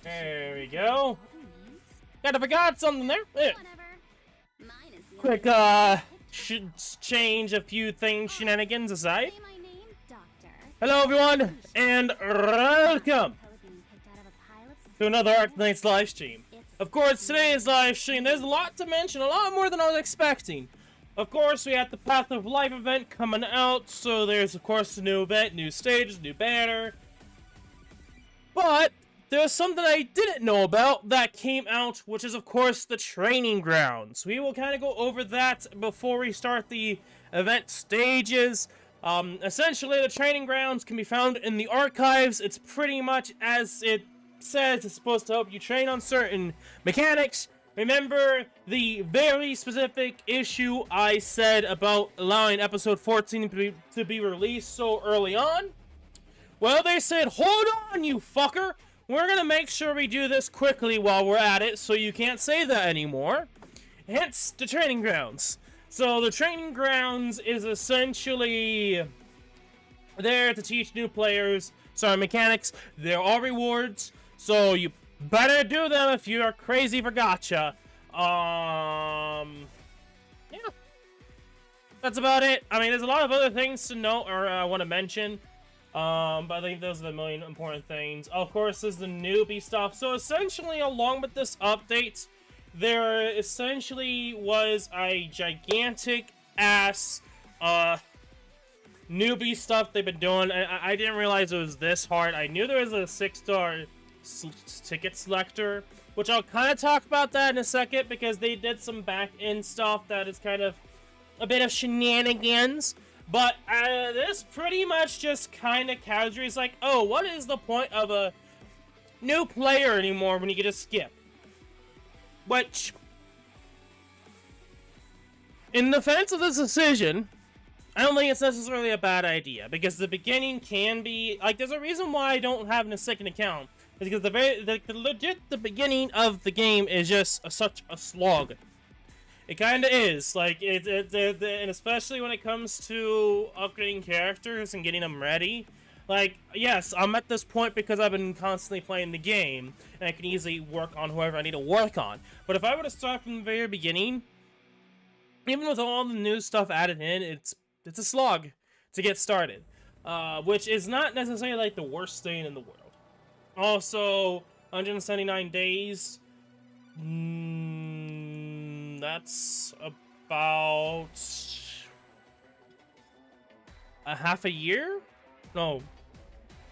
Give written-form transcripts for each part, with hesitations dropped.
There we go. Kinda forgot something there. Quick, should change a few things, shenanigans aside. Hello, everyone, and welcome to another Arknights live stream. Of course, today's live stream, there's a lot to mention, a lot more than I was expecting. Of course, we have the Path of Life event coming out, so there's, of course, a new event, new stages, new banner. But there's something I didn't know about that came out, which is, of course, the training grounds. We will kind of go over that before we start the event stages. Essentially, the training grounds can be found in the archives. It's pretty much as it says. It's supposed to help you train on certain mechanics. Remember the very specific issue I said about allowing episode 14 to be released so early on? Well, they said, hold on, you fucker! We're gonna make sure we do this quickly while we're at it, so you can't say that anymore. Hence, the training grounds. So, the training grounds is essentially there to teach new players, mechanics. There are rewards, so you better do them if you're crazy for gacha. Yeah. That's about it. I mean, there's a lot of other things to note, or I want to mention. But I think those are the main important things. Of course, there's the newbie stuff. So essentially, along with this update, there essentially was a gigantic ass newbie stuff they've been doing. I didn't realize it was this hard. I knew there was a 6-star ticket selector, which I'll kind of talk about that in a second, because they did some back-end stuff that is kind of a bit of shenanigans. But this pretty much just kind of casually is like, oh, what is the point of a new player anymore when you can just skip? Which, in defense of this decision, I don't think it's necessarily a bad idea, because the beginning can be like, there's a reason why I don't have a second account, is because the beginning of the game is just such a slog. It kind of is, like, and especially when it comes to upgrading characters and getting them ready. Like, yes, I'm at this point because I've been constantly playing the game, and I can easily work on whoever I need to work on. But if I were to start from the very beginning, even with all the new stuff added in, it's a slog to get started. Which is not necessarily, like, the worst thing in the world. Also, 179 days... that's about a half a year? No,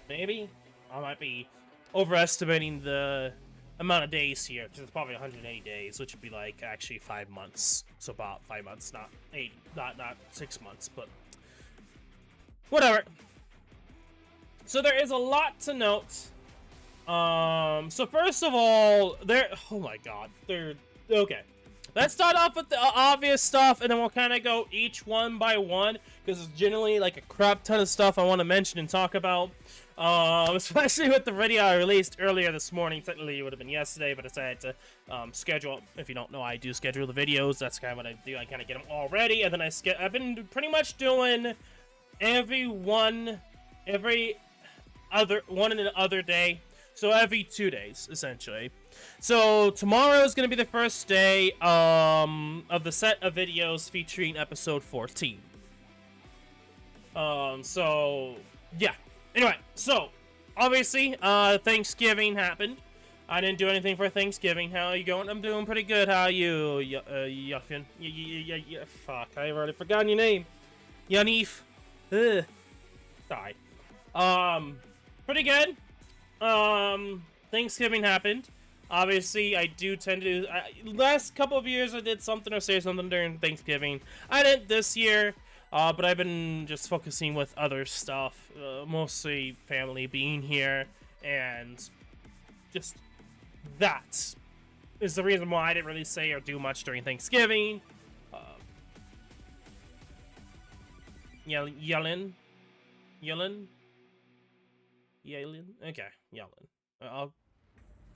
maybe? I might be overestimating the amount of days here, because it's probably 180 days, which would be like actually 5 months. So about 5 months, not 8, not 6 months, but whatever. So there is a lot to note. So first of all, oh my god, okay. Let's start off with the obvious stuff, and then we'll kind of go each one by one, because it's generally like a crap ton of stuff I want to mention and talk about. Especially with the video I released earlier this morning. Technically, it would have been yesterday, but I decided to schedule. If you don't know, I do schedule the videos. That's kind of what I do. I kind of get them all ready, and then I've been pretty much doing every other day. So every 2 days, essentially. So tomorrow is going to be the first day of the set of videos featuring episode 14. So yeah. Anyway, so obviously Thanksgiving happened. I didn't do anything for Thanksgiving. How are you going? I'm doing pretty good. How are you, Yuffin? Fuck, I've already forgotten your name. Yanif. Ugh. Sorry. Pretty good. Thanksgiving happened. Obviously, I do tend to do... last couple of years, I did something or say something during Thanksgiving. I didn't this year, but I've been just focusing with other stuff. Mostly family being here, and just that is the reason why I didn't really say or do much during Thanksgiving. Yellen? Okay, Yellen. I'll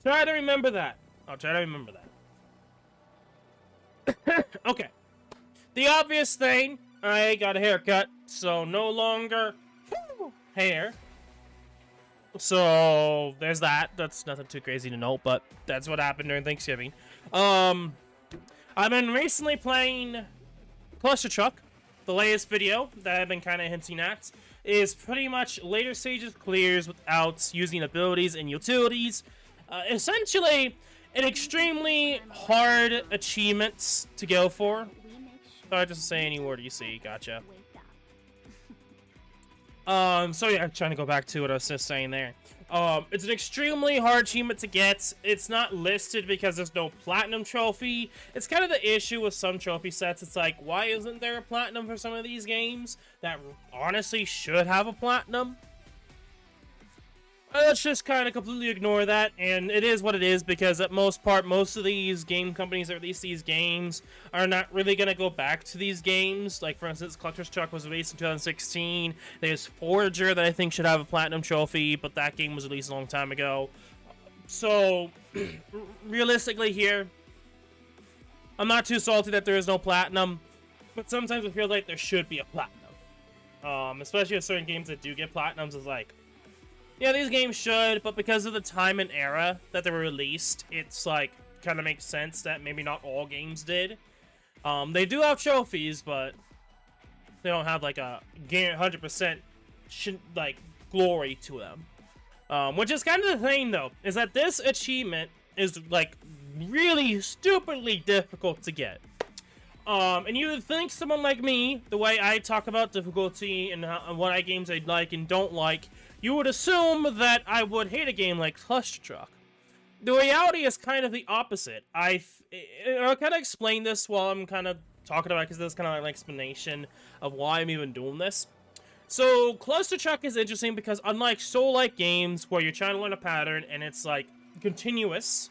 try to remember that. Okay. The obvious thing, I got a haircut, so no longer hair. So there's that. That's nothing too crazy to note, but that's what happened during Thanksgiving. I've been recently playing Cluster Truck. The latest video that I've been kind of hinting at is pretty much later stages clears without using abilities and utilities. Essentially, an extremely hard achievement to go for. Sorry to say any word you see. Gotcha. So yeah, I'm trying to go back to what I was just saying there. It's an extremely hard achievement to get. It's not listed because there's no platinum trophy. It's kind of the issue with some trophy sets. It's like, why isn't there a platinum for some of these games that honestly should have a platinum? Let's just kind of completely ignore that, and it is what it is, because at most part, most of these game companies, or at least these games, are not really going to go back to these games. Like, for instance, Collector's Truck was released in 2016. There's Forager that I think should have a platinum trophy, but that game was released a long time ago. So, realistically here, I'm not too salty that there is no platinum, but sometimes I feel like there should be a platinum. Especially with certain games that do get platinums, it's like, yeah, these games should, but because of the time and era that they were released, it's like, kind of makes sense that maybe not all games did. They do have trophies, but they don't have like a 100% like glory to them. Which is kind of the thing, though, is that this achievement is like really stupidly difficult to get. And you would think someone like me, the way I talk about difficulty and what games I like and don't like, you would assume that I would hate a game like Cluster Truck. The reality is kind of the opposite. I'll kind of explain this while I'm kind of talking about it, because this is kind of like an explanation of why I'm even doing this. So, Cluster Truck is interesting because unlike soul-like games where you're trying to learn a pattern and it's like continuous,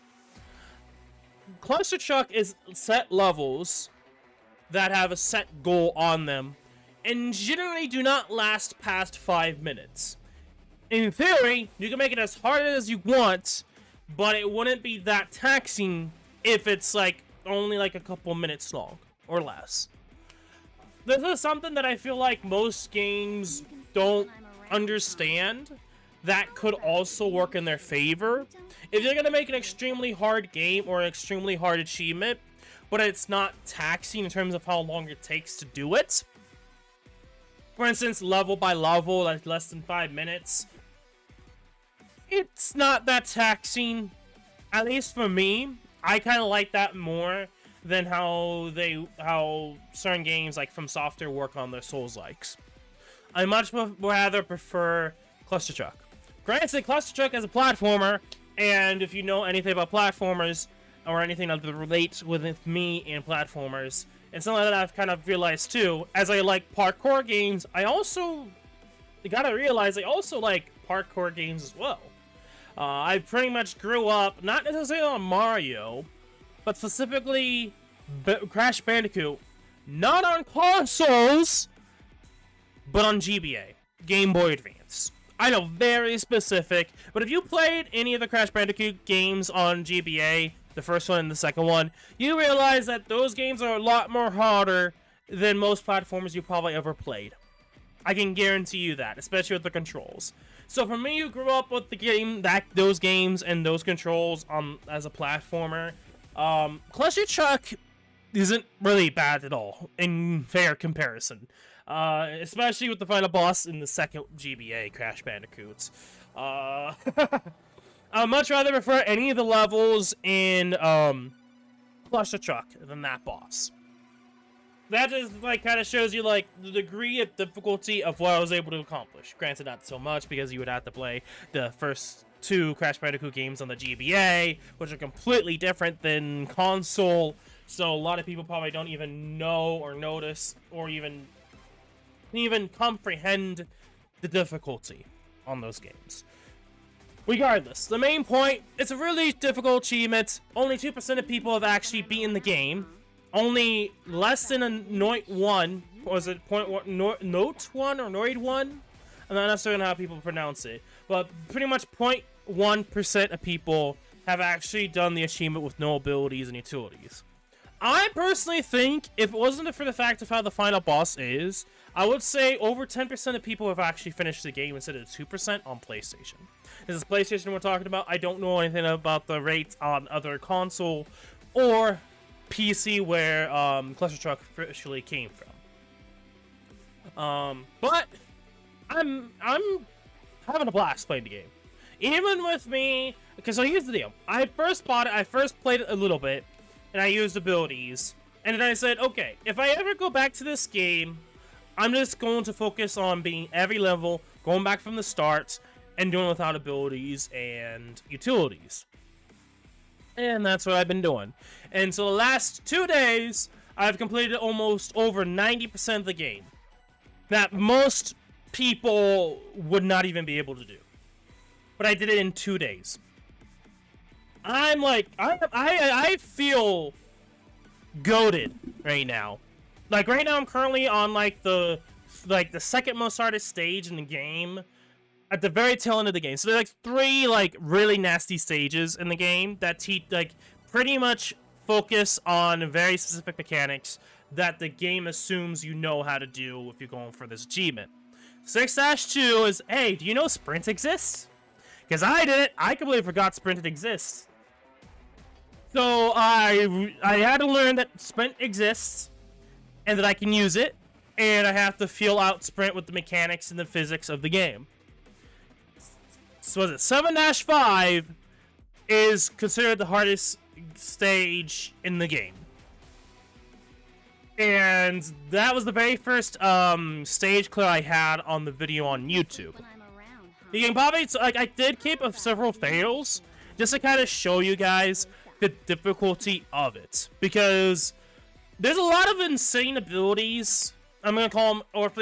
Cluster Truck is set levels that have a set goal on them and generally do not last past 5 minutes. In theory, you can make it as hard as you want, but it wouldn't be that taxing if it's like only like a couple minutes long or less. This is something that I feel like most games don't understand that could also work in their favor. If you're gonna make an extremely hard game or an extremely hard achievement, but it's not taxing in terms of how long it takes to do it, for instance, level by level, like less than 5 minutes, it's not that taxing. At least for me, I kind of like that more than how certain games like From Software work on their Souls-likes. I much rather prefer Cluster Truck. Granted, Cluster Truck is a platformer, and if you know anything about platformers or anything that relates with me and platformers, and something that I've kind of realized too, as I like parkour games, I gotta realize I also like parkour games as well. I pretty much grew up, not necessarily on Mario, but specifically Crash Bandicoot, not on consoles, but on GBA, Game Boy Advance. I know, very specific, but if you played any of the Crash Bandicoot games on GBA, the first one and the second one, you realize that those games are a lot more harder than most platformers you probably ever played. I can guarantee you that, especially with the controls. So for me, who grew up with those games and those controls as a platformer, Cluster Truck isn't really bad at all in fair comparison. Especially with the final boss in the second GBA Crash Bandicoots. I'd much rather prefer any of the levels in Cluster Truck than that boss. That just like kind of shows you like the degree of difficulty of what I was able to accomplish. Granted, not so much because you would have to play the first 2 Crash Bandicoot games on the GBA, which are completely different than console. So a lot of people probably don't even know or notice or even comprehend the difficulty on those games. Regardless, the main point, it's a really difficult achievement. Only 2% of people have actually beaten the game. Only less than a Noit 1, or is it Note 1 or Noid 1? I'm not necessarily how people pronounce it, but pretty much 0.1% of people have actually done the achievement with no abilities and utilities. I personally think, if it wasn't for the fact of how the final boss is, I would say over 10% of people have actually finished the game instead of 2% on PlayStation. This is PlayStation we're talking about. I don't know anything about the rates on other console or PC where Cluster Truck officially came from. But I'm having a blast playing the game. Even with me, because so here's the deal. I first bought it, I first played it a little bit, and I used abilities. And then I said, okay, if I ever go back to this game, I'm just going to focus on being every level, going back from the start, and doing without abilities and utilities. And that's what I've been doing. And so the last 2 days, I've completed almost over 90% of the game. That most people would not even be able to do. But I did it in 2 days. I'm like, I feel goated right now. Like right now I'm currently on like the second most hardest stage in the game. At the very tail end of the game. So there's like 3 like really nasty stages in the game that like pretty much focus on very specific mechanics that the game assumes you know how to do if you're going for this achievement. 6-2 is, hey, do you know sprint exists? Because I didn't. I completely forgot sprint exists. So I had to learn that sprint exists and that I can use it, and I have to feel out sprint with the mechanics and the physics of the game. So was it 7-5 is considered the hardest stage in the game. And that was the very first stage clear I had on the video on YouTube. You can probably, like, I did keep several fails just to kind of show you guys the difficulty of it, because there's a lot of insane abilities. I'm gonna call them, or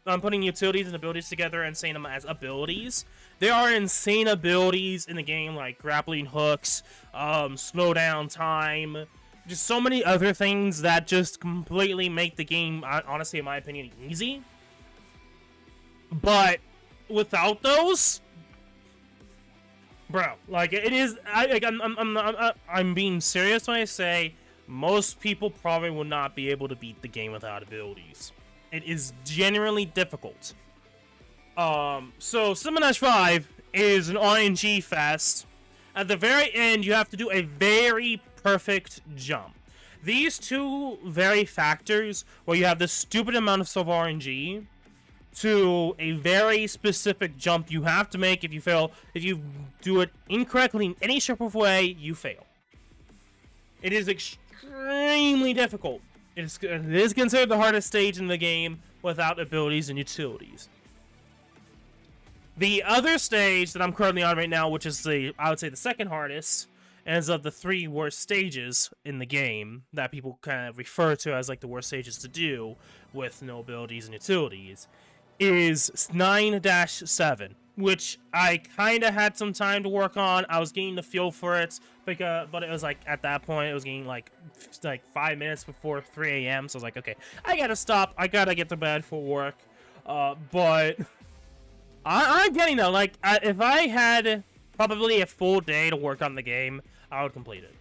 I'm putting utilities and abilities together and saying them as abilities. There are insane abilities in the game, like grappling hooks, slow down time, just so many other things that just completely make the game, honestly, in my opinion, easy. But without those, bro, like it is. I'm being serious when I say most people probably will not be able to beat the game without abilities. It is genuinely difficult. So 7-5 is an RNG fest. At the very end, you have to do a very perfect jump. These 2 very factors, where you have this stupid amount of self RNG, to a very specific jump you have to make. If you fail, if you do it incorrectly in any shape or way, you fail. It is extremely difficult. It is considered the hardest stage in the game without abilities and utilities. The other stage that I'm currently on right now, which is I would say the second hardest, and is of the 3 worst stages in the game that people kind of refer to as like the worst stages to do with no abilities and utilities, is 9-7, which I kind of had some time to work on. I was getting the feel for it, but it was like at that point it was getting like 5 minutes before 3 a.m. So I was like, okay, I gotta stop. I gotta get to bed for work. But I'm getting there. Like if I had probably a full day to work on the game, I would complete it.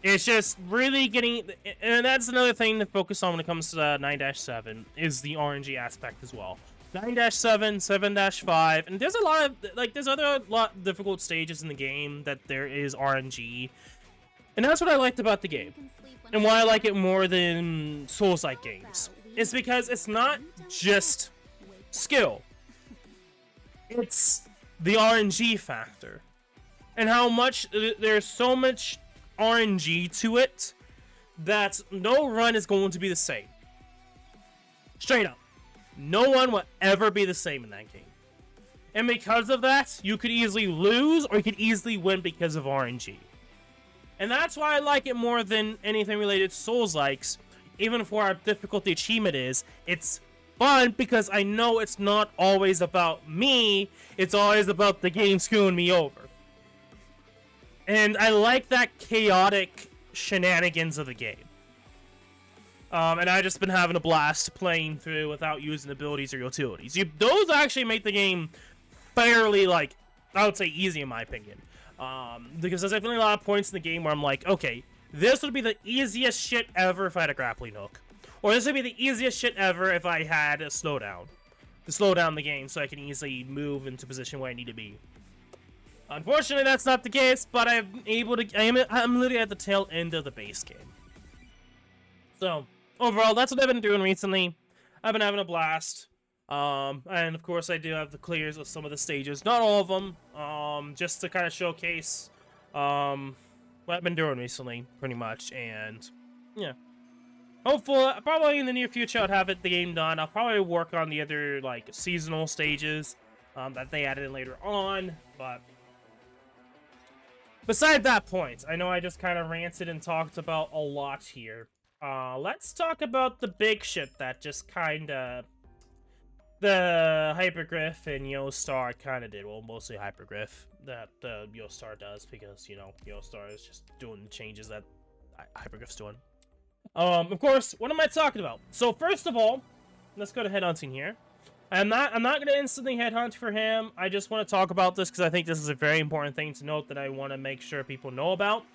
It's just really getting, and that's another thing to focus on when it comes to 9-7 is the RNG aspect as well. 9-7, 7-5, and there's a lot of, like, there's other difficult stages in the game that there is RNG, and that's what I liked about the game, and why I like it more than Souls-like games. It's because it's not just skill, it's the RNG factor, and how much, there's so much RNG to it that no run is going to be the same. Straight up. No one will ever be the same in that game. And because of that, you could easily lose or you could easily win because of RNG. And that's why I like it more than anything related to Souls-likes. Even for how difficult the achievement is, it's fun because I know it's not always about me, it's always about the game screwing me over. And I like that chaotic shenanigans of the game. And I've just been having a blast playing through without using abilities or utilities. Those actually make the game fairly, like, I would say easy in my opinion. Because there's definitely a lot of points in the game where I'm like, okay, this would be the easiest shit ever if I had a grappling hook. Or this would be the easiest shit ever if I had a slowdown. To slow down the game so I can easily move into position where I need to be. Unfortunately, that's not the case, but I'm literally at the tail end of the base game. So, overall, that's what I've been doing recently. I've been having a blast. And of course I do have the clears of some of the stages. Not all of them. Just to kind of showcase, what I've been doing recently, pretty much. And, yeah. Hopefully, probably in the near future, I'll have the game done. I'll probably work on the other, like, seasonal stages, that they added in later on, but... Beside that point, I know I just kind of ranted and talked about a lot here. Let's talk about the big shit that just kind of... The Hypergriff and Yostar kind of did. Well, mostly Hypergriff that Yostar does, because, you know, Yostar is just doing the changes that Hypergriff's doing. Of course, what am I talking about? So first of all, let's go to headhunting here. I'm not gonna instantly headhunt for him. I just want to talk about this because I think this is a very important thing to note that I want to make sure people know about.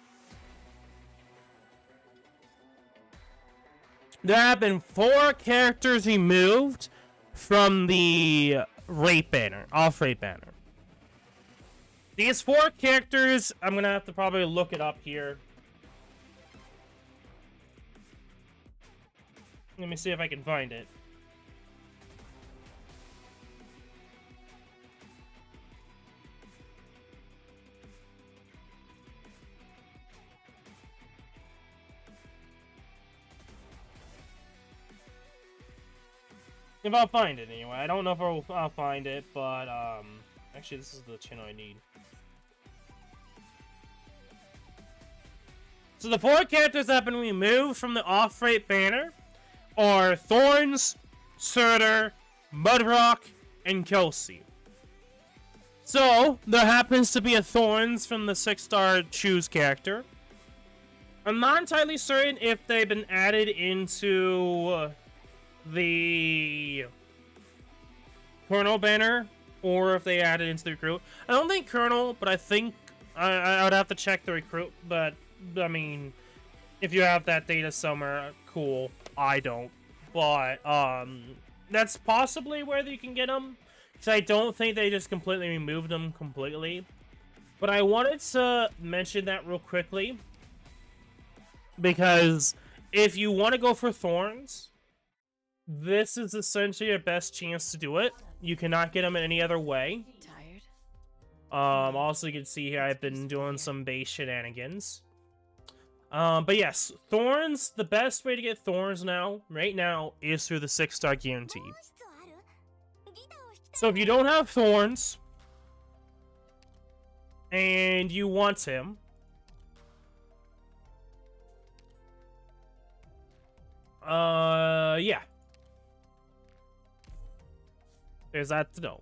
There have been 4 characters removed from the raid banner, off-raid banner. These 4 characters, I'm gonna have to probably look it up here. Let me see if I can find it. If I'll find it anyway. I don't know if I'll find it, but actually this is the channel I need. So the 4 characters that have been removed from the off-raid banner are Thorns, Surtur, Mudrock, and Kelsey. So, there happens to be a Thorns from the 6-star Choose character. I'm not entirely certain if they've been added into the Colonel banner or if they added into the recruit. I don't think Colonel, but I think I would have to check the recruit, but I mean, if you have that data somewhere, cool. I don't, but that's possibly where you can get them, because I don't think they just completely removed them completely. But I wanted to mention that real quickly, because if you want to go for Thorns, this is essentially your best chance to do it. You cannot get them in any other way. Also, you can see here I've been doing some base shenanigans. But yes, Thorns, the best way to get Thorns right now, is through the 6-star guarantee. So if you don't have Thorns, and you want him, yeah. There's that to know.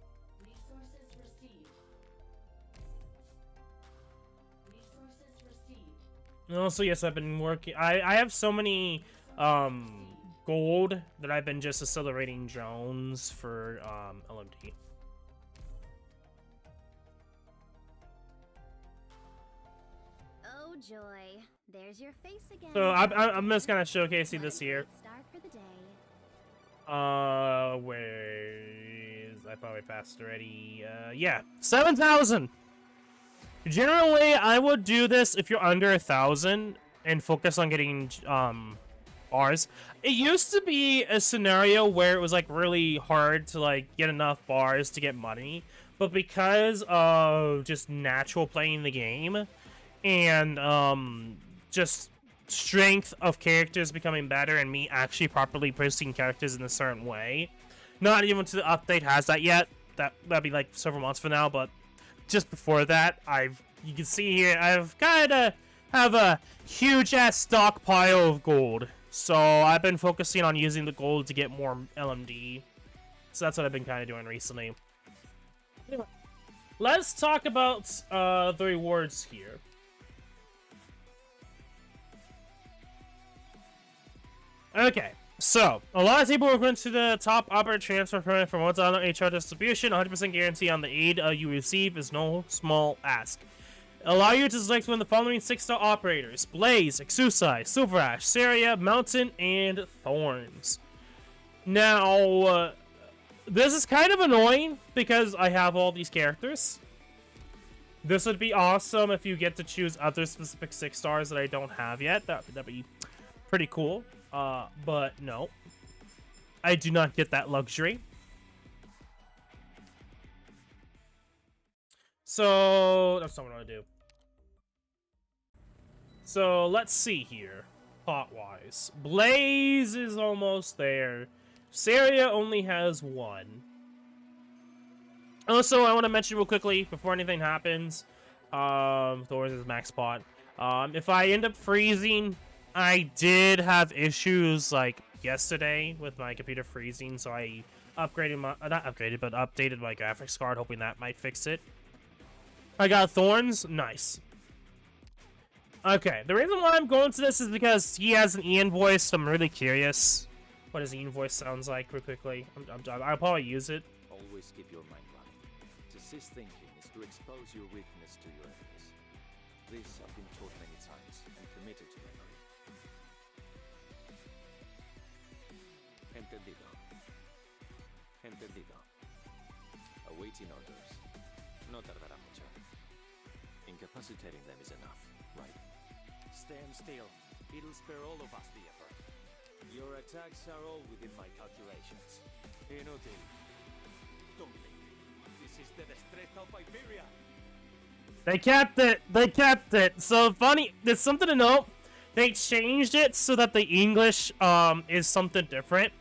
Also, yes, I've been working. I have so many gold that I've been just accelerating drones for LMD. Oh joy, there's your face again. So I'm just gonna showcase you this here. Start for the day. Where is... I probably passed already. Yeah, 7,000. Generally, I would do this if you're under 1,000 and focus on getting bars. It used to be a scenario where it was like really hard to like get enough bars to get money, but because of just natural playing the game and just strength of characters becoming better and me actually properly posting characters in a certain way, not even to the update has that yet. That'd be like several months from now, but just before that, you can see here, I've kind of have a huge-ass stockpile of gold. So I've been focusing on using the gold to get more LMD. So that's what I've been kind of doing recently. Anyway, let's talk about the rewards here. Okay, so a lot of people are going to the top operator transfer permit from $1 HR distribution. 100% guarantee on the aid you receive is no small ask. Allow you to select one of the following 6-star operators: Blaze, Exusai, Silver Ash, Saria, Mountain, and Thorns. Now, this is kind of annoying because I have all these characters. This would be awesome if you get to choose other specific 6 stars that I don't have yet. That'd be pretty cool. But no. I do not get that luxury. So, that's not what I want to do. So, let's see here. Pot-wise. Blaze is almost there. Saria only has 1. Also, I want to mention real quickly, before anything happens, Thor's is max pot. If I end up freezing, I did have issues, like, yesterday with my computer freezing, so I upgraded my, not upgraded, but updated my graphics card, hoping that might fix it. I got Thorns. Nice. Okay, the reason why I'm going to this is because he has an Ian voice, so I'm really curious what his Ian voice sounds like real quickly. I'll probably use it. Always keep your mind running. To cease thinking is to expose your weakness to your enemies. This I've been taught many times and committed to memory. Entendido. Entendido. Awaiting orders. No tardará mucho. Incapacitating them is enough, right? Stand still. It'll spare all of us the effort. Your attacks are all within my calculations. Inútil. Don't think. This is the destreza of Iberia. They kept it. They kept it. So funny. There's something to note. They changed it so that the English is something different,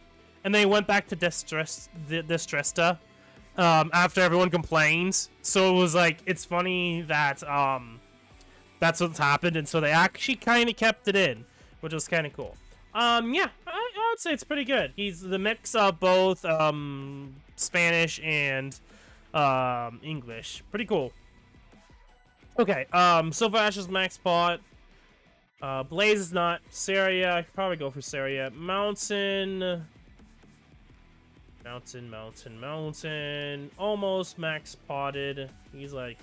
and they went back to Destresta after everyone complains. So it was like, it's funny that that's what's happened, and so they actually kind of kept it in, which was kind of cool. Yeah, I would say it's pretty good. He's the mix of both Spanish and English. Pretty cool. Okay, Silver Ash is max pot. Blaze is not. Saria, I could probably go for Saria. Mountain. Almost max potted. He's like,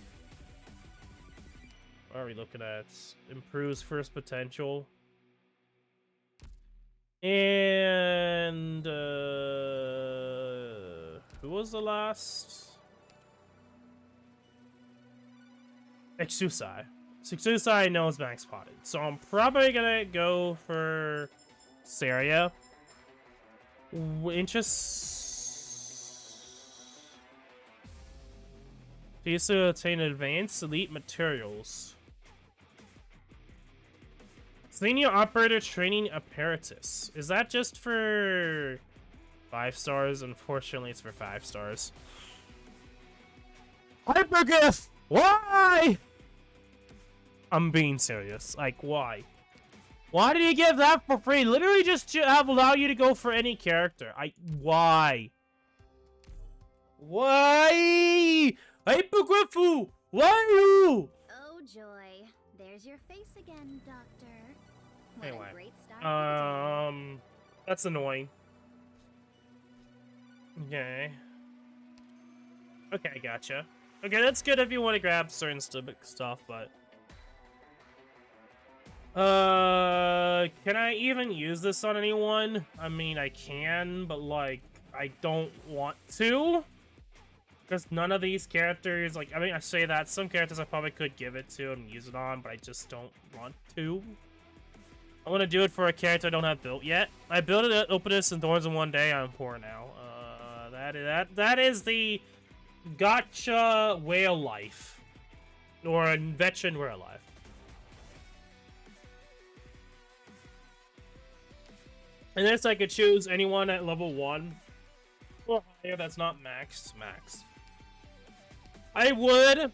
what are we looking at? Improves first potential. And who was the last? Exusai. Exusai I know is max potted, so I'm probably gonna go for Saria. Used to attain advanced elite materials. Senior operator training apparatus. Is that just for 5 stars? Unfortunately, it's for 5 stars. Hyperglyph! Why? I'm being serious. Like, why? Why did he give that for free? Literally just to allow you to go for any character. Why? Why? Hyperglyph! Why you? Oh joy, there's your face again, Doctor. What Anyway, a great start for the day. that's annoying. Okay. Okay, gotcha. Okay, that's good if you want to grab certain stuff, but... can I even use this on anyone? I mean, I can, but, like, I don't want to. Because none of these characters, like, I mean, I say that, some characters I probably could give it to and use it on, but I just don't want to. I want to do it for a character I don't have built yet. I built it at Opus and Thorns in one day, I'm poor now. That is the gotcha way of life. Or a veteran way of life. And this I could choose anyone at level 1 or higher that's not max. I would, if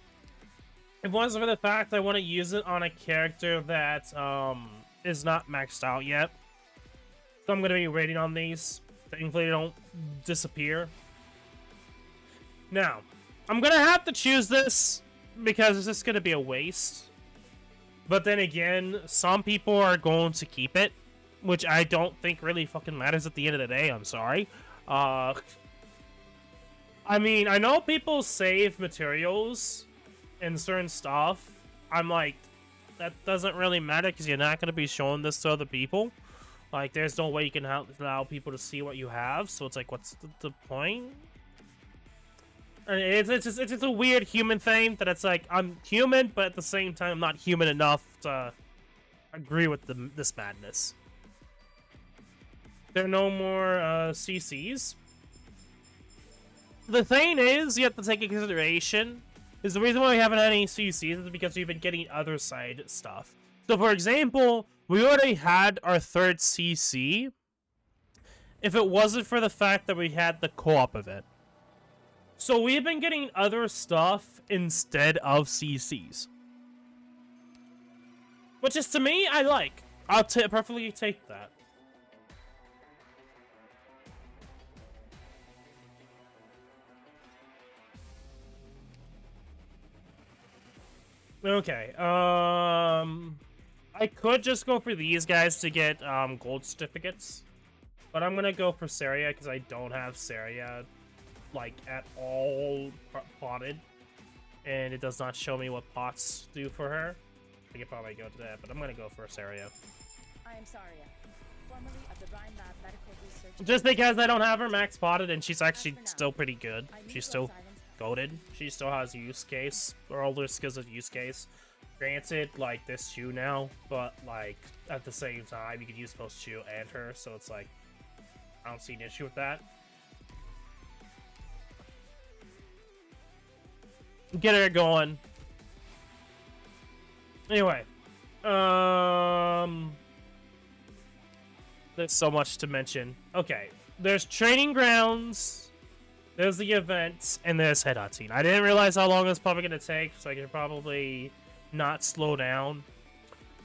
it wasn't for the fact I want to use it on a character that is not maxed out yet. So I'm going to be waiting on these. Thankfully they don't disappear. Now, I'm going to have to choose this because it's just going to be a waste. But then again, some people are going to keep it, which I don't think really fucking matters at the end of the day. I'm sorry. I mean, I know people save materials and certain stuff I'm like, that doesn't really matter because you're not going to be showing this to other people. Like, there's no way you can allow people to see what you have, so it's like, what's the point? And it's just a weird human thing that it's like, I'm human, but at the same time, I'm not human enough to agree with this madness. There are no more CCs. The thing is, you have to take into consideration, is the reason why we haven't had any CCs is because we've been getting other side stuff. So, for example, we already had our third CC if it wasn't for the fact that we had the co-op event. So we've been getting other stuff instead of CCs. Which is, to me, I like. I'll perfectly take that. Okay, I could just go for these guys to get gold certificates, but I'm gonna go for Saria because I don't have Saria like at all potted, and it does not show me what pots do for her. I could probably go to that, but I'm gonna go for Saria. I am Saria, formerly of the Rhine Lab Medical Research. Just because I don't have her max potted, and she's actually still pretty good. She's still goated. She still has use case, or all the skills of use case. Granted, like, this shoe now, but, like, at the same time, you can use both shoe and her, so it's like, I don't see an issue with that. Get her going. Anyway, there's so much to mention. Okay, there's training grounds, there's the events, and there's headhunting. I didn't realize how long it's probably gonna take, so I can probably not slow down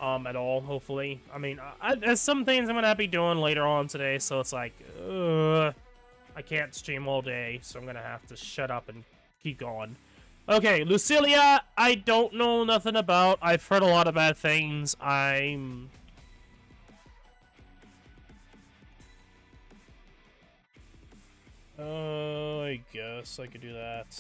at all, hopefully. I mean, there's some things I'm gonna be doing later on today, so it's like, I can't stream all day, so I'm gonna have to shut up and keep going. Okay, Lucilia, I don't know nothing about. I've heard a lot of bad things. I guess I could do that.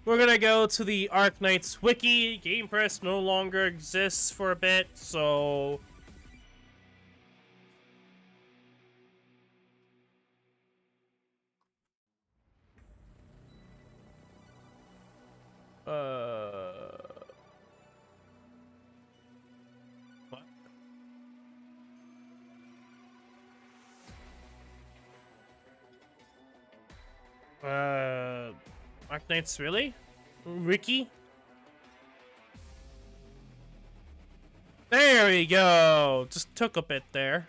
We're gonna go to the Arknights wiki. Game Press no longer exists for a bit, so... What? Arknights, really? Ricky? There we go! Just took a bit there.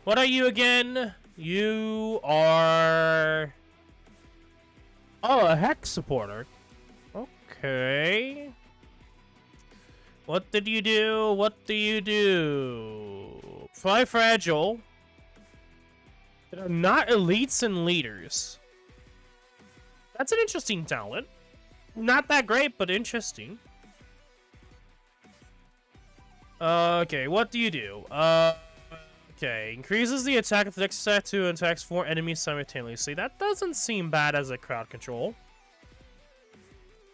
What are you again? You are... Oh, a Hex supporter. Okay. What did you do? What do you do? Fly Fragile. That are not elites and leaders. That's an interesting talent. Not that great, but interesting. Okay, what do you do? Okay, increases the attack of the next attack to attacks 4 enemies simultaneously. That doesn't seem bad as a crowd control.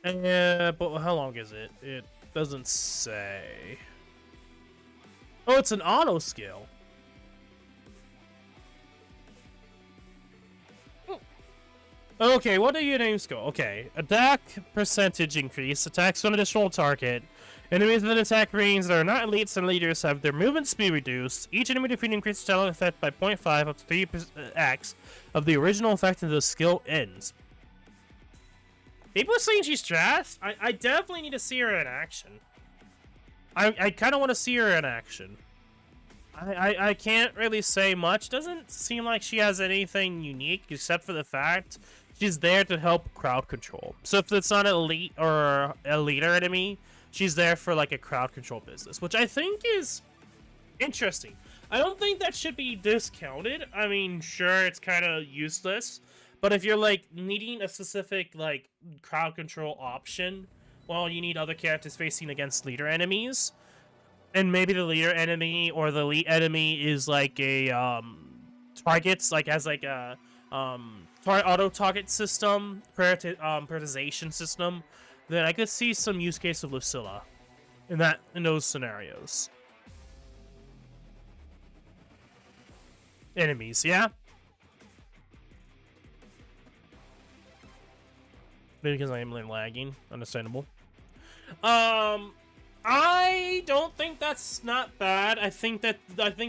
But how long is it? It doesn't say. Oh, it's an auto skill. Okay, what do your names go? Okay, attack percentage increase. Attacks one additional target. Enemies within attack range that are not elites and leaders have their movement speed reduced. Each enemy defeated increases talent effect by 0.5 up to 3x of the original effect until the skill ends. People are saying she's trash. I definitely need to see her in action. I kind of want to see her in action. I can't really say much. Doesn't seem like she has anything unique except for the fact she's there to help crowd control. So if it's not an elite or a leader enemy, she's there for like a crowd control business, which I think is interesting. I don't think that should be discounted. I mean, sure, it's kind of useless, but if you're like needing a specific like crowd control option, well, you need other characters facing against leader enemies, and maybe the leader enemy or the elite enemy is like a targets like as like a auto target system, prioritization system, then I could see some use case of Lucilla in those scenarios. Enemies, yeah? Maybe because I am lagging. Understandable. I don't think that's not bad. I think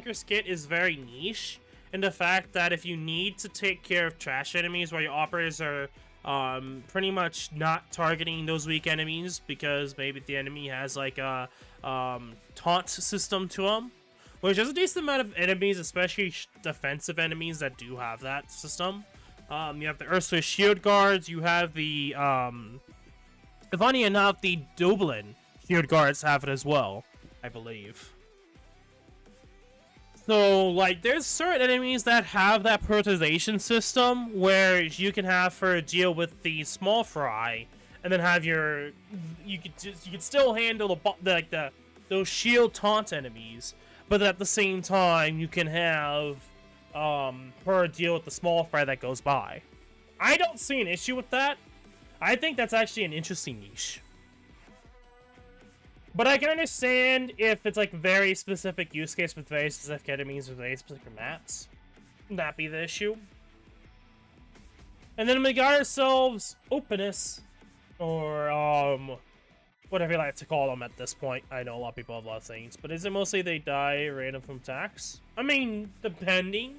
your skit is very niche in the fact that if you need to take care of trash enemies while your operators are pretty much not targeting those weak enemies because maybe the enemy has like a taunt system to them, which is a decent amount of enemies, especially defensive enemies that do have that system. You have the Ursula shield guards. You have the funny enough, the Dublin shield guards have it as well, I believe. So, like, there's certain enemies that have that prioritization system where you can have her deal with the small fry, and then have you could still handle those shield taunt enemies, but at the same time you can have her deal with the small fry that goes by. I don't see an issue with that. I think that's actually an interesting niche. But I can understand if it's like very specific use case with very specific enemies with very specific maps. That be the issue. And then we got ourselves openness, or whatever you like to call them at this point. I know a lot of people have a lot of things, but is it mostly they die random from attacks? I mean, depending.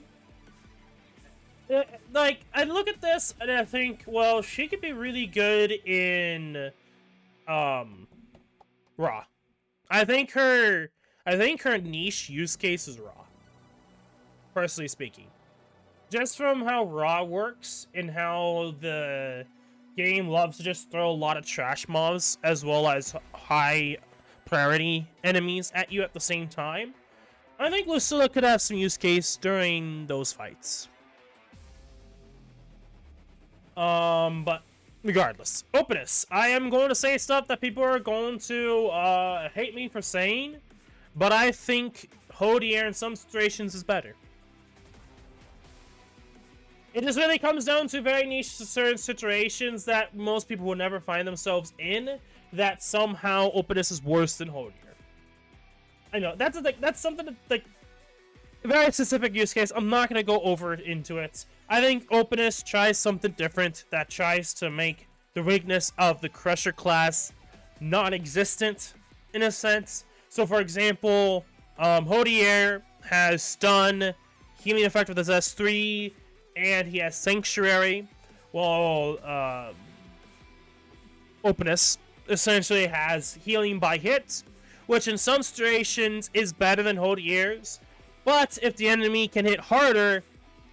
Like, I look at this and I think, well, she could be really good in Raw. I think her niche use case is Raw. Personally speaking. Just from how Raw works and how the game loves to just throw a lot of trash mobs as well as high priority enemies at you at the same time, I think Lucilla could have some use case during those fights. But regardless, openness. I am going to say stuff that people are going to hate me for saying, but I think Hodier in some situations is better. It just really comes down to very niche certain situations that most people will never find themselves in, that somehow openness is worse than Hodier. I know, that's something that, like, a very specific use case. I'm not going to go over into it. I think openness tries something different that tries to make the weakness of the Crusher class non-existent, in a sense. So, for example, Hodier has stun, healing effect with his S3, and he has Sanctuary. Well, openness essentially has healing by hit, which in some situations is better than Hodier's. But if the enemy can hit harder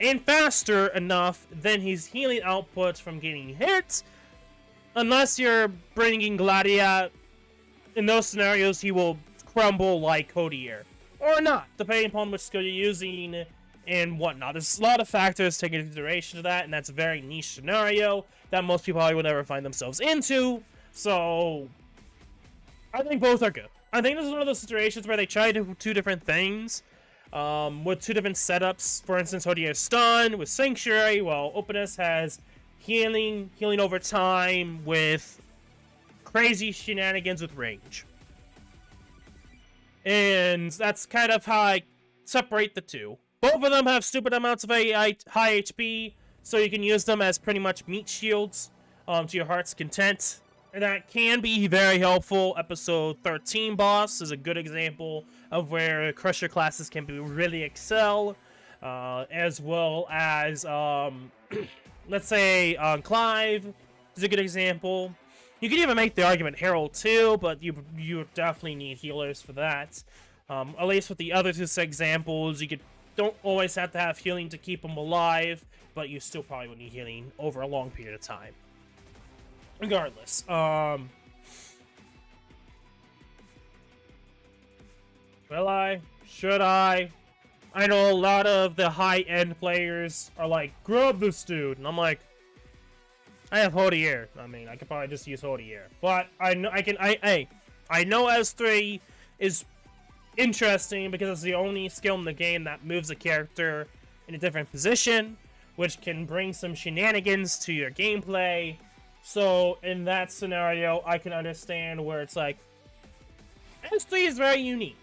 and faster enough, then his healing output from getting hit, unless you're bringing Gladia, in those scenarios he will crumble like Hodier. Or not, depending upon which skill you're using and whatnot. There's a lot of factors taken into consideration to that, and that's a very niche scenario that most people probably will never find themselves into. So, I think both are good. I think this is one of those situations where they try to do two different things. With two different setups. For instance, Hodier's stun with Sanctuary, while openness has healing over time with crazy shenanigans with range. And that's kind of how I separate the two. Both of them have stupid amounts of high HP, so you can use them as pretty much meat shields to your heart's content. And that can be very helpful. Episode 13 boss is a good example of where Crusher classes can really excel. As well as, let's say, Clive is a good example. You can even make the argument Herald too, but you definitely need healers for that. At least with the other two examples, don't always have to have healing to keep them alive, but you still probably would need healing over a long period of time. Regardless, will I? Should I? I know a lot of the high-end players are like, grab this dude, and I'm like, I have Hodier. I mean, I could probably just use Hodier, but I know I know S3 is interesting because it's the only skill in the game that moves a character in a different position, which can bring some shenanigans to your gameplay. So in that scenario, I can understand where it's like, S3 is very unique.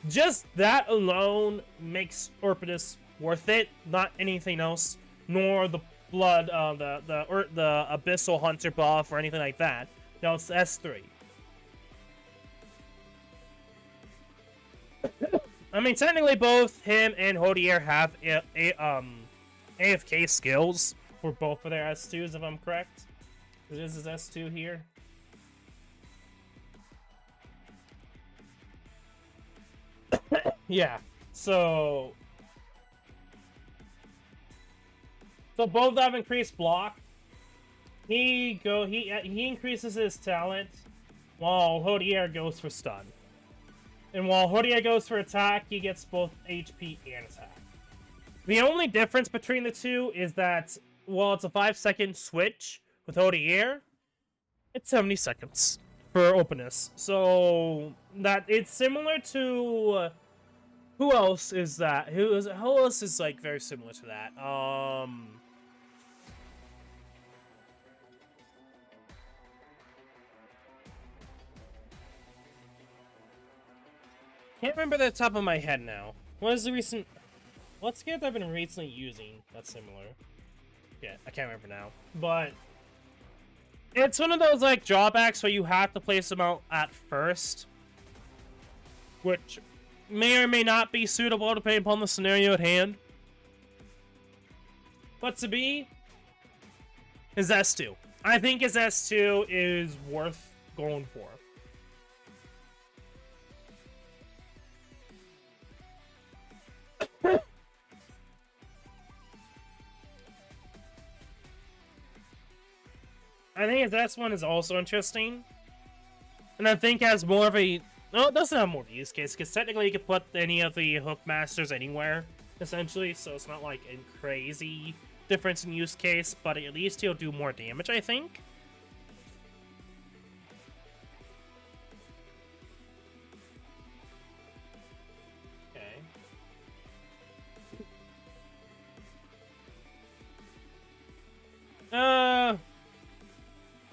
Just that alone makes Orpidus worth it, not anything else, nor the blood, the Abyssal Hunter buff or anything like that. No, it's S3. I mean, technically both him and Hodier have AFK skills for both of their S2s, if I'm correct. This is S2 here. Yeah, so both have increased block. He increases his talent, while Hodier goes for stun. And while Hodier goes for attack, he gets both HP and attack. The only difference between the two is that while it's a 5-second switch with Hodier, it's 70 seconds for openness. So that it's similar to who else is that? Who else is like very similar to that? Can't remember the top of my head now. What is the recent? What's the I've been recently using that's similar? Yeah, I can't remember now. But it's one of those like drawbacks where you have to place them out at first, which may or may not be suitable depending upon the scenario at hand. But to be, his S2. I think his S2 is worth going for. I think his S1 is also interesting. And I think has more of a... No, it doesn't have more of a use case, because technically you can put any of the hook masters anywhere, essentially, so it's not like a crazy difference in use case, but at least he'll do more damage, I think. Okay.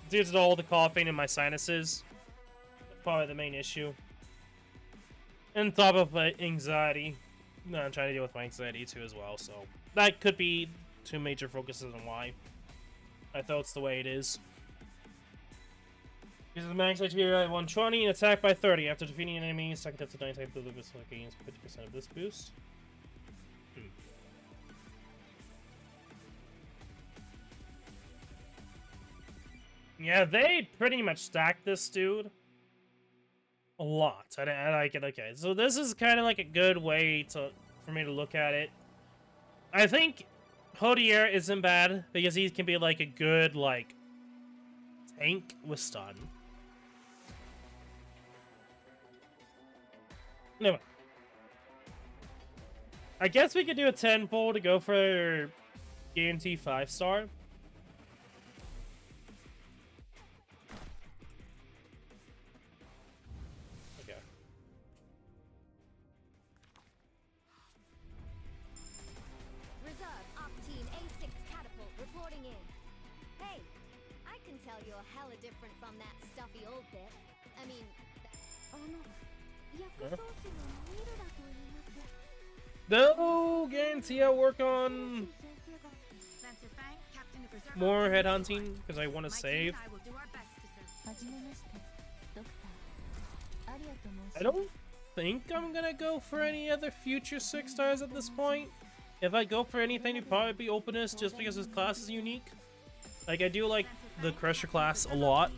Due to all the coughing in my sinuses, that's probably the main issue. And on top of my anxiety, I'm trying to deal with my anxiety too as well, so that could be two major focuses on why I thought it's the way it is. Uses the max HP at 120 and attack by 30 after defeating an enemy. Second up to 9 type delivers gains 50% of this boost. Yeah, they pretty much stacked this dude a lot. I like it. Okay, so this is kind of like a good way for me to look at it. I think Hodier isn't bad because he can be like a good like tank with stun. Anyway, I guess we could do a 10-fold to go for guarantee 5-star. Different from that stuffy old bit. I mean, no guarantee I'll work on more headhunting because I want to save. I don't think I'm gonna go for any other future 6-stars at this point. If I go for anything, it'd probably be openness just because his class is unique. Like, I do like the Crusher class a lot,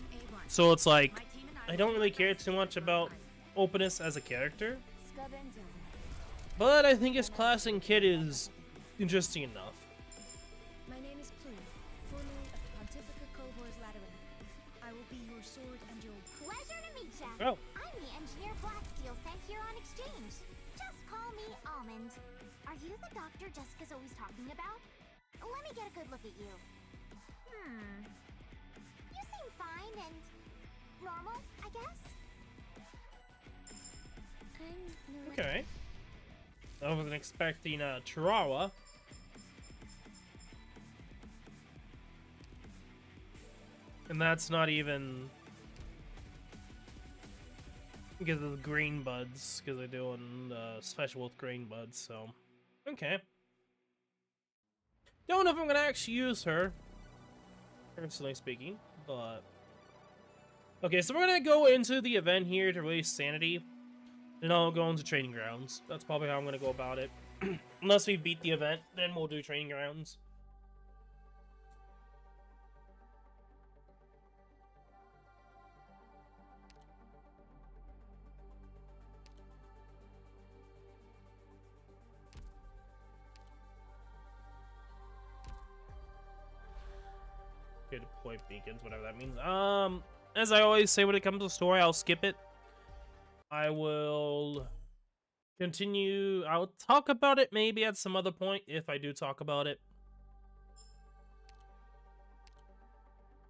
so it's like, I don't really care too much about openness as a character. But I think his class and kit is interesting enough. My name is Plume, formerly of the Pontifica Cohors Lateran. I will be your sword and your... Pleasure to meet ya! Oh. I'm the engineer Blacksteel sent here on exchange. Just call me Almond. Are you the doctor Jessica's always talking about? Let me get a good look at you. You seem fine and normal, I guess. Okay. I wasn't expecting Chihuahua. And that's not even because of the green buds, because they're doing special with green buds, so okay. Don't know if I'm gonna actually use her, personally speaking, but okay. So we're gonna go into the event here to release Sanity, and I'll go into training grounds. That's probably how I'm gonna go about it. Unless we beat the event, then we'll do training grounds. Okay, deploy beacons, whatever that means. As I always say when it comes to the story, I'll skip it. I will continue. I'll talk about it maybe at some other point if I do talk about it.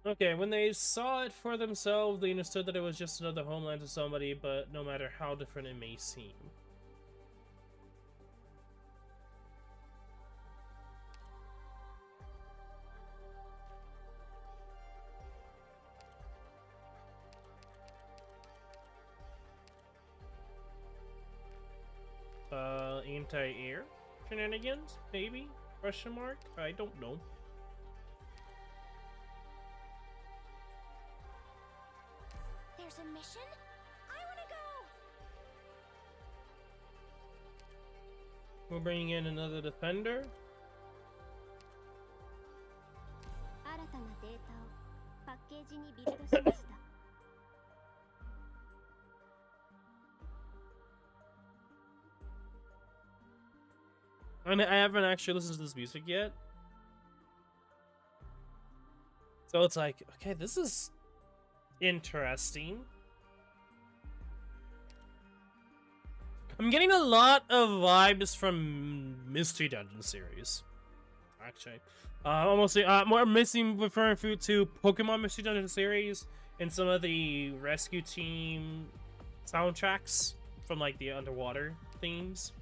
Okay, when they saw it for themselves, they understood that it was just another homeland to somebody, but no matter how different it may seem. Anti-air shenanigans, maybe? Question mark? I don't know. There's a mission? I wanna go! We're bringing in another defender. 新たなデータをパッケージにビルドしました。I haven't actually listened to this music yet. So it's like, okay, this is interesting. I'm getting a lot of vibes from Mystery Dungeon series. Actually, almost more missing referring to Pokemon Mystery Dungeon series and some of the rescue team soundtracks from like the underwater themes.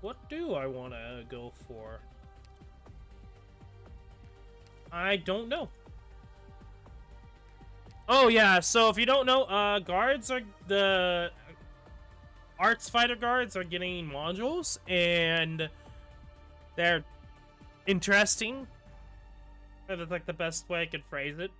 What do I want to go for? I don't know. Oh yeah, so if you don't know, guards are the arts fighter guards are getting modules, and they're interesting. That's like the best way I could phrase it.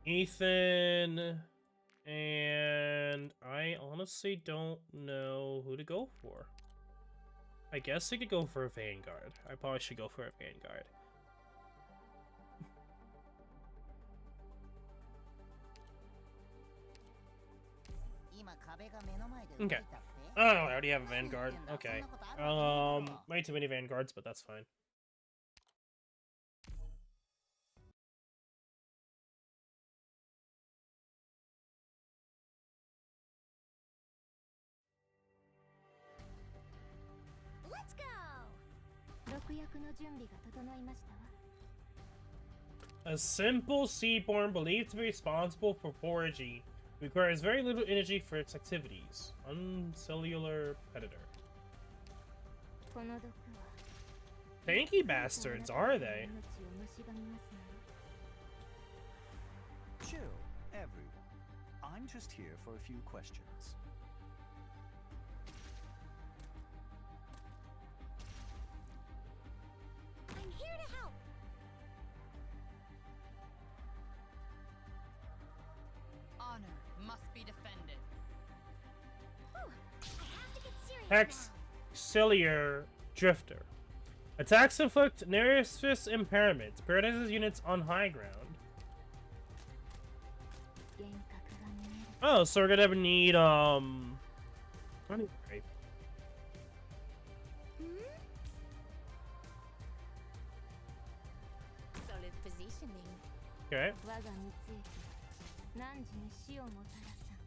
Ethan, and I honestly don't know who to go for. I guess I could go for a Vanguard. I probably should go for a Vanguard. Okay. Oh, I already have a Vanguard. Okay. Way too many Vanguards, but that's fine. Let's go! 毒薬の準備が整いましたわ。 A simple seaborn believed to be responsible for foraging requires very little energy for its activities. Uncellular predator. この毒は Tanky bastards, are they? Chill, everyone. I'm just here for a few questions. I'm here to help. Honor must be defended. Whew, I have to get serious now. Auxiliar Drifter. Attacks inflict nervous impairment. Paralyzes units on high ground. Oh, so we're gonna need Right. Solid positioning. Okay. 我が蜜液何時に死をもたらさん。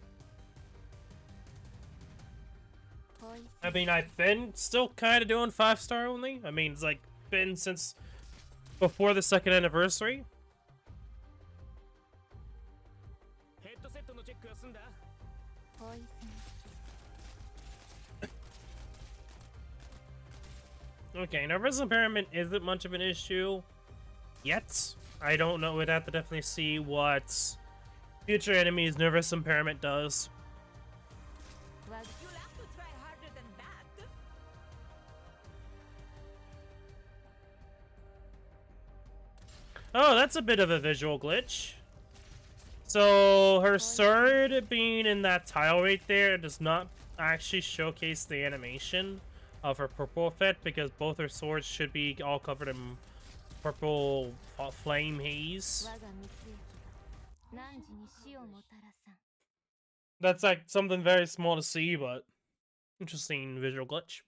I I mean, I've been still kind of doing 5-star only. I mean, it's like been since before the 2nd anniversary. Okay, nervous impairment isn't much of an issue yet. I don't know. We'd have to definitely see what future enemies' nervous impairment does. Well, you'll have to try harder than that. Oh, that's a bit of a visual glitch. So her sword being in that tile right there does not actually showcase the animation of her purple effect, because both her swords should be all covered in purple flame haze. That's like something very small to see, but interesting visual glitch.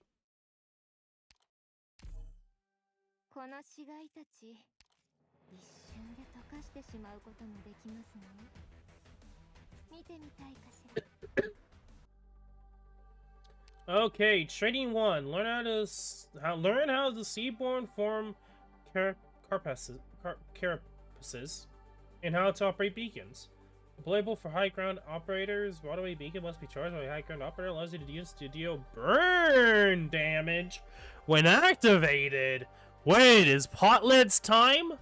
Okay, training 1. Learn how the seaborne form carapaces and how to operate beacons. Deployable for high ground operators. Waterway beacon must be charged by a high ground operator. Allows you to use to deal burn damage when activated. Wait, is Potlet's time?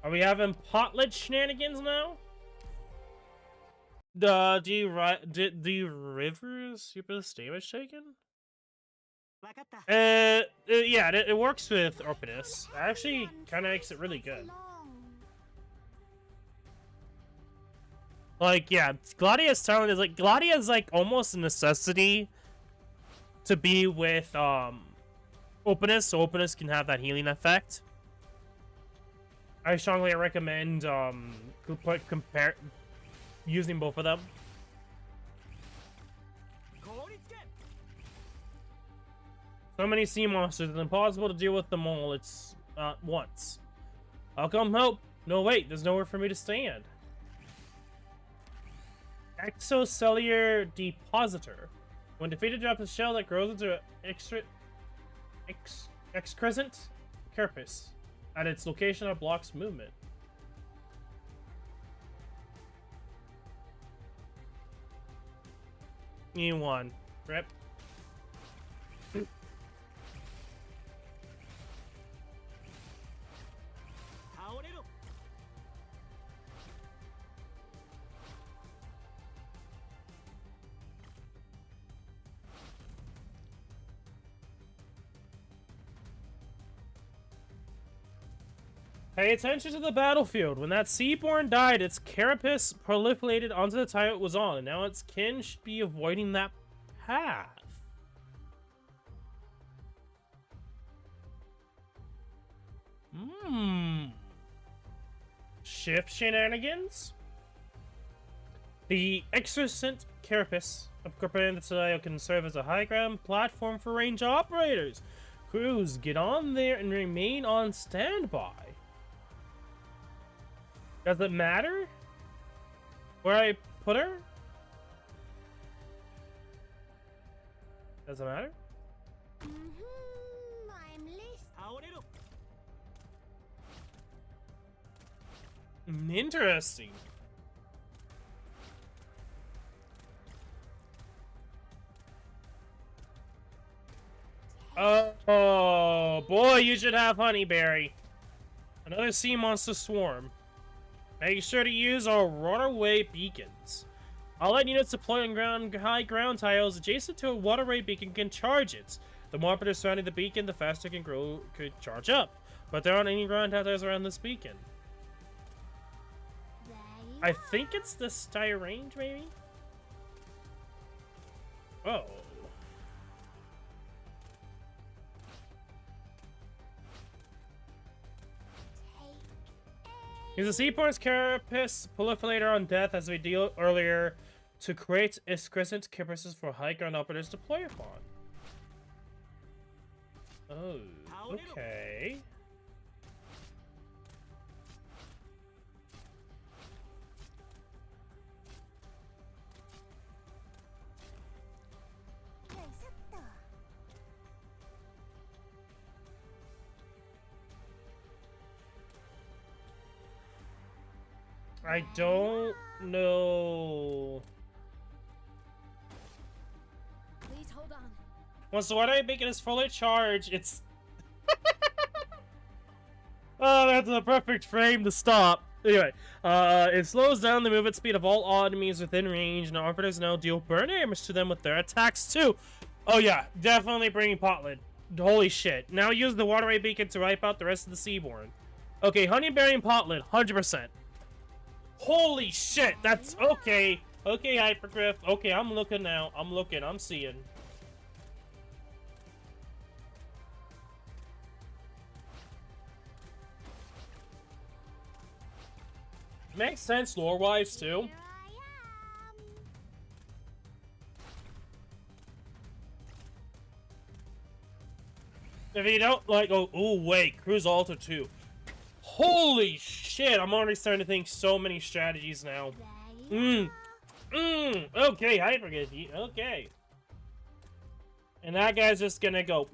Are we having Potlet shenanigans now? Do you rivers super damage taken? Yeah, it works with Orpidus. Actually, kind of makes it really good. Like, yeah, Gladia's talent is like, Gladia is like almost a necessity to be with Opinus, so Opinus can have that healing effect. I strongly recommend compare using both of them. So many sea monsters, it's impossible to deal with them all once. I'll come help. No, wait, there's nowhere for me to stand. Exocellular Depositor. When defeated, drop a shell that grows into an excrescent carapace. At its location, it blocks movement. E1. Rip. Pay attention to the battlefield. When that Seaborn died, its carapace proliferated onto the tile it was on, and now its kin should be avoiding that path. Shift shenanigans? The excrescent carapace incorporated into the tile can serve as a high ground platform for range operators. Crews, get on there and remain on standby. Does it matter where I put her? Does it matter? I'm listening. Interesting. Oh boy, you should have Honeyberry. Another sea monster swarm. Make sure to use our waterway beacons. All that units deployed on high ground tiles adjacent to a waterway beacon can charge it. The more operators surrounding the beacon, the faster it could charge up. But there aren't any ground tiles around this beacon. I think it's the Styre range, maybe? Oh. Use a Seaborn's carapace proliferator on death as we deal earlier to create excrescent carapaces for high ground operators to deploy upon. Oh, okay. I don't know. Please hold on. Once the water beacon is fully charged, it's... Oh, that's the perfect frame to stop. Anyway, it slows down the movement speed of all enemies within range, and operators now deal burn damage to them with their attacks too. Oh yeah, definitely bringing Potlid. Holy shit. Now use the waterway beacon to wipe out the rest of the Seaborn. Okay, Honeyberry and Potlid, 100%. Holy shit, that's okay. Okay, Hypergriff. Okay, I'm looking now. I'm looking, I'm seeing. Makes sense lore-wise, too. Here I am. If you don't like, oh wait, Cruise Altar 2. Holy shit, I'm already starting to think so many strategies now. Okay, Hypergriff, okay. And that guy's just gonna go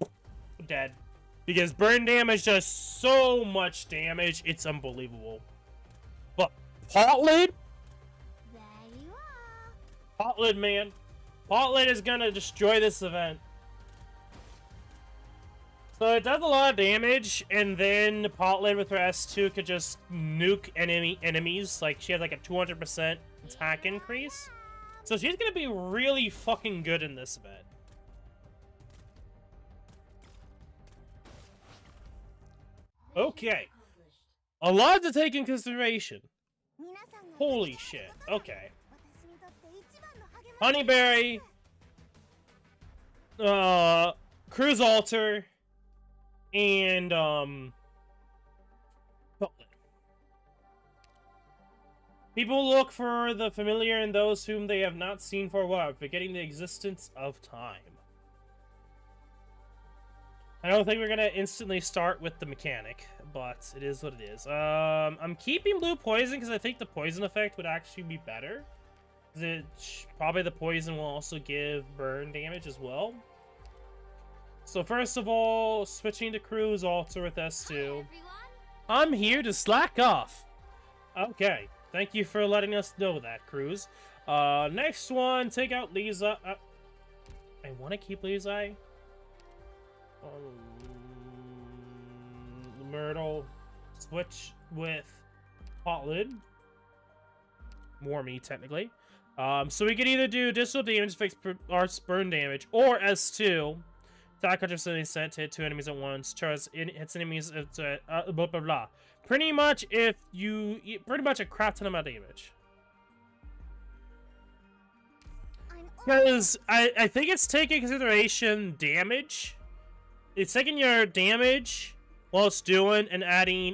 dead. Because burn damage does so much damage, it's unbelievable. But Potlid? There you are. Potlid, man. Potlid is gonna destroy this event. So it does a lot of damage, and then Potlid with her S2 could just nuke enemies. Like, she has like a 200% attack increase. So she's gonna be really fucking good in this event. Okay. A lot to take in consideration. Holy shit. Okay. Honeyberry. Cruise Altar. And, people look for the familiar and those whom they have not seen for a while, forgetting the existence of time. I don't think we're gonna instantly start with the mechanic, but it is what it is. I'm keeping blue poison because I think the poison effect would actually be better. Probably the poison will also give burn damage as well. So first of all, switching to Cruise Altar with S2. I'm here to slack off. Okay, thank you for letting us know that, Cruise. Next one, take out Lisa. I want to keep Lisa. Myrtle. Switch with Potlid. More me, technically. So we could either do additional damage, fix arts burn damage, or S2. Attack 100% sent to hit 2 enemies at once. Charge hits enemies blah blah blah. Pretty much pretty much a crap ton amount of damage. Because I think it's taking consideration damage. It's taking your damage while it's doing and adding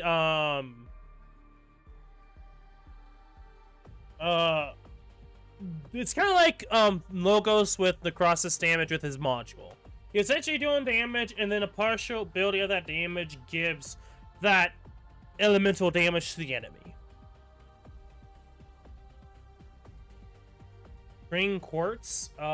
it's kind of like Logos with the Crossus damage with his module. You're essentially doing damage, and then a partial ability of that damage gives that elemental damage to the enemy. Bring Quartz. You're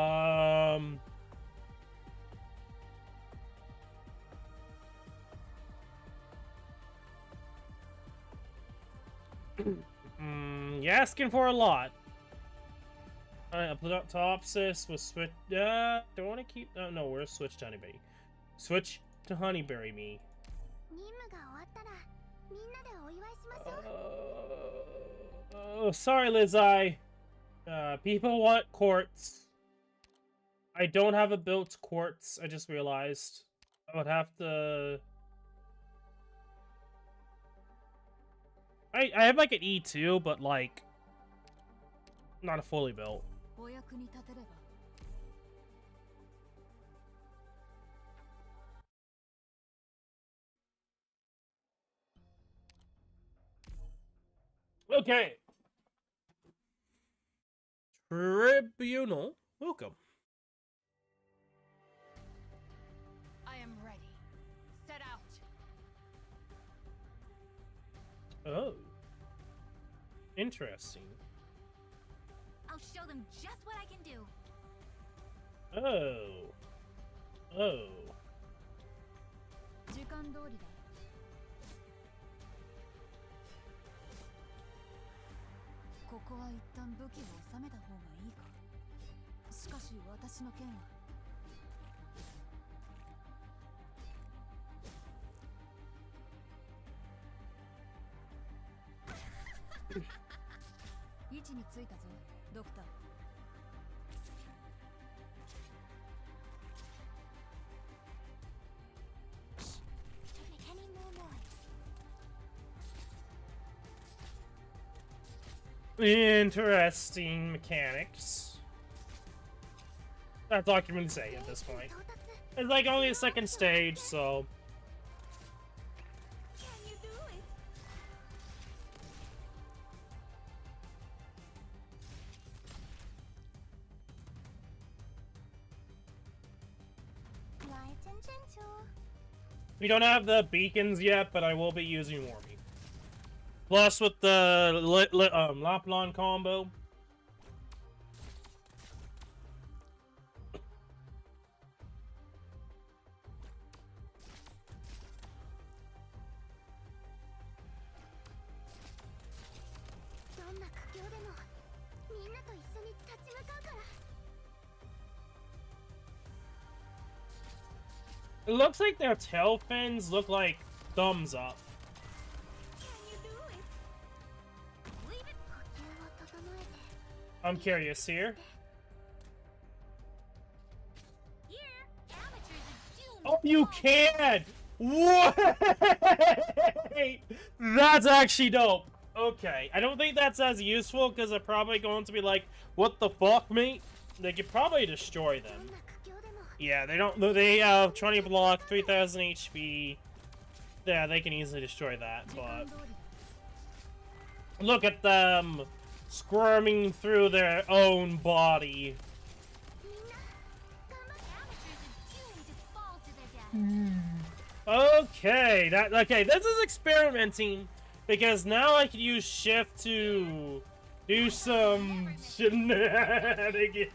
asking for a lot. Alright, Plutopsis was switch. Don't want to keep. Oh, no, we're switch to Honeyberry. Switch to Honeyberry, me. Oh, sorry, Lizai. People want quartz. I don't have a built quartz. I just realized I would have to. I have like an E2, but like not a fully built. Okay. Tribunal, welcome. I am ready. Set out. Oh. Interesting. I'll show them just what I can do. Oh. Oh. ここは一旦武器を収めた方がいいか。しかし私の剣は。位置についたぞ、ドクター。Interesting mechanics. That's all I can really say at this point. It's like only a second stage, so. Can you do it? Light and gentle. We don't have the beacons yet, but I will be using Warmy. Plus with the Laplon combo. It looks like their tail fins look like thumbs up. I'm curious here. Oh, you can! Wait! That's actually dope. Okay, I don't think that's as useful because they're probably going to be like, "What the fuck, mate?" They could probably destroy them. Yeah, they don't. They have 20 block, 3,000 HP. Yeah, they can easily destroy that. But look at them squirming through their own body. Okay, this is experimenting because now I can use shift to do some shenanigans.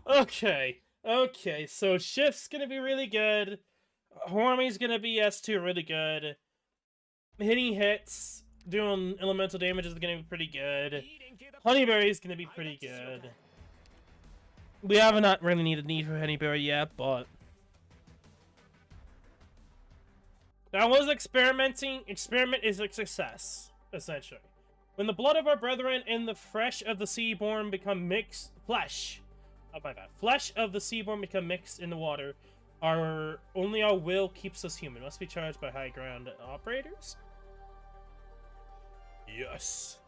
Okay, so shift's gonna be really good. Hormy's gonna be S2 really good. Hitting hits, doing elemental damage is gonna be pretty good. Honeyberry's gonna be pretty good. We have not really need for Honeyberry yet, but that was experimenting. Experiment is a success, essentially. When the blood of our brethren and the flesh of the seaborn become mixed, flesh of the seaborn become mixed in the water. Only our will keeps us human. Must be charged by high ground operators. Yes.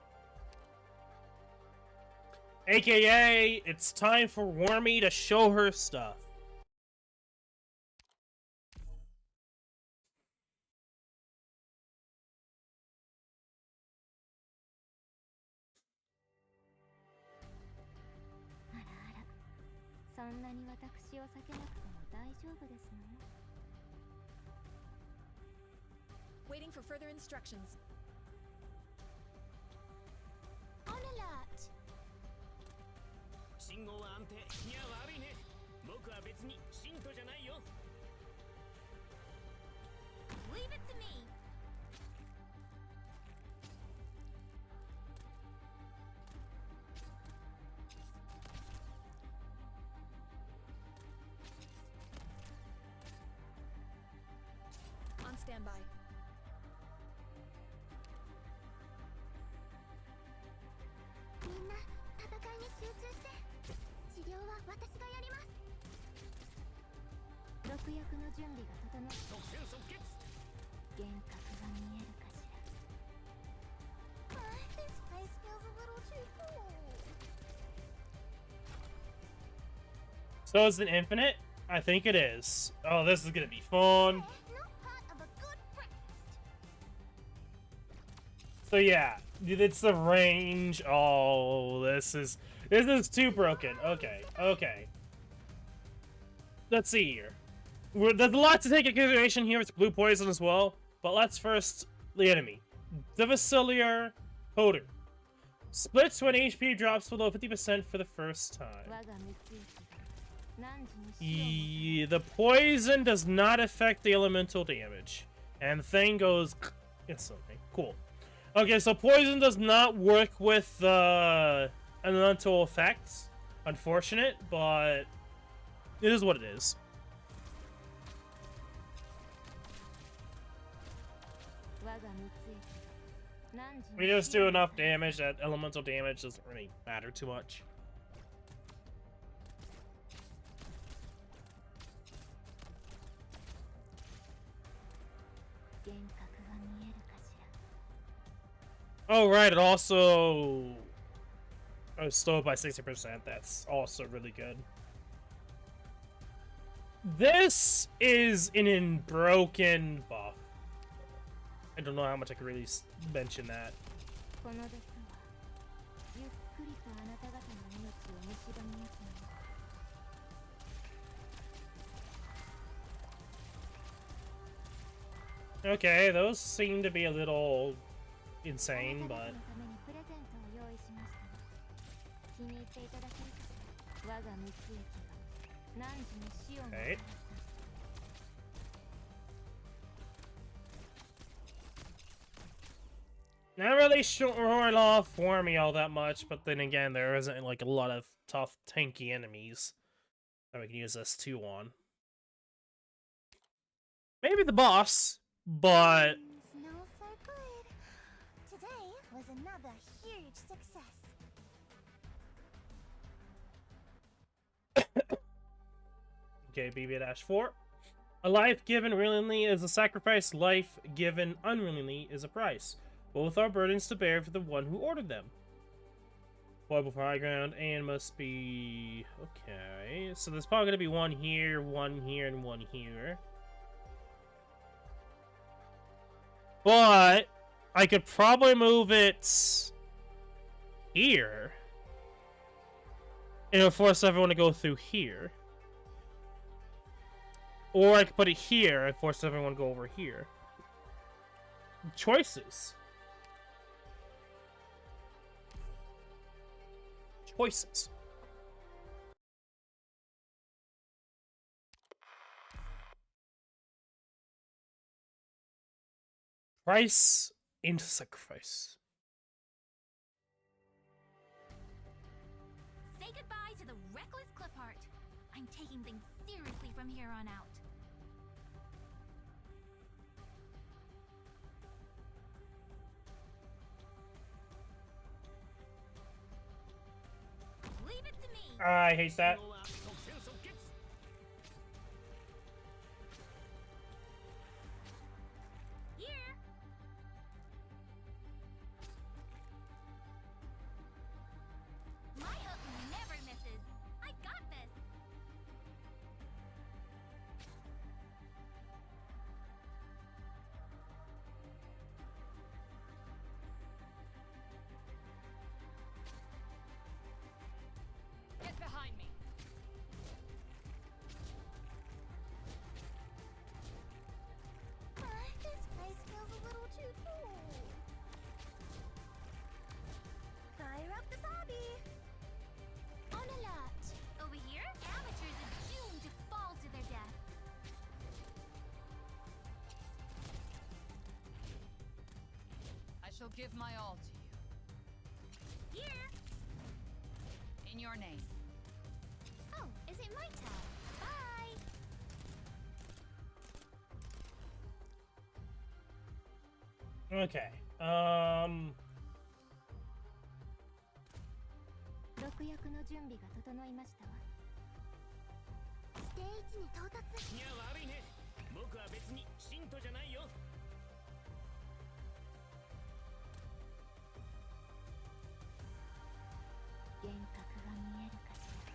AKA, it's time for Wormy to show her stuff. Waiting for further instructions. On alert. 信号は安定。いや悪いね。僕は別に信徒じゃないよ。Leave it to me. On standby. みんな戦いに集中して。治療は私がやります。毒薬の準備が整っ。即戦即決。幻覚が見えるかしら。This place feels a little too cool. So is it infinite? I think it is. Oh, this is gonna be fun. No part of a good breakfast. So yeah, it's the range. Oh, this is too broken. Okay. Let's see here. There's a lot to take into consideration here with blue poison as well. But let's first the enemy. The Vasilier Hodor. Splits when HP drops below 50% for the first time. The poison does not affect the elemental damage. And the thing goes instantly. Cool. Okay, so poison does not work with elemental effects. Unfortunate, but it is what it is. We just do enough damage that elemental damage doesn't really matter too much. Oh, right, it also slowed by 60%. That's also really good. This is an broken buff. I don't know how much I could really mention that. Okay, those seem to be a little insane, but... Okay. Not really showing off for me all that much, but then again, there isn't like a lot of tough, tanky enemies that we can use this 2 on. Maybe the boss, but... Smells so good. Today was another huge success. Okay, BB-4. A life given willingly is a sacrifice, life given unwillingly is a price. Both are burdens to bear for the one who ordered them. Playable for high ground and must be... Okay, so there's probably going to be one here, and one here. But I could probably move it here. And it'll force everyone to go through here. Or I could put it here and force everyone to go over here. Choices. Choices. Price into sacrifice. Say goodbye to the reckless clip art. I'm taking things seriously from here on out. Leave it to me. I hate that. Here. My hook never misses. I got this. Get behind me. This place feels a little too cool. Fire up the Bobby. On alert. Over here, amateurs are doomed to fall to their death. I shall give my all to you. Here. In your name. Oh, is it my turn? Bye. Okay. 毒薬の準備が整いましたわ。ステージに到達。いや悪いね。僕は別に信徒じゃないよ。幻覚が見えるかしら。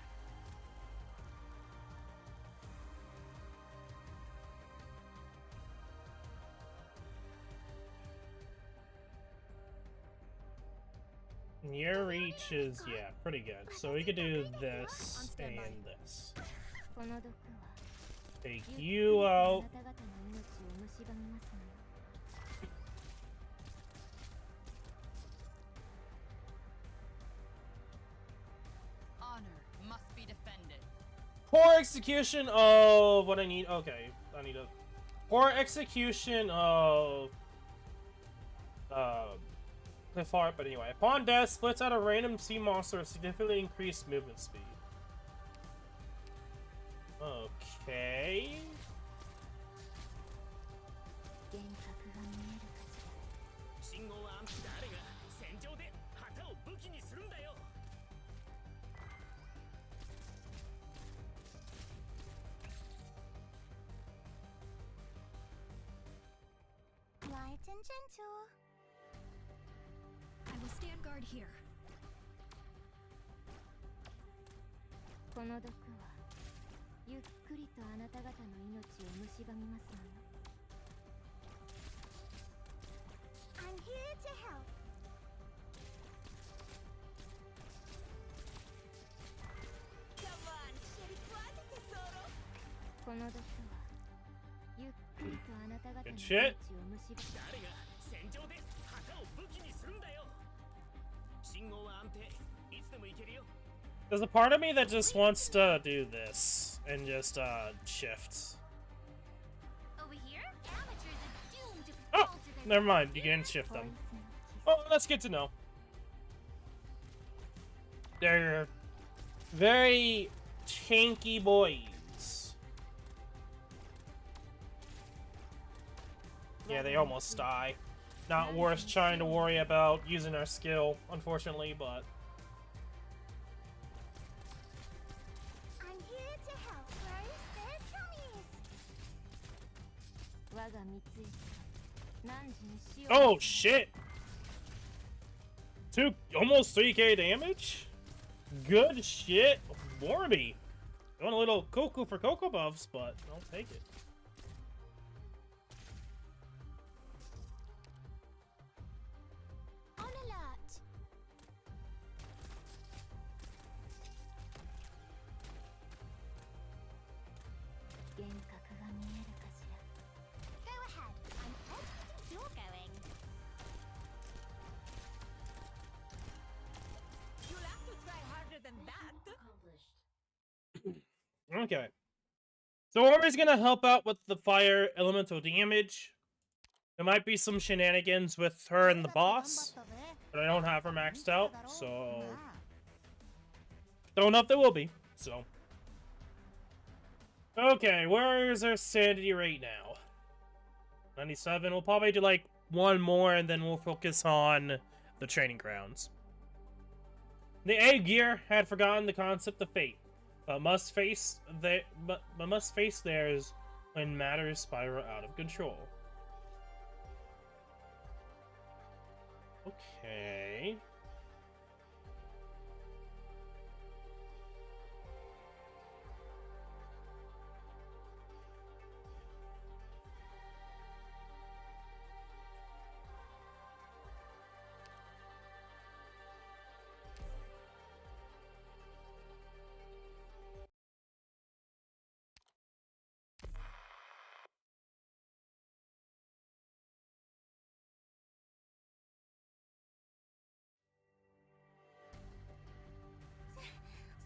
Your reach is, yeah, pretty good. So we could do this and this. この毒は Take ゆっくり you とあ out. なた方の命を蝕みますのよ。Honor must be defended. Poor execution of what I need. Okay, I need a poor execution of far, but anyway. Upon death, splits out a random sea monster with significantly increased movement speed. Okay. 信号は誰が戦場で旗を武器にするんだよ。 Light and gentle. I will stand guard here. この毒はゆっくりとあなた方の命を蝕みますのよ。I'm here to help. Come on, この毒はゆっくりとあなた方の Good 命を shit. 蝕誰が戦場で旗を武器にするんだよ。信号は安定。いつでも行けるよ。 There's a part of me that just wants to do this and just shift. Over here, amateurs are doomed to Oh, fall to their never mind. You can shift them. Oh, that's good to know. They're very tanky boys. Yeah, they almost die. Not worth trying to worry about using our skill, unfortunately, but... I'm here to help raise their tummies. 我が三つ何時に死を Oh, shit! Almost 3k damage? Good shit, Warby. Going a little cuckoo for Cocoa Buffs, but I'll take it. On alert. Go ahead. I'm ready if you're going. You'll have to try harder than that. Okay. So Warby's gonna help out with the fire elemental damage. There might be some shenanigans with her and the boss, but I don't have her maxed out, so... Don't know if there will be, so... Okay, where is our sanity right now? 97. We'll probably do like one more and then we'll focus on the training grounds. The Aegir had forgotten the concept of fate, but must face theirs when matters spiral out of control. Okay.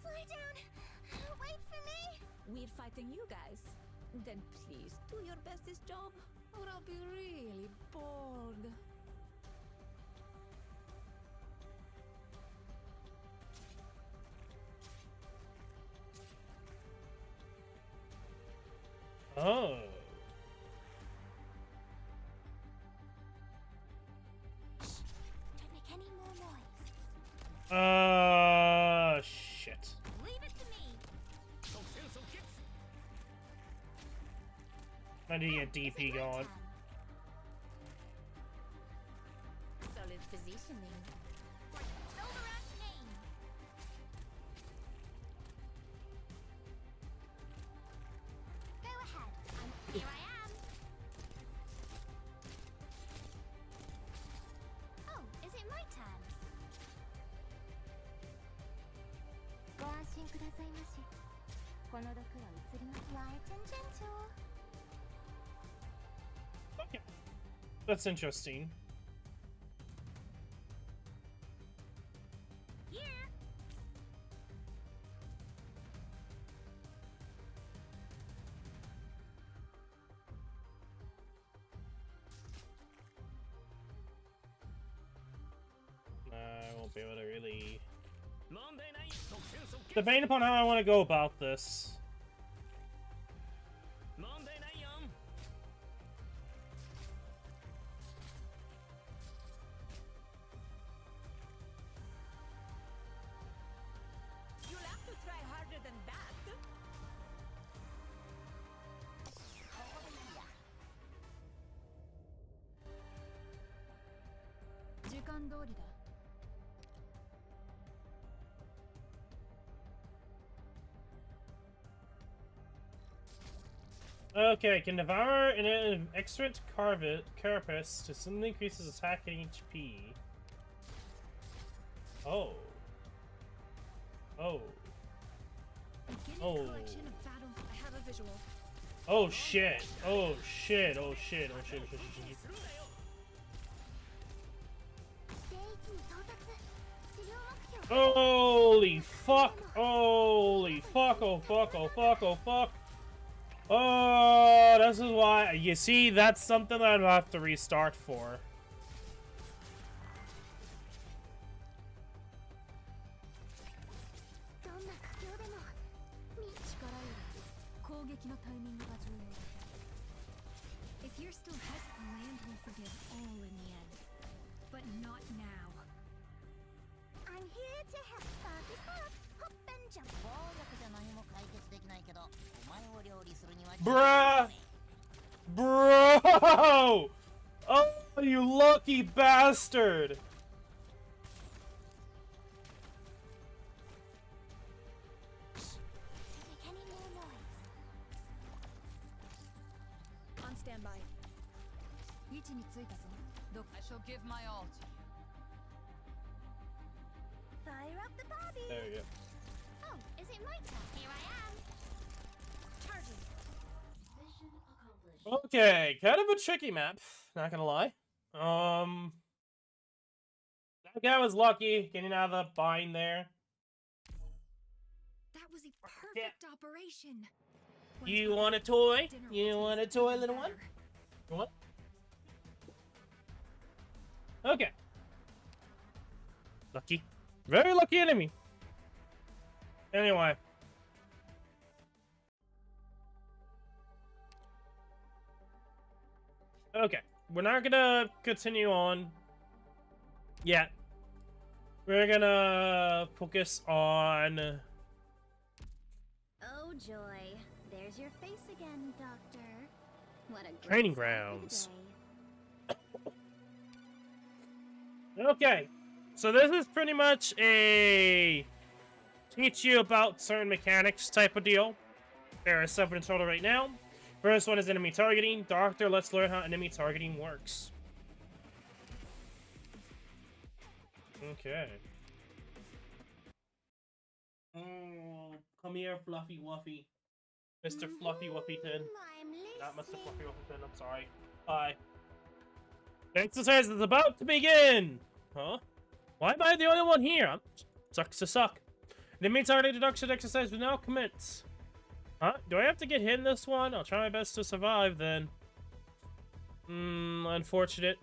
Slow down. Wait for me. We're fighting you guys. Then please do your best this job, or I'll be really bored. Oh. Don't make any more noise. Shit. Leave it to me. 即戦即決。 I need to get Is DP it my going. turn? Solid positioning. Silverrack name. Go ahead. Here I am. Oh, is it my turn? ご安心くださいまし。この毒は移ります。Light and gentle. Okay. That's interesting. Here. won't be able to really... 問題ない即戦即決 Depending upon how I want to go about this. 問題ないよ You'll have to try harder than that. 時間通りだ。 Okay, can devour an excellent carapace to suddenly increases attack and HP. Oh. Oh. Beginning Oh. collection of battle. I have a visual. Oh shit. Oh shit. Oh shit. Oh shit. Oh shit. Oh shit. するんだよ ステージに到達治療目標 Holy fuck. Holy fuck. Oh fuck. Oh fuck. Oh fuck. Oh, this is why. You see, that's something that I'd have to restart for. どんな苦境でも力より攻撃のタイミングが重要だ。If you're still hesitant, land will forgive all in the end. But not now. I'm here to help start this up. Hop and jump. 暴力じゃ何も解決できないけどお前を料理するには Bruh! Bro! Oh, you lucky bastard! Make any more noise. On standby. 位置についたぞ。ど I shall give my all to you. Fire up the body. There you Oh, is it my turn? Here I am. Charging. Mission accomplished. go. Okay, kind of a tricky map, not gonna lie. That guy was lucky getting out of the bind there. That was a perfect operation. You want a toy? You want a toy, little one? You want? Okay. Lucky. Very lucky enemy. Anyway. Okay. We're not gonna continue on yet. We're gonna focus on... Oh joy. There's your face again, Doctor. What a great Training start to the grounds. day. Okay, so this is pretty much a teach you about certain mechanics type of deal. There are 7 in total right now. First one is enemy targeting. Doctor, let's learn how enemy targeting works. Okay. Oh, come here, Fluffy Wuffy. Mr. Fluffy Wuffyton. I'm Not Mr. listening. Fluffy Wuffyton, I'm sorry. Hi. The exercise is about to begin! Huh? Why am I the only one here? Sucks to suck. The main target deduction exercise will now commence. Huh? Do I have to get hit in this one? I'll try my best to survive then. Unfortunate.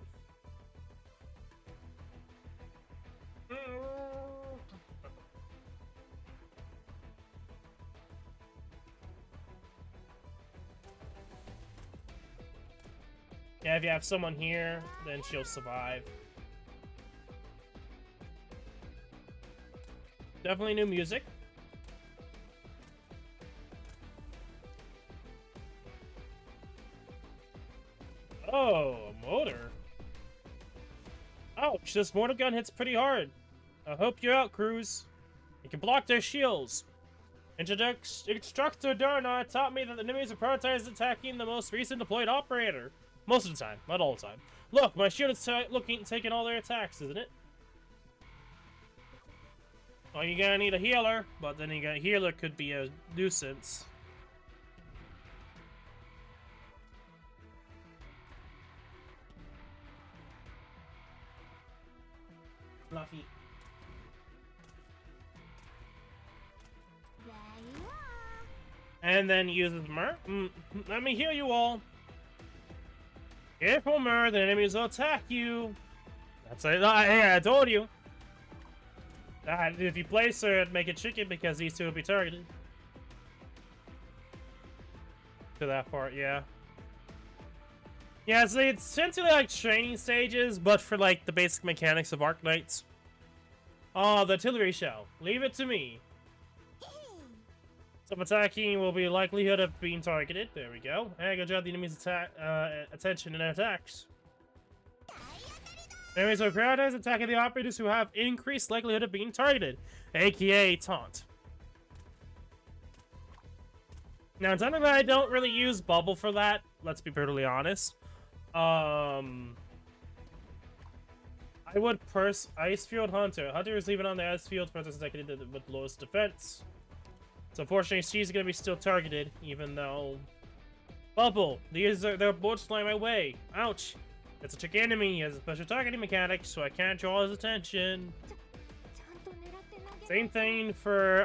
Yeah, if you have someone here, then she'll survive. Definitely new music. Oh, a motor. Ouch, this mortar gun hits pretty hard. I hope you're out, Cruz. You can block their shields. Instructor Darna taught me that the enemies are prioritized attacking the most recent deployed operator. Most of the time, not all the time. Look, my shield is taking all their attacks, isn't it? Oh, you're gonna need a healer, but then a healer could be a nuisance. Fluffy. There you are. And then uses Myrrh. Let me heal you all. Careful, Myrrh, the enemies will attack you. That's it. Hey, I told you. If you place her, it'd make it tricky because these two will be targeted. To that part, yeah. Yeah, so it's essentially like training stages, but for like the basic mechanics of Arknights. Oh, the artillery shell. Leave it to me. Some attacking will be a likelihood of being targeted. There we go. And good job the enemy's attack attention and attacks. Enemies are prioritized attacking the operators who have increased likelihood of being targeted, aka taunt. Now, technically, I don't really use bubble for that. Let's be brutally honest. I would Ice Field Hunter. Hunter is leaving on the Ice Field for the second with lowest defense. So unfortunately, she's gonna be still targeted, even though bubble. They're both flying my way. Ouch! It's a tricky enemy. He has a special targeting mechanic, so I can't draw his attention. Same thing for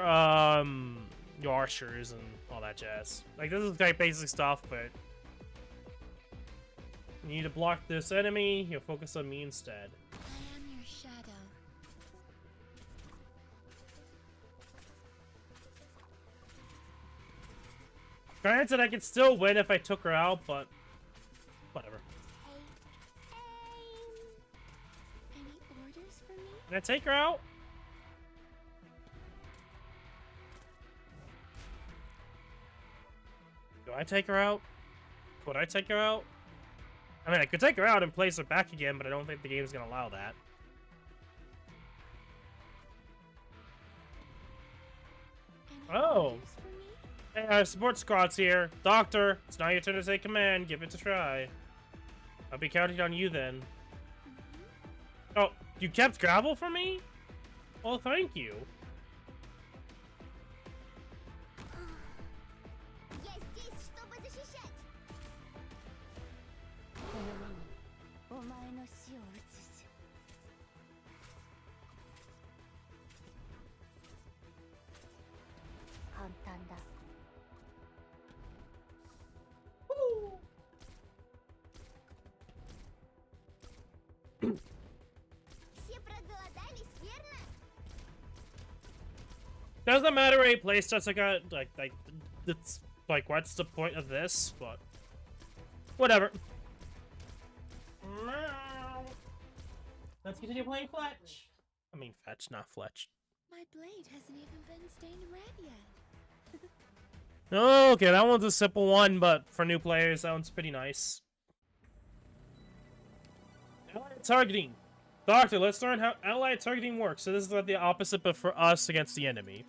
your archers and all that jazz. Like, this is like basic stuff, but you need to block this enemy. He'll focus on me instead. I am your shadow. Granted, I could still win if I took her out, but whatever. Any orders for me? Can I take her out? Do I take her out? Could I take her out? I mean, I could take her out and place her back again, but I don't think the game's gonna allow that. Any Oh. orders for me? Hey, our support squad's here. Doctor, it's now your turn to take command. Give it a try. I'll be counting on you then. Oh, you kept gravel for me? Well, thank you. Doesn't matter where he placed us. It's like, what's the point of this? But whatever. Let's continue playing Fletch. I mean, Fetch, not Fletch. My blade hasn't even been stained red yet. Okay, that one's a simple one, but for new players, that one's pretty nice. Allied targeting. Doctor, let's learn how allied targeting works. So this is like the opposite, but for us against the enemy.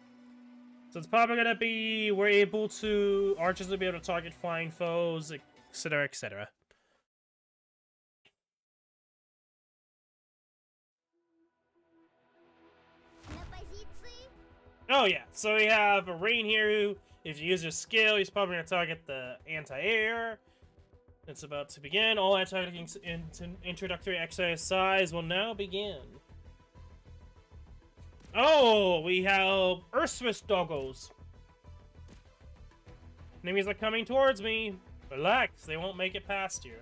So it's probably gonna be archers will be able to target flying foes, etc., etc. Oh yeah, so we have a Rain here who, if you use your skill, he's probably gonna target the anti-air. It's about to begin. All anti-targeting introductory exercise will now begin. Oh, we have Earthswiss doggos. Enemies are coming towards me. Relax, they won't make it past you.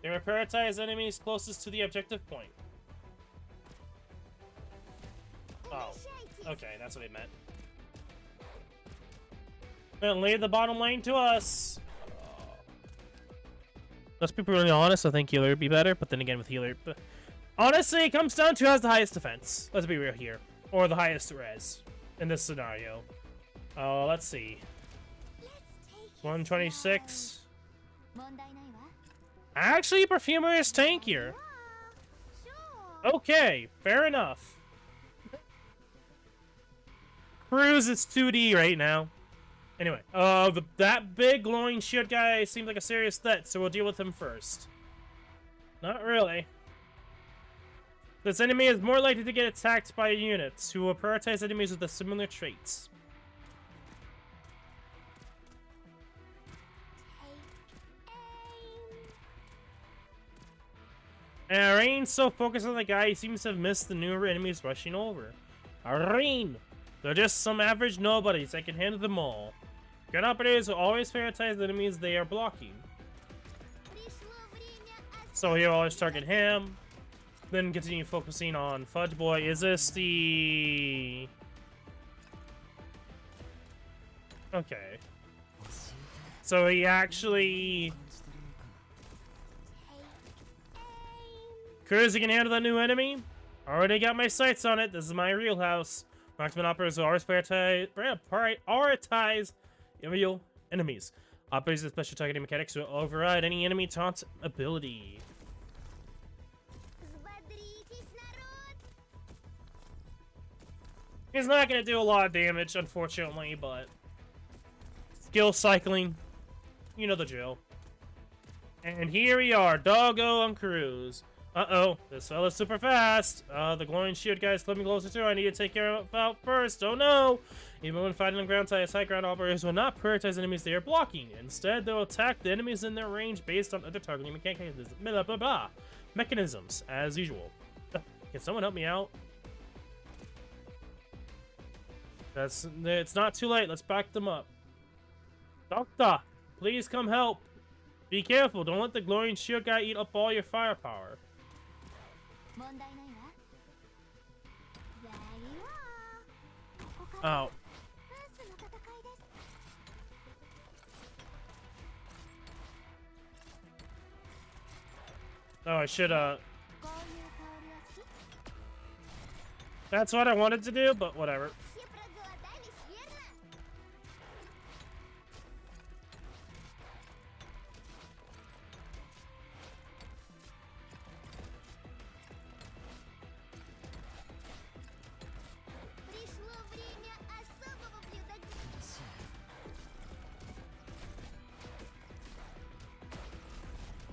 They will prioritize enemies closest to the objective point. Oh, okay, that's what they meant. And leave the bottom lane to us. Let's be brutally honest, I think healer would be better, but then again with healer... Honestly, it comes down to who has the highest defense. Let's be real here. Or the highest res in this scenario. Let's see. 126. Actually, Perfumer is tankier. Okay, fair enough. Cruise is 2D right now. Anyway, that big glowing shield guy seems like a serious threat, so we'll deal with him first. Not really. This enemy is more likely to get attacked by units who will prioritize enemies with the similar traits. And Rain's so focused on the guy, he seems to have missed the newer enemies rushing over. Rain! They're just some average nobodies that can handle them all. Good operators will always prioritize the enemies they are blocking. So he'll always target him. then continue focusing on Fudge Boy. Is this the... Okay. So he actually... Cruising can handle that new enemy? Already got my sights on it. This is my real house. Marksman operators will always prioritize real enemies. Operators with special targeting mechanics will override any enemy taunt ability. He's not going to do a lot of damage, unfortunately, but... Skill cycling. You know the drill. And here we are, doggo on cruise. Uh-oh, this fella's super fast. The glowing shield guy's slipping closer too. I need to take care of it out first. Oh no! Even when fighting on ground types, high ground operators will not prioritize enemies they are blocking. Instead, they'll attack the enemies in their range based on other targeting mechanisms, as usual. Can someone help me out? It's not too late. Let's back them up. Doctor, please come help. Be careful. Don't let the glowing shield guy eat up all your firepower. Oh. Oh, I should, That's what I wanted to do, but whatever.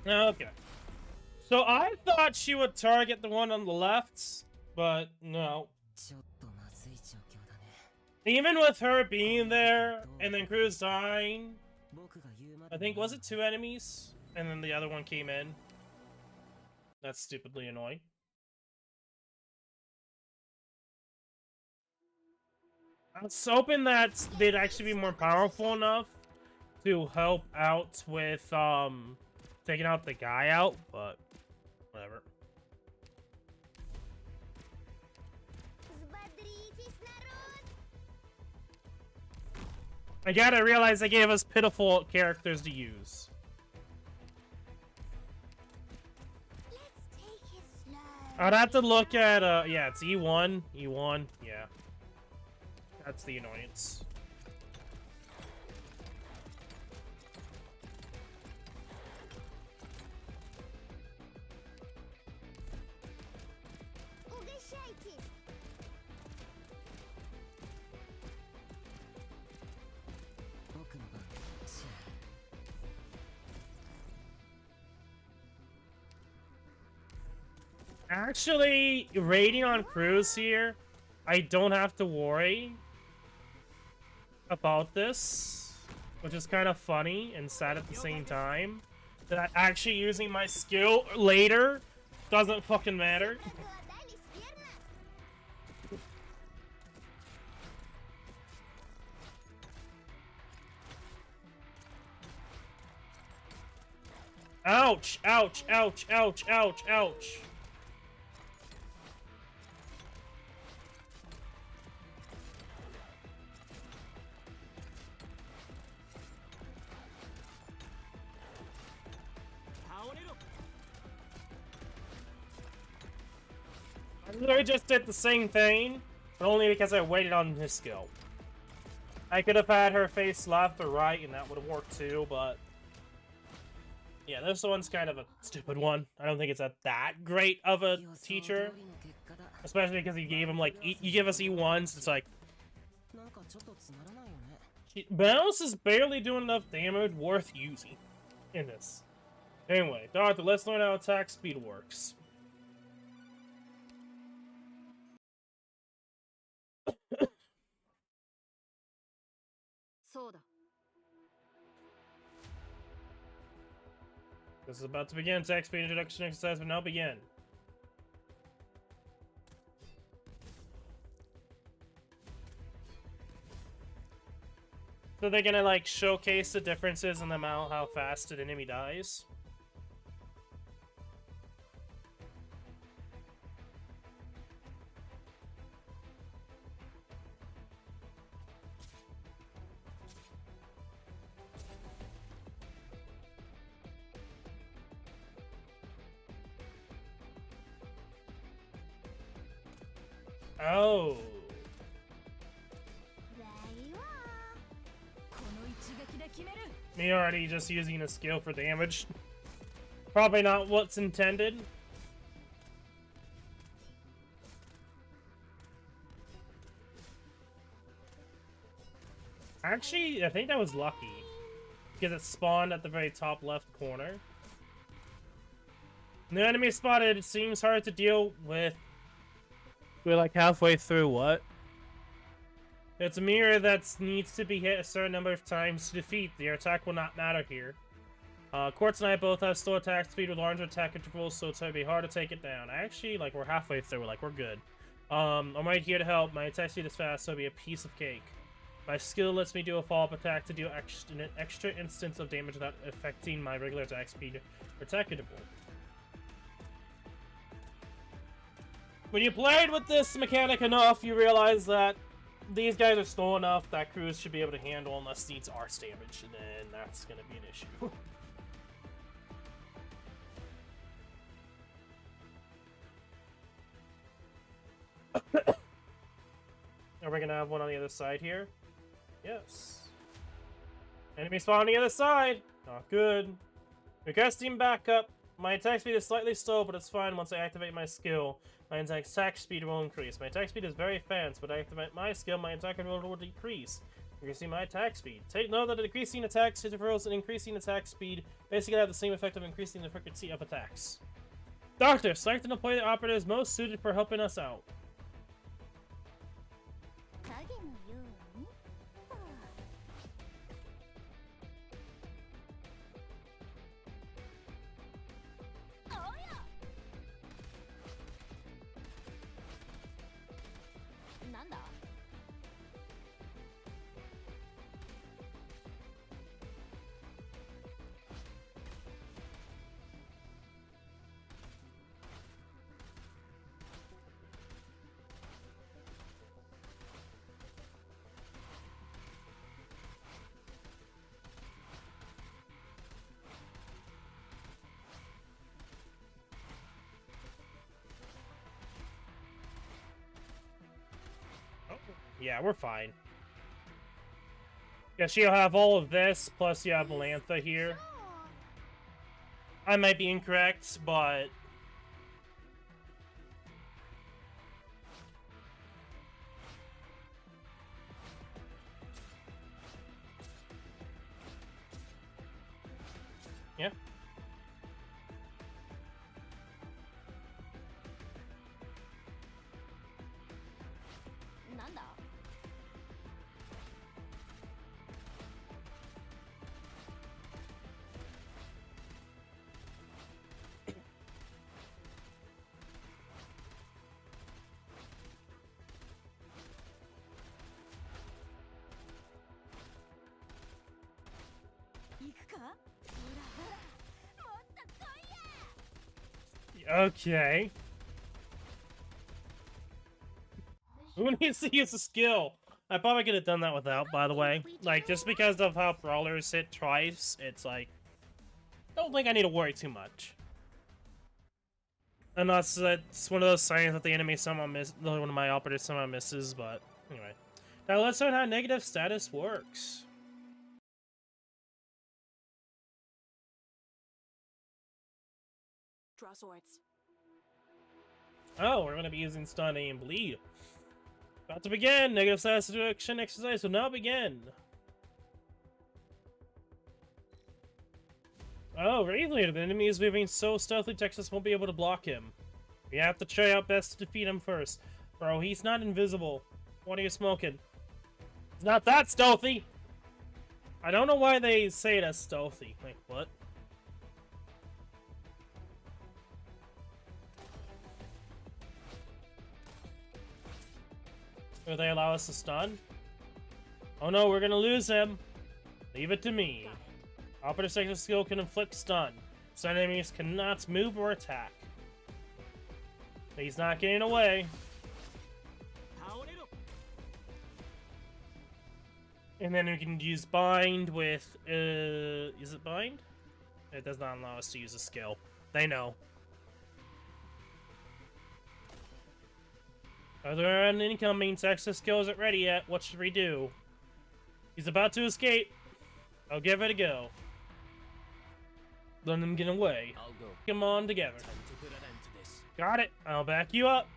Okay. So I thought she would target the one on the left, but no. Even with her being there, and then Cruz dying, I think, was it 2 enemies? And then the other one came in. That's stupidly annoying. I was hoping that they'd actually be more powerful enough to help out with, taking out the guy out, but whatever. I gotta realize they gave us pitiful characters to use. I'd have to look at, yeah, it's E1, yeah. That's the annoyance. Actually, raiding on Cruise here, I don't have to worry about this, which is kind of funny and sad at the same time. That actually using my skill later doesn't fucking matter. Ouch, ouch, ouch, ouch, ouch, ouch. I literally just did the same thing, but only because I waited on his skill. I could have had her face left or right, and that would have worked too, but... Yeah, this one's kind of a stupid one. I don't think it's that great of a teacher. Especially because you gave him, like, you give us E1s, it's like... Bounce is barely doing enough damage worth using in this. Anyway, Doctor, let's learn how attack speed works. This is about to begin. Attack speed introduction exercise will now begin. So they're gonna like showcase the differences in the amount how fast an enemy dies. Oh. There you are. この一撃で決める Me already just using a skill for damage. Probably not what's intended. Actually, I think that was lucky. Because it spawned at the very top left corner. New enemy spotted. It seems hard to deal with. We're like halfway through what? It's a mirror that needs to be hit a certain number of times to defeat. Their attack will not matter here. Quartz and I both have slow attack speed with larger attack intervals, so it's gonna be hard to take it down. Actually, like, we're halfway through. Like, we're good. I'm right here to help. My attack speed is fast, so it'll be a piece of cake. My skill lets me do a follow-up attack to do an extra instance of damage without affecting my regular attack speed or attack interval. When you played with this mechanic enough, you realize that these guys are slow enough that crews should be able to handle unless it needs arse damage, and then that's gonna be an issue. Are we gonna have one on the other side here? Yes. Enemy spawn on the other side! Not good. Requesting backup. My attack speed is slightly slow, but it's fine once I activate my skill. My attack speed will increase. My attack speed is very fast, but I activate my skill, my attack roll will decrease. Increasing my attack speed. Take note that decreasing attack intervals and increasing attack speed basically have the same effect of increasing the frequency of attacks. Doctor, select and deploy the operatives most suited for helping us out. 影のようにと。おや。なんだ。Yeah, we're fine. Guess you'll have all of this, plus you have Melantha here. I might be incorrect, but... yeah. Okay. Who needs to use a skill? I probably could have done that without, by the way. Like, just because of how brawlers hit twice, it's like... don't think I need to worry too much. Unless it's one of those signs that the enemy somehow one of my operatives somehow misses, but... anyway. Now let's learn how negative status works. Draw swords. Oh, we're gonna be using stun, aim, bleed. About to begin! Negative status reduction exercise will now begin! Oh, really? The enemy is moving so stealthily Texas won't be able to block him. We have to try our best to defeat him first. Bro, he's not invisible. What are you smoking? It's not that stealthy! I don't know why they say it as stealthy. Like, what? Will they allow us to stun? Oh no, we're gonna lose him. Leave it to me. Operative sector skill can inflict stun. Stun enemies cannot move or attack. He's not getting away. And then we can use bind with, is it bind? It does not allow us to use a skill. They know. Are there any incoming Texas skills at ready yet? What should we do? He's about to escape. I'll give it a go. Let him get away. I'll go. Come on together. Time to put an end to this. Got it. I'll back you up.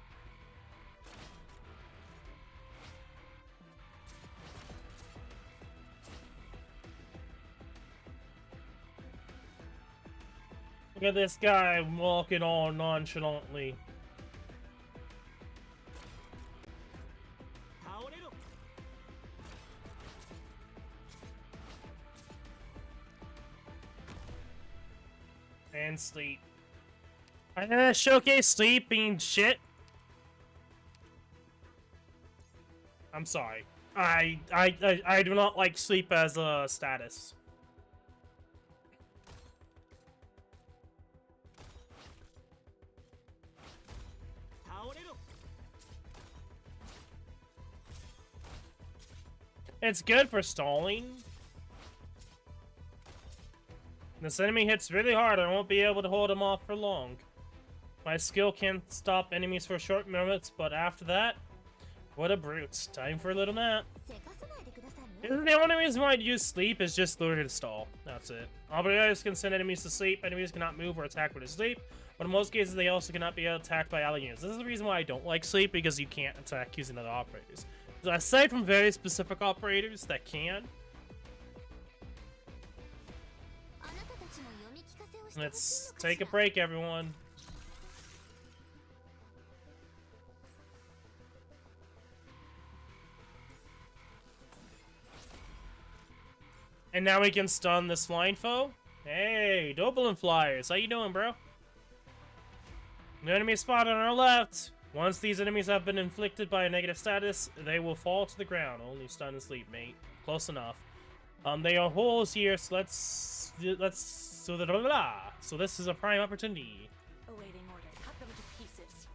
Look at this guy walking all nonchalantly. And sleep. I'm gonna showcase sleep being shit. I'm sorry. I do not like sleep as a status. It's good for stalling. This enemy hits really hard. I won't be able to hold him off for long. My skill can stop enemies for short moments, but after that, what a brute. Time for a little nap. The only reason why I'd use sleep is just lure to stall. That's it. Operators can send enemies to sleep. Enemies cannot move or attack with sleep, but in most cases they also cannot be attacked by ally units. This is the reason why I don't like sleep, because you can't attack using other operators. So aside from very specific operators that can, let's take a break, everyone. And now we can stun this flying foe. Hey, Doblin Flyers, how you doing, bro? The enemy spotted on our left. Once these enemies have been inflicted by a negative status, they will fall to the ground. Only stun and sleep, mate. Close enough. They are holes here, so so this is a prime opportunity. Awaiting order. Cut them to pieces.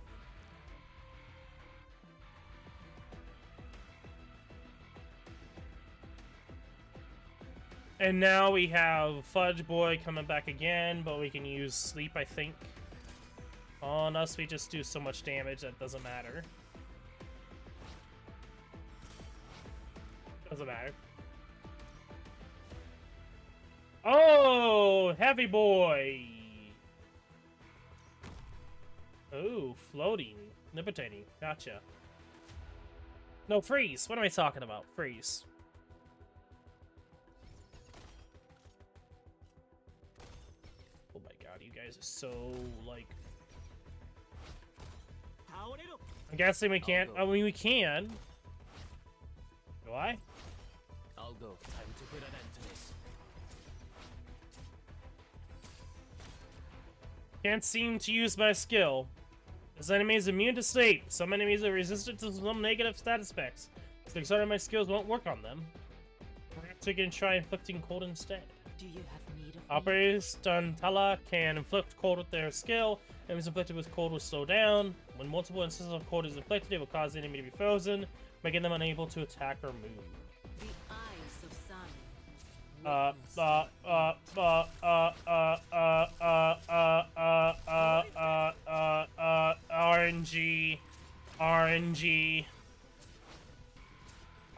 And now we have Fudge Boy coming back again, but we can use sleep, I think. On us, we just do so much damage that doesn't matter. Doesn't matter. Oh, heavy boy. Oh, floating, levitating. Gotcha. No, freeze. What am I talking about? Freeze. Oh my god, you guys are so, like... I'm guessing we can't. I mean, we can. Do I? I'll go. Time to put an end to this. Can't seem to use my skill. This enemy is immune to sleep. Some enemies are resistant to some negative status effects. So some of my skills won't work on them. Perhaps we can try inflicting cold instead. Do you have need of Operators Stuntala can inflict cold with their skill. Enemies inflicted with cold will slow down. When multiple instances of cold is inflicted, it will cause the enemy to be frozen, making them unable to attack or move. the eyes of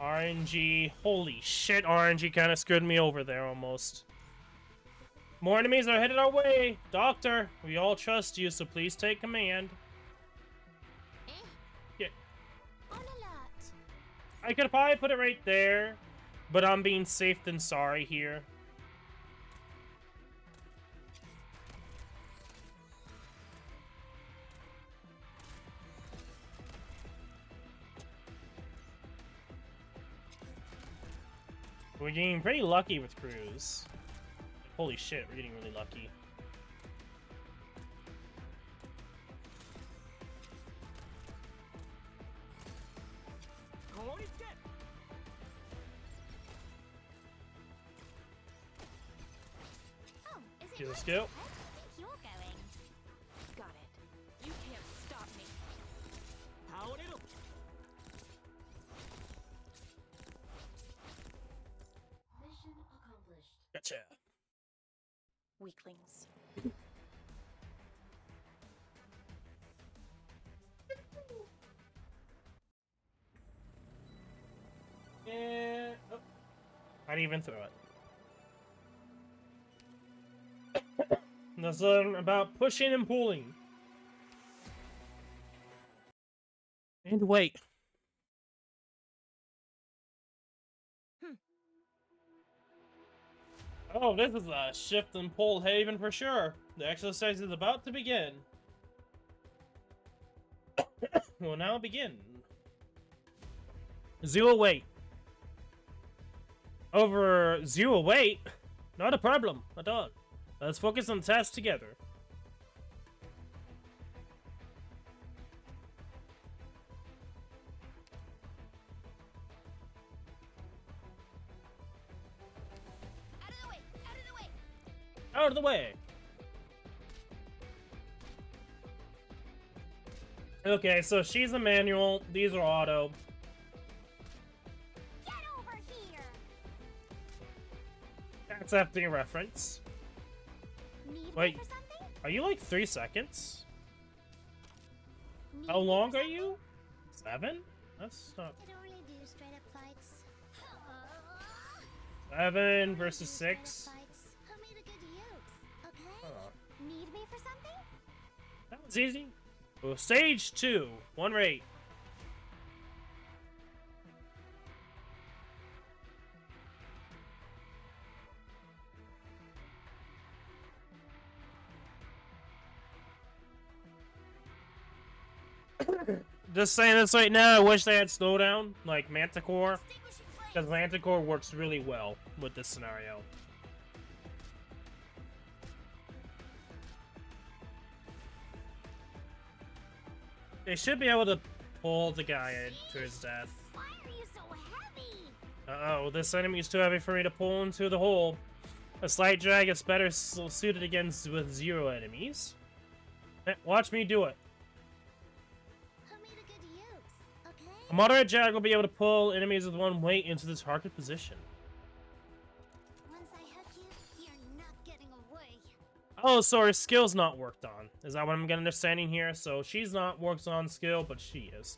RNG. Holy shit, RNG kind of screwed me over there almost. More enemies are headed our way. Doctor, we all trust you, so please take command. Yeah. I could probably put it right there, but I'm being safe than sorry here. We're getting pretty lucky with crews. Holy shit, we're getting really lucky. Oh, is it She's a right? skill. Where do you think you're going? Got it. You can't stop me. Mission accomplished. Gotcha. Weaklings. Not even through it. That's about pushing and pulling. And wait. Oh, this is a shift and pull haven for sure. The exercise is about to begin. Will now begin. Zero weight. Over zero weight? Not a problem at all. Let's focus on tasks together. Out of the way! Out of the way! Out of the way. Okay, so she's a manual. These are auto. Get over here! That's after a reference. Need Wait. me for something? Are you like 3 seconds? Need How me long for are something? you? 7? That's not... I don't really do straight up fights. 7 versus 6. Fights. I made a good use. Okay? Oh, Need me for something? that was easy. Well, stage 2. 1 rate. Just saying this right now, I wish they had slowdown, like Manticore, Extinguishing flames. because Manticore works really well with this scenario. They should be able to pull the guy to his death. Why are you so heavy? Uh-oh, this enemy is too heavy for me to pull into the hole. A slight drag is better suited against with 0 enemies. Watch me do it. I made a good use. Okay? A moderate drag will be able to pull enemies with 1 weight into the target position. Once I hook you, you're not getting away. Oh, so her skill's not worked on. Is that what I'm understanding here? So she's not worked on skill, but she is.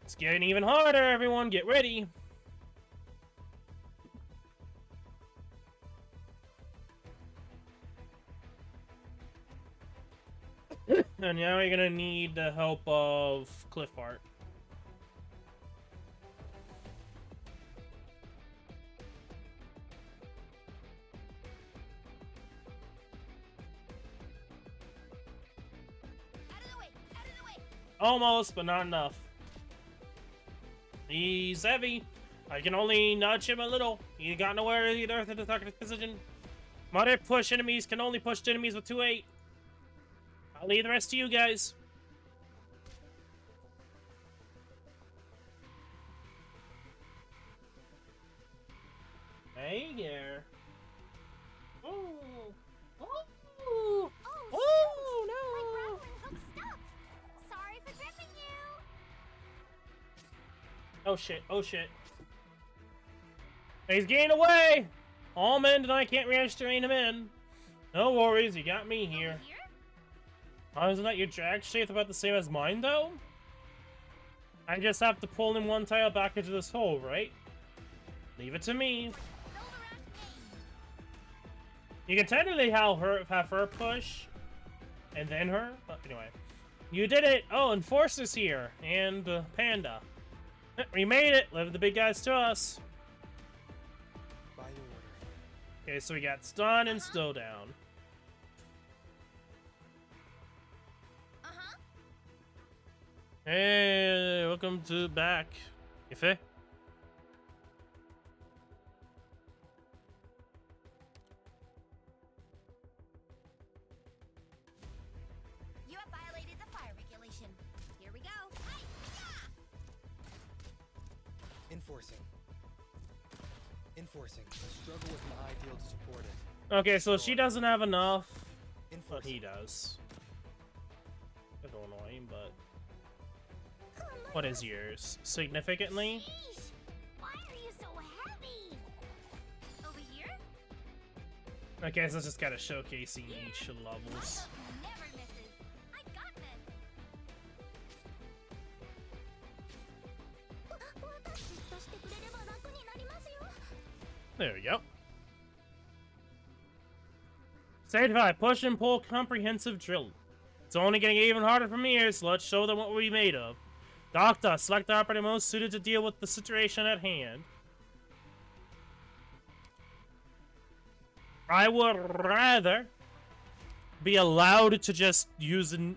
It's getting even harder, everyone. Get ready. And now you're gonna need the help of Cliff Art. Out of the way! Out of the way! Almost, but not enough. He's heavy. I can only nudge him a little. He got nowhere either to the target position. Moderate push enemies can only push enemies with 2-8. I'll leave the rest to you guys. Hey there. Oh. Oh. Oh, Oh, My no. grappling hook stuck. Sorry for tripping you. Oh shit, oh shit. He's getting away! Almond and I can't restrain him in. No worries, you got me here. Over here? Oh, isn't that your drag shape about the same as mine, though? I just have to pull in 1 tile back into this hole, right? Leave it to me. Build around me. You can technically have her push, and then her. But anyway, you did it. Oh, Enforcer's here, and Panda. We made it. Leave the big guys to us. By your order. Okay, so we got stun and slow down. Uh-huh. Hey, welcome to back. Ife? You have violated the fire regulation. Here we go. Hey, Enforcing. Enforcing. Struggle with an ideal to support it. Okay, so she doesn't have enough, but he Enforcing. does. A little annoying, but what is yours? Significantly? Sheesh. Why are you so heavy? Over here? Okay, so it's just kind of showcasing each of the My levels. hook never misses. I got this. 私としてくれれば楽になりますよ。There we go. Stage 5, push and pull comprehensive drill. It's only getting even harder from here, so let's show them what we're made of. Doctor, select the operator most suited to deal with the situation at hand. I would rather be allowed to just use a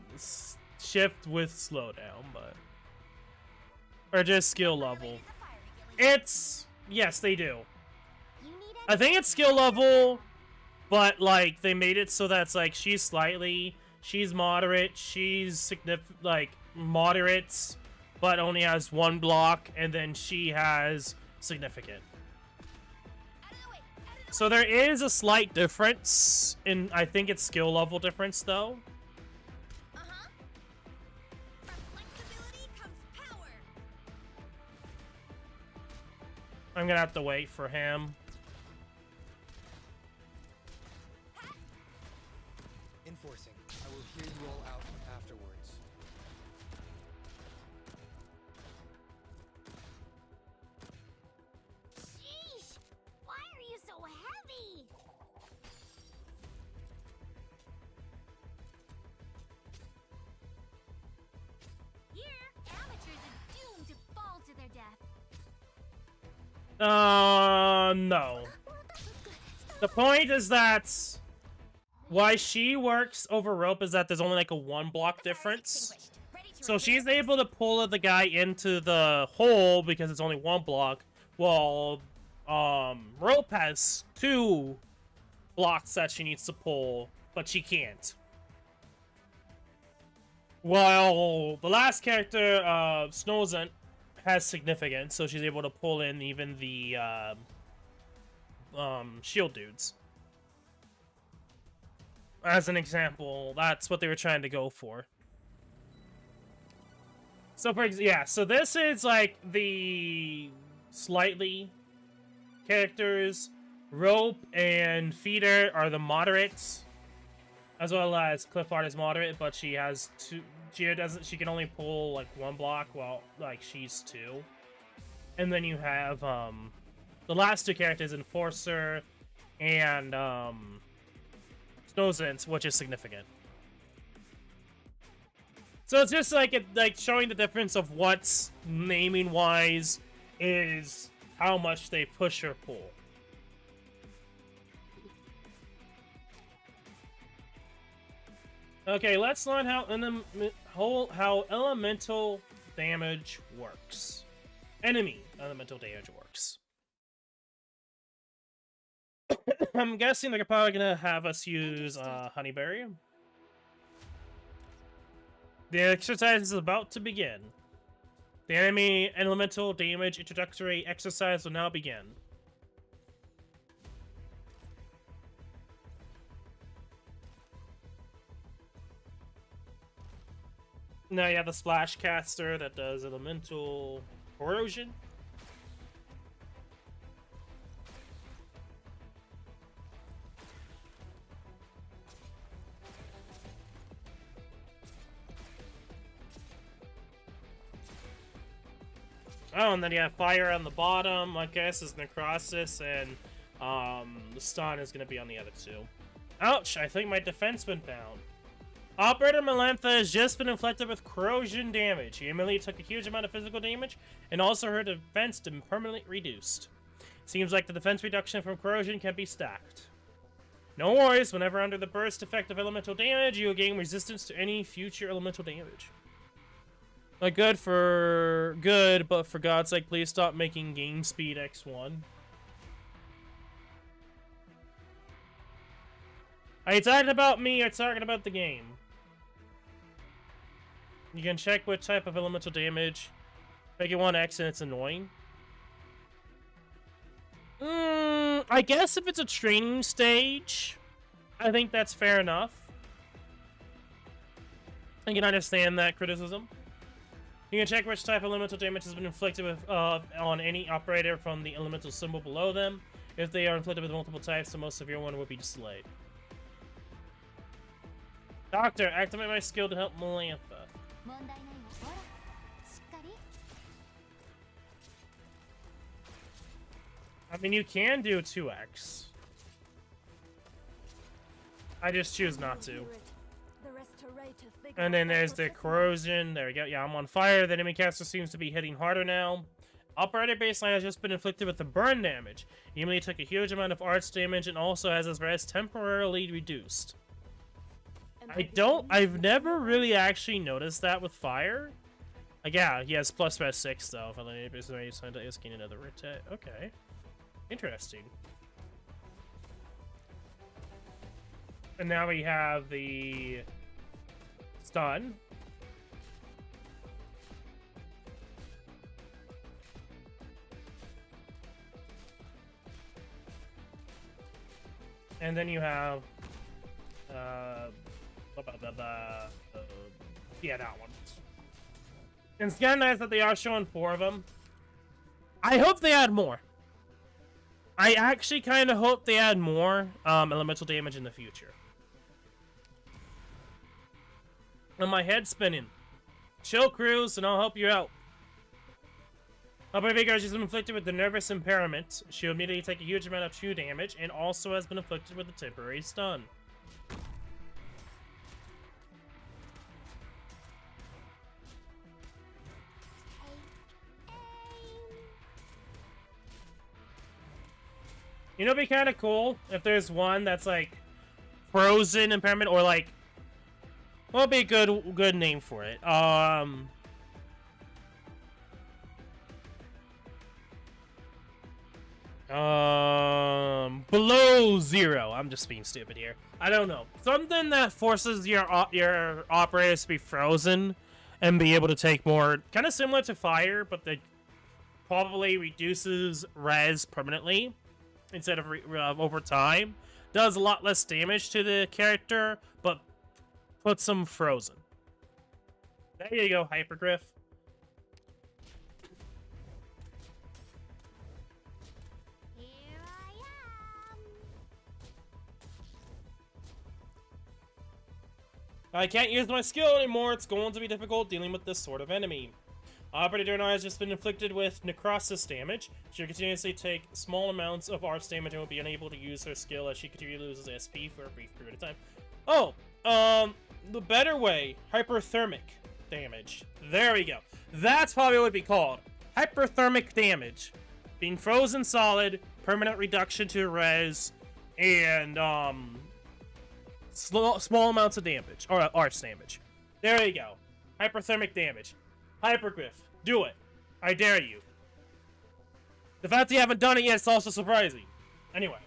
shift with slowdown, but... Or just skill level. It's... Yes, they do. I think it's skill level, but, like, they made it so that's, like, she's slightly... She's moderate, she's like, moderate, but only has one block, and then she has significant. So there is a slight difference in, I think it's skill level difference, though. I'm gonna have to wait for him. Enforcing. I will hear you all out afterwards. Sheesh! Why are you so heavy? Here, amateurs are doomed to fall to their death. No. The point is that why she works over rope is that there's only like a 1 block difference. So she's able to pull the guy into the hole because it's only 1 block, while rope has 2 blocks that she needs to pull, but she can't. While the last character, Snowzent, has significance, so she's able to pull in even the shield dudes. As an example, that's what they were trying to go for. So so this is like the slightly characters. Rope and Feeder are the moderates, as well as Clifford is moderate, but she has 2. She can only pull like 1 block, while like she's 2. And then you have the last 2 characters, Enforcer and Snowzent, which is significant. So it's just like showing the difference of what's naming wise is how much they push or pull. Okay, let's learn how elemental damage works. Enemy elemental damage works. I'm guessing they're probably gonna have us use Honeyberry. The exercise is about to begin. The enemy elemental damage introductory exercise will now begin. Now you have the Splash Caster that does elemental corrosion. Oh, and then you have fire on the bottom, I guess, is Necrosis, and the stun is going to be on the other 2. Ouch, I think my defense went down. Operator Melantha has just been inflicted with corrosion damage. She immediately took a huge amount of physical damage, and also her defense to permanently reduced. Seems like the defense reduction from corrosion can be stacked. No worries, whenever under the burst effect of elemental damage, you will gain resistance to any future elemental damage. Like, good, but for God's sake, please stop making game speed X1. Are you talking about me or talking about the game? You can check what type of elemental damage. Make it 1x and it's annoying. I guess if it's a training stage, I think that's fair enough. I can understand that criticism. You can check which type of elemental damage has been inflicted with, on any operator from the elemental symbol below them. If they are inflicted with multiple types, the most severe one will be delayed. Doctor, activate my skill to help Melantha. I mean, you can do 2x. I just choose not to. And then there's the corrosion. There we go. Yeah, I'm on fire. The enemy caster seems to be hitting harder now. Operator baseline has just been inflicted with the burn damage. He immediately took a huge amount of arts damage and also has his res temporarily reduced. I've never really actually noticed that with fire. Like, yeah, he has plus res 6 though. If I let it gain another rotate. Okay. Interesting. And now we have the stun. And then you have yeah, that one. And it's kind of nice that they are showing 4 of them. I hope they add more. I actually kind of hope they add more elemental damage in the future. And my head's spinning. Chill, Cruz, and I'll help you out. Operator has been inflicted with the nervous impairment. She'll immediately take a huge amount of 2 damage, and also has been afflicted with a temporary stun. You know, it'd be kind of cool if there's one that's like frozen impairment, or like, what would be a good name for it? Below 0. I'm just being stupid here. I don't know. Something that forces your operators to be frozen and be able to take more, kind of similar to fire, but that probably reduces res permanently instead of over time. Does a lot less damage to the character, but puts them frozen. There you go, Hypergriff. Here I am. I can't use my skill anymore. It's going to be difficult dealing with this sort of enemy. Operator now has just been inflicted with necrosis damage. She'll continuously take small amounts of arts damage and will be unable to use her skill as she continually loses SP for a brief period of time. Oh, the better way, hyperthermic damage. There we go. That's probably what it would be called. Hyperthermic damage. Being frozen solid, permanent reduction to res, and small amounts of damage, or arts damage. There you go. Hyperthermic damage. Hypergriff, do it. I dare you. The fact that you haven't done it yet is also surprising. Anyway.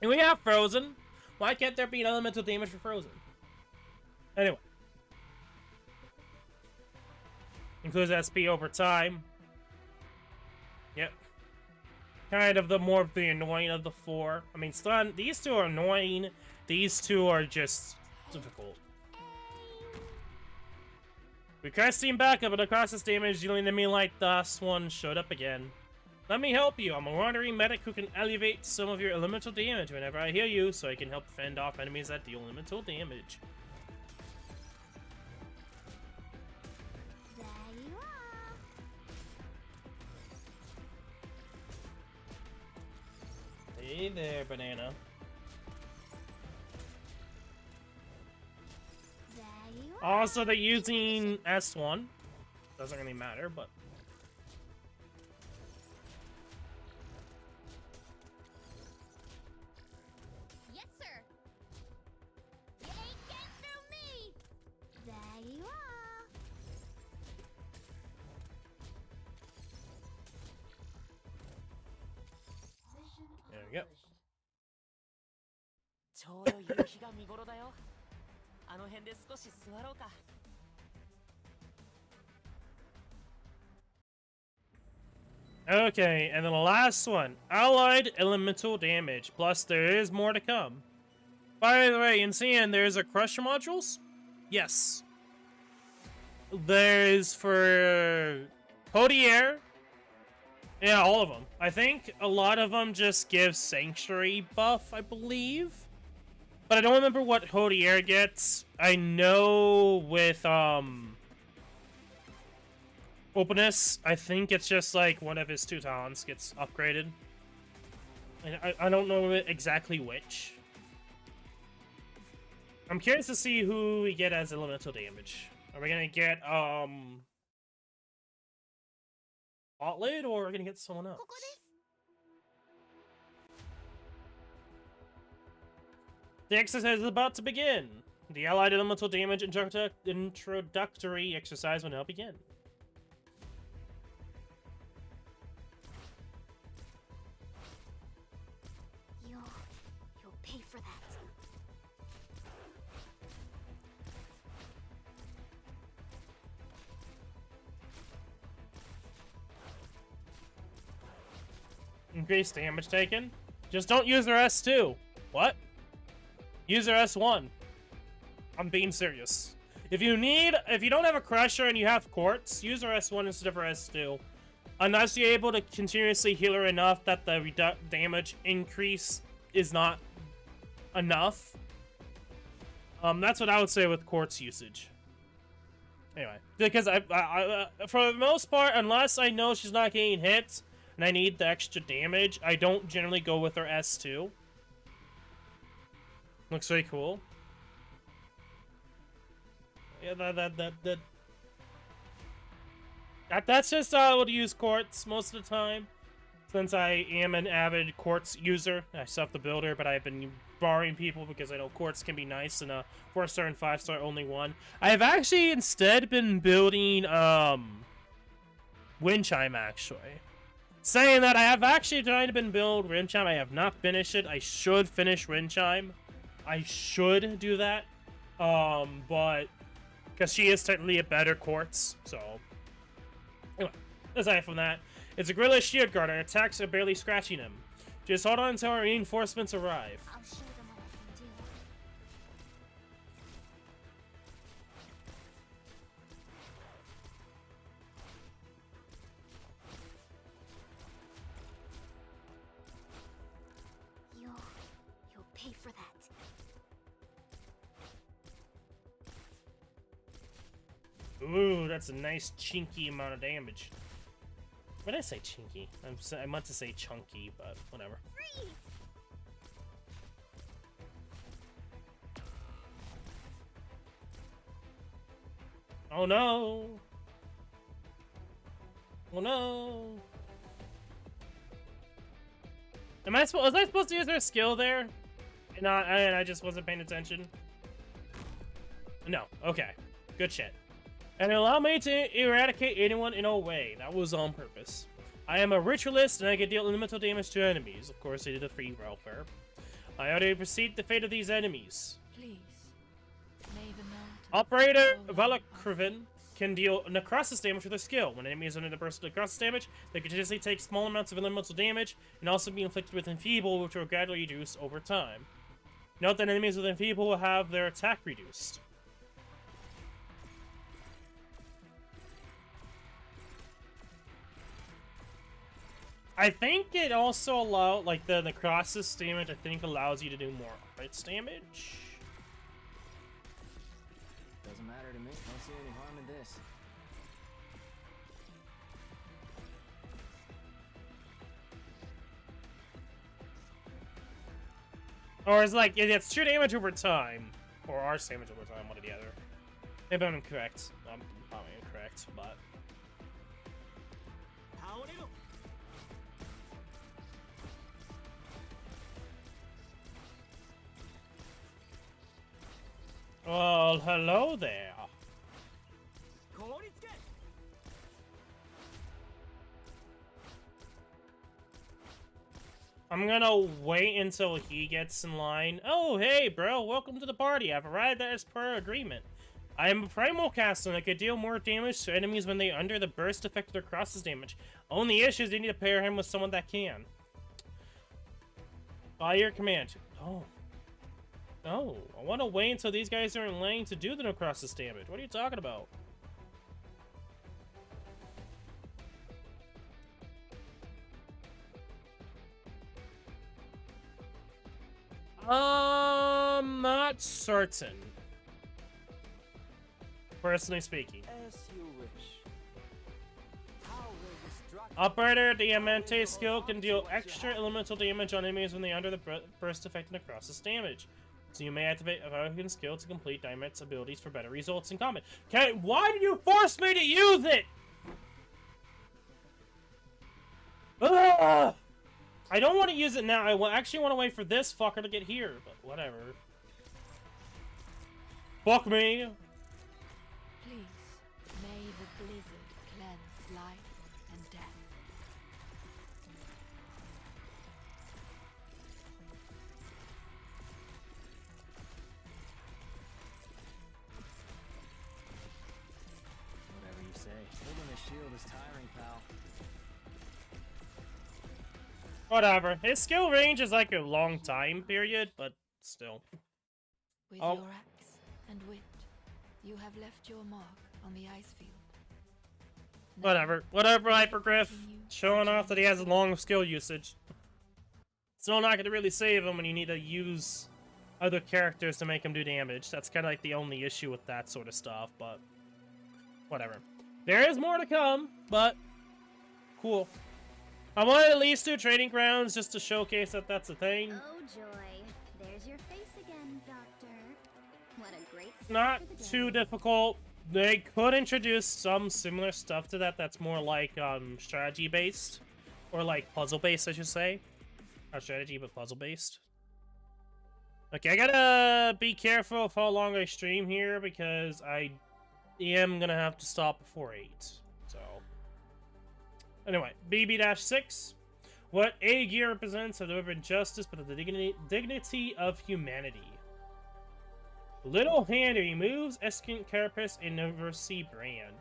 And we have Frozen. Why can't there be an elemental damage for Frozen? Anyway. Includes SP over time. Yep. Kind of the more of the annoying of the 4. I mean, stun. These 2 are annoying. These 2 are just difficult. Requesting backup, but across this damage dealing to me like this one showed up again. Let me help you. I'm a wandering medic who can alleviate some of your elemental damage whenever I heal you, so I can help fend off enemies that deal elemental damage. There you are. Hey there, banana. Also, they're using S1. Doesn't really matter, but... Yes, sir. You ain't getting through me. There you are. There we go. ちょうど夕日が見頃だよ。あの辺で少し座ろうか。Okay, and then the last one. Allied elemental damage. Plus, there is more to come. By the way, in CN, there's a crusher modules? Yes. There's for Hodier. Yeah, all of them. I think a lot of them just give Sanctuary buff, I believe. But I don't remember what Hodier gets. I know with, openness, I think it's just like one of his 2 talents gets upgraded. And I don't know exactly which. I'm curious to see who we get as elemental damage. Are we gonna get Spotlight, or are we gonna get someone else? The exercise is about to begin. The allied elemental damage introductory exercise will now begin. You'll pay for that. Increased damage taken. Just don't use their S2. What? Use their S1. I'm being serious. If you don't have a Crusher and you have Quartz, use their S1 instead of her S2. Unless you're able to continuously heal her enough that the damage increase is not enough. That's what I would say with Quartz usage. Anyway, because I for the most part, unless I know she's not getting hit and I need the extra damage, I don't generally go with her S2. Looks really cool. Yeah, that's just how I would use Quartz most of the time. Since I am an avid Quartz user. I still have the builder, but I've been borrowing people because I know Quartz can be nice in a 4-star and 5-star only one. I have actually instead been building Wind Chime, actually. Saying that, I have actually tried to build Wind Chime. I have not finished it. I should finish Wind Chime. I should do that. But because she is technically a better Quartz, so anyway, aside from that, it's a Gorilla Shield Guard. Our attacks are barely scratching him. Just hold on until our reinforcements arrive. I'll show them what I can do. You'll pay for that. Ooh, that's a nice chinky amount of damage. What did I say, chinky? I meant to say chunky, but whatever. Freeze! Oh no! Oh no! Was I supposed to use her skill there? And I just wasn't paying attention? No. Okay. Good shit. And allow me to eradicate anyone in a way. That was on purpose. I am a ritualist, and I can deal elemental damage to enemies. Of course, I did a free welfare. I already perceived the fate of these enemies. Please, lay the note. Operator Valakriven can deal necrosis damage with her skill. When enemies under the burst of necrosis damage, they continuously take small amounts of elemental damage, and also be inflicted with enfeeble, which will gradually reduce over time. Note that enemies with enfeeble will have their attack reduced. I think it also allows, like, the necrosis damage, I think, allows you to do more arts damage. Doesn't matter to me. Don't see any harm in this. Or it's like, it's 2 damage over time, or arts damage over time, one or the other. Maybe I'm incorrect. I'm probably incorrect, but... Well, hello there. I'm gonna wait until he gets in line. Oh, hey, bro, welcome to the party. I've arrived as per agreement. I am a primal caster and I can deal more damage to enemies when they are under the burst effect of their crosses damage. Only issue is they need to pair him with someone that can. By your command. Oh. Oh, I want to wait until these guys are in lane to do the necrosis damage. What are you talking about? Not certain. Personally speaking. As you wish. Operator Diamante skill can deal extra elemental damage on enemies when they are under the burst effect and Necrosis damage. So you may activate a Falcon skill to complete Diamante's abilities for better results in combat. Okay, why did you force me to use it? Ugh! I don't want to use it now. I actually want to wait for this fucker to get here, but whatever. Fuck me. Please, may the blizzard cleanse life and death. Whatever you say. Holding a shield is tiring, pal. Whatever. His skill range is like a long time period, but still. With your axe and wit, you have left your mark on the ice field. Whatever. Whatever, Hypergriff. Showing off that he has a long skill usage. Still not going to really save him when you need to use other characters to make him do damage. That's kind of like the only issue with that sort of stuff, but whatever. There is more to come, but cool. I wanted at least do Trading Grounds just to showcase that that's a thing. Oh joy, there's your face again, Doctor. What a great start Not to the day. too difficult. They could introduce some similar stuff to that that's more like strategy based, or like puzzle based, I should say. Not strategy, but puzzle based. Okay, I gotta be careful of how long I stream here because I am gonna have to stop before 8. So anyway, BB-6. What A gear represents have delivered justice, but the dignity of humanity. Little Hand removes Escant Carapace and University Brand.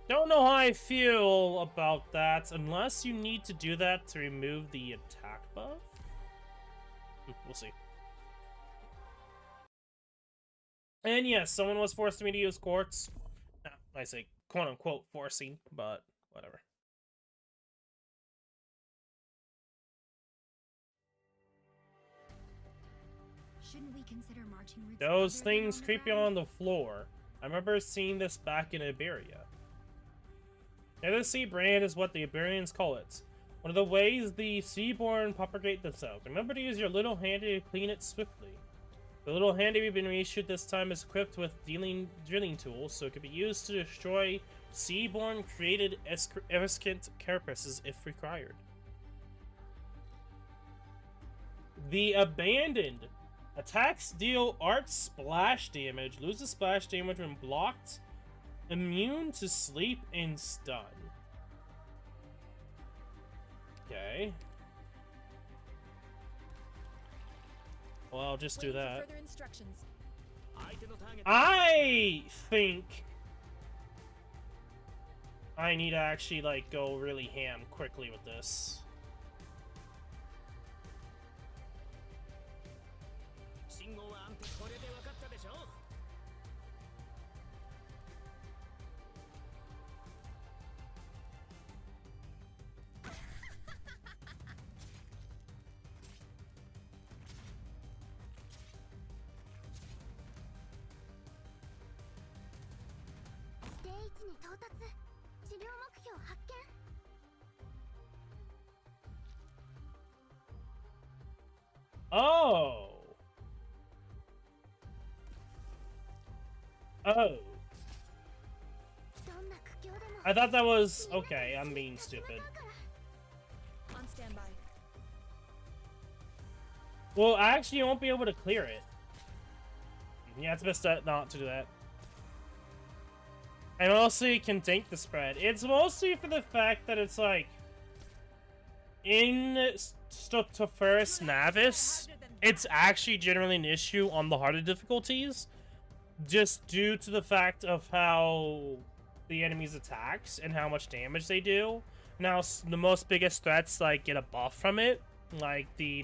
Don't know how I feel about that, unless you need to do that to remove the attack buff. We'll see. And yes, someone was forcing me to use quartz. I say quote-unquote forcing, but whatever. Shouldn't we consider marching routes? Those other than things on the creepy ground? on the floor. I remember seeing this back in Iberia. Nether Sea Brand is what the Iberians call it. One of the ways the Seaborn propagate themselves. Remember to use your little handy to clean it swiftly. The little handy we've been reissued this time is equipped with drilling tools, so it can be used to destroy Seaborn created Escant carapaces if required. The Abandoned. Attacks deal art splash damage, loses splash damage when blocked, immune to sleep and stun. Okay. Well, I'll just do that. Further instructions. I think I need to actually, like, go really ham quickly with this. Oh. Oh. I thought that was okay. I'm being stupid. On standby. Well, actually, you won't be able to clear it. Yeah, it's best not to do that. And also, you can tank the spread. It's mostly for the fact that it's like in Stotoferus Navis, it's actually generally an issue on the harder difficulties, just due to the fact of how the enemy's attacks and how much damage they do. Now, the most biggest threats like get a buff from it, like the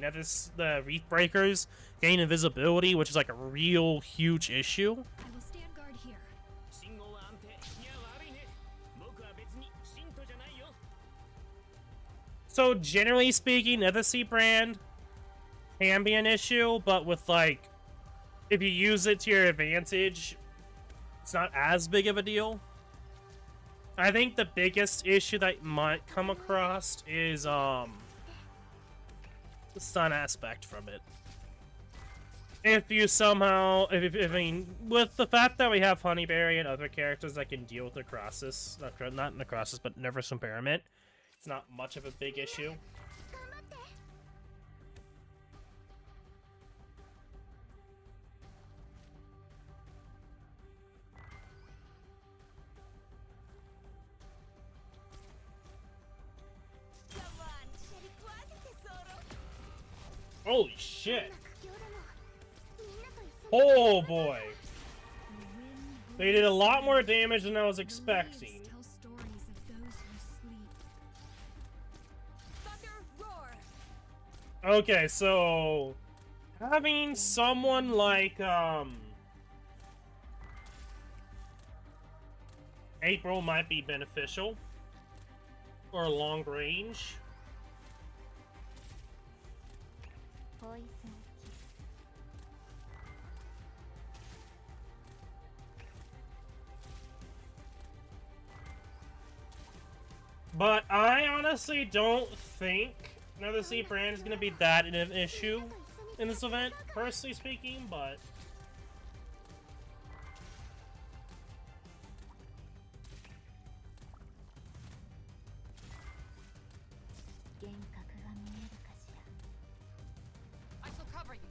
Reef Breakers gain invisibility, which is like a real huge issue. I will stand guard here. So generally speaking, Nether Sea Brand can be an issue, but with like, if you use it to your advantage, it's not as big of a deal. I think the biggest issue that might come across is the stun aspect from it. If you somehow, I mean, with the fact that we have Honeyberry and other characters that can deal with necrosis, not necrosis, but nervous impairment, it's not much of a big issue. Holy shit! Oh boy! They did a lot more damage than I was expecting. Okay, so having someone like April might be beneficial for long range. But I honestly don't think another C brand is going to be that an issue in this event, personally speaking, but... I shall cover you.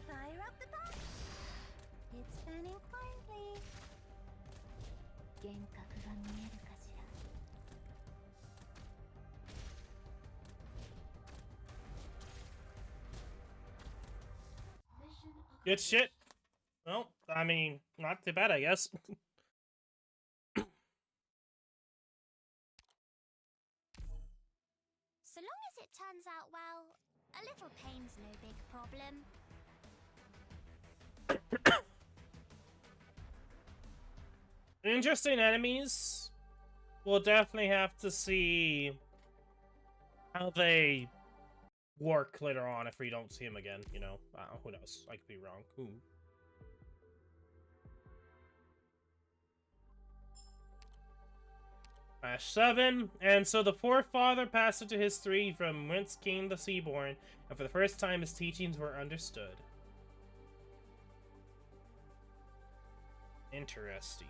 Fire up the bomb. It's burning quietly. 幻覚が見えるかしら。 Good shit. Well, I mean, not too bad, I guess. So long as it turns out well, a little pain's no big problem. Interesting enemies. We'll definitely have to see how they work later on if we don't see him again, you know. Who knows? I could be wrong. Who? #7, and so the forefather passed it to his 3 from whence came the Seaborn, and for the first time his teachings were understood. Interesting.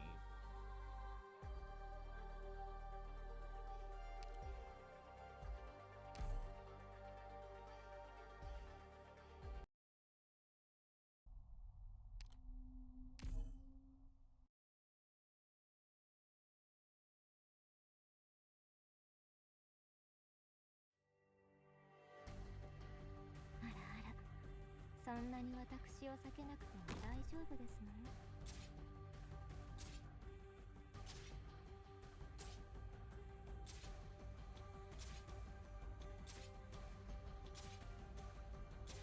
Ara. そんなに私を避けなくても大丈夫ですのよ。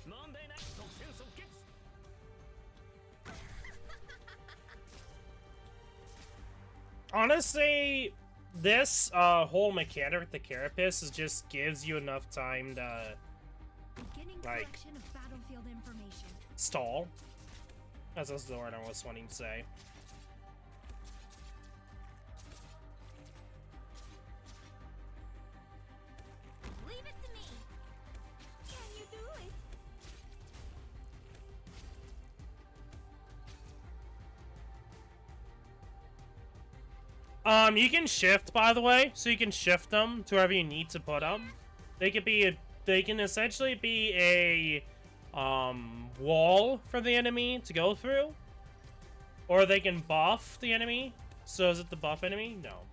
問題ない。即戦即決。 Honestly, this whole mechanic with the carapace is just gives you enough time to like stall. That's the word I was wanting to say. Leave it to me. Can you do it? You can shift, by the way, so you can shift them to wherever you need to put them. They can essentially be a wall for the enemy to go through, or they can buff the enemy. So is it the buff enemy? No.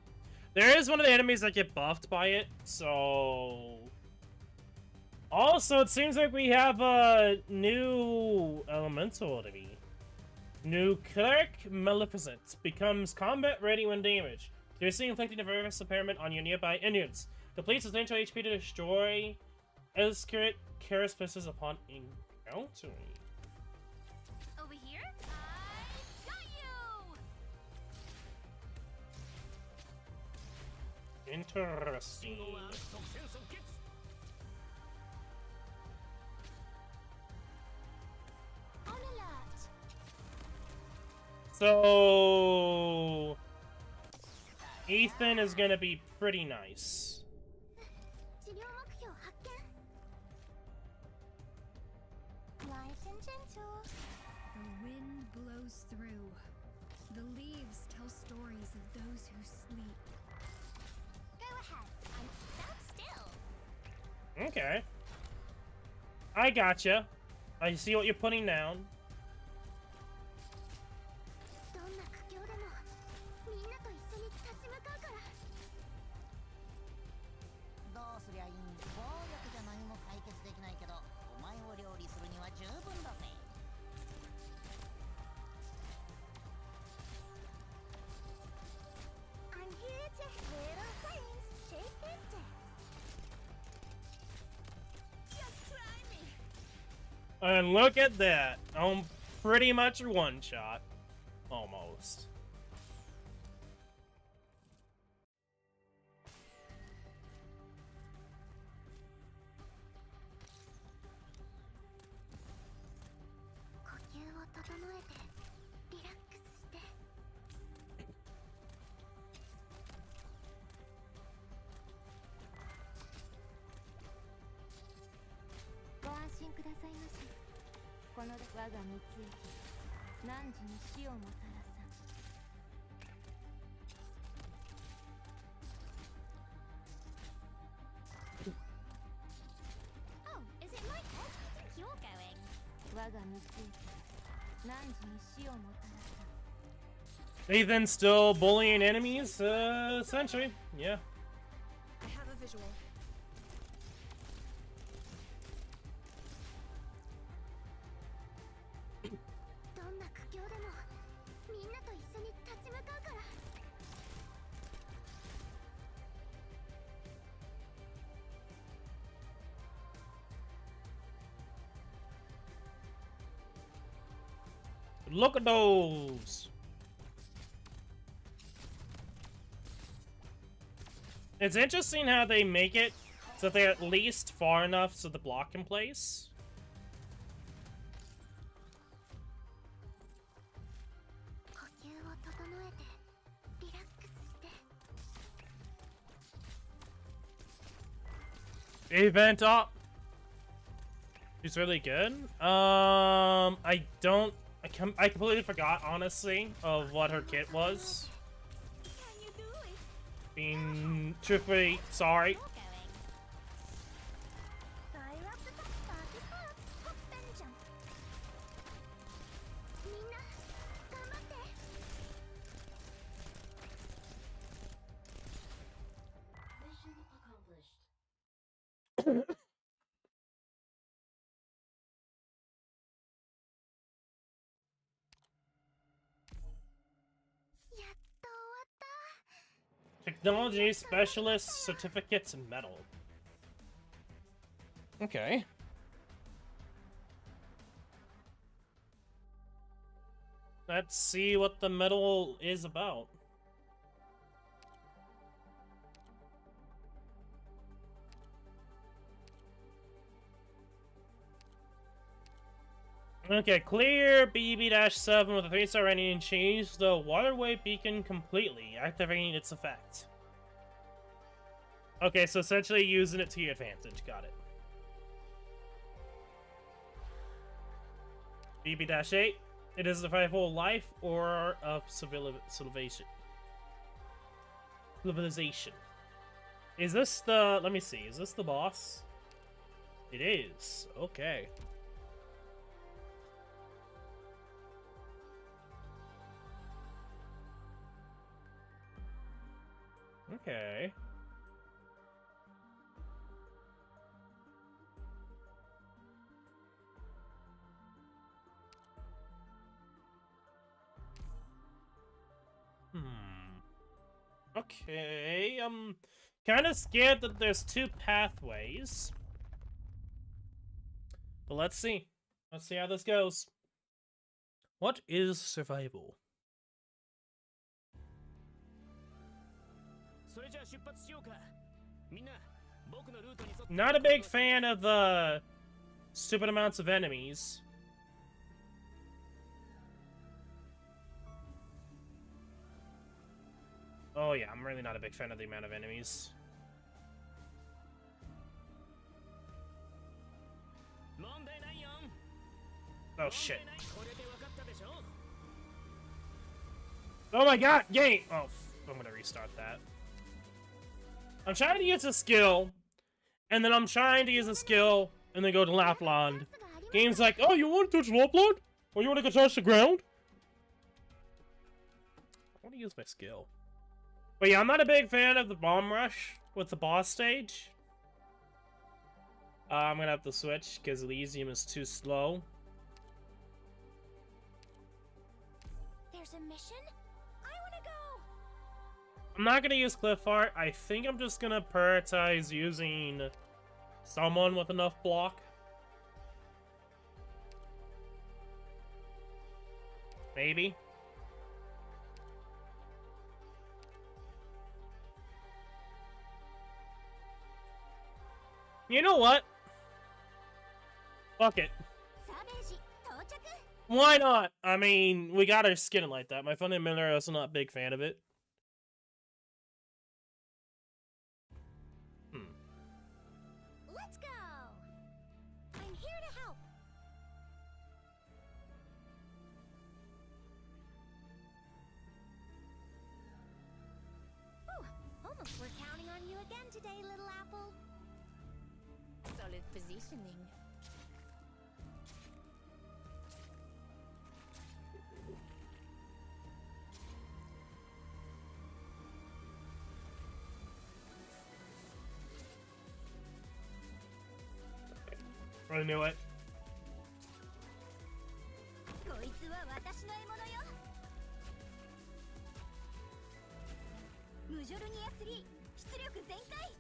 There is one of the enemies that get buffed by it, so... Also, it seems like we have a new elemental to be. New Cleric Maleficent becomes combat ready when damaged. Seriously inflicting a various impairment on your nearby Indians. Depletes essential HP to destroy Escort carapaces upon encountering. Over here? I got you! Interesting. On alert! So Ethan is gonna be pretty nice. 治療目標発見 Nice and gentle. The wind blows through. The leaves tell stories of those who sleep. Go ahead and stand still. Okay. I gotcha. I see what you're putting down. どんな苦境でもみんなと一緒に立ち向かうから。どうすりゃいいんだ。暴力じゃ何も解決できないけど、お前を料理するには十分だぜ。I'm here to little things, shape and dance. Just try me. And look at that. Pretty much one shot. Almost. Oh, is it my turn? You're going. Ethan still bullying enemies? Essentially, yeah. I have a visual. Look at those! It's interesting how they make it so they're at least far enough so the block in place. Event up! She's really good. I completely forgot, honestly, of what her kit was. Being truthfully sorry. Technology Specialist Certificates and Medal. Okay. Let's see what the medal is about. Okay, clear BB-7 with a 3-star rating and change the waterway beacon completely, activating its effect. Okay, so essentially using it to your advantage. Got it. BB-8. It is the survival life or of civilization. Civilization. Is this the... Let me see. Is this the boss? It is. Okay. Okay. Okay, I'm kind of scared that there's two pathways. But let's see. Let's see how this goes. What is survival? それじゃあ出発しようか。みんな、僕のルートに沿って。 Not a big fan of the stupid amounts of enemies. Oh yeah, I'm really not a big fan of the amount of enemies. 問題ないよ。 Oh shit. これで分かったでしょ。 Oh my god, game! Oh, I'm gonna restart that. I'm trying to use a skill, and then I'm trying to use a skill, and then go to Lapland. Game's like, oh, you want to touch Lapland? Or you want to go touch the ground? I want to use my skill. But yeah, I'm not a big fan of the bomb rush with the boss stage. I'm gonna have to switch, because Elysium is too slow. There's a mission? I wanna go! I'm not gonna use Cliff Art. I think I'm just gonna prioritize using someone with enough block. Maybe. You know what? Fuck it. Why not? I mean, we got our skin like that. My friend Miller is not a big fan of it. Let's go! I'm here to help! Ooh, almost we're counting on you again today, little apple. Solid positioning. I knew it. こいつは私の獲物よ。ムジョルニア3、出力全開。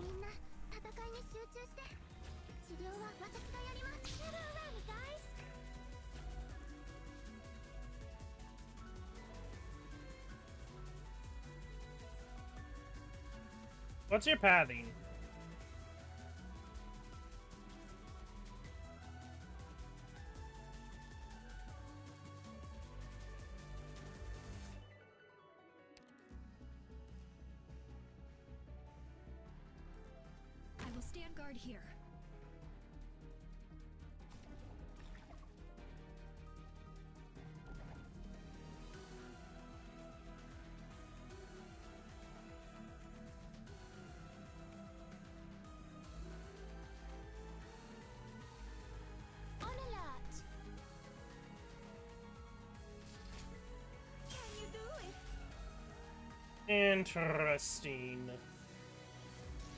みんな戦いに集中して。治療は私がやります。Get around, guys. What's your pathing? I will stand guard here. On alert. Can you do it? Interesting.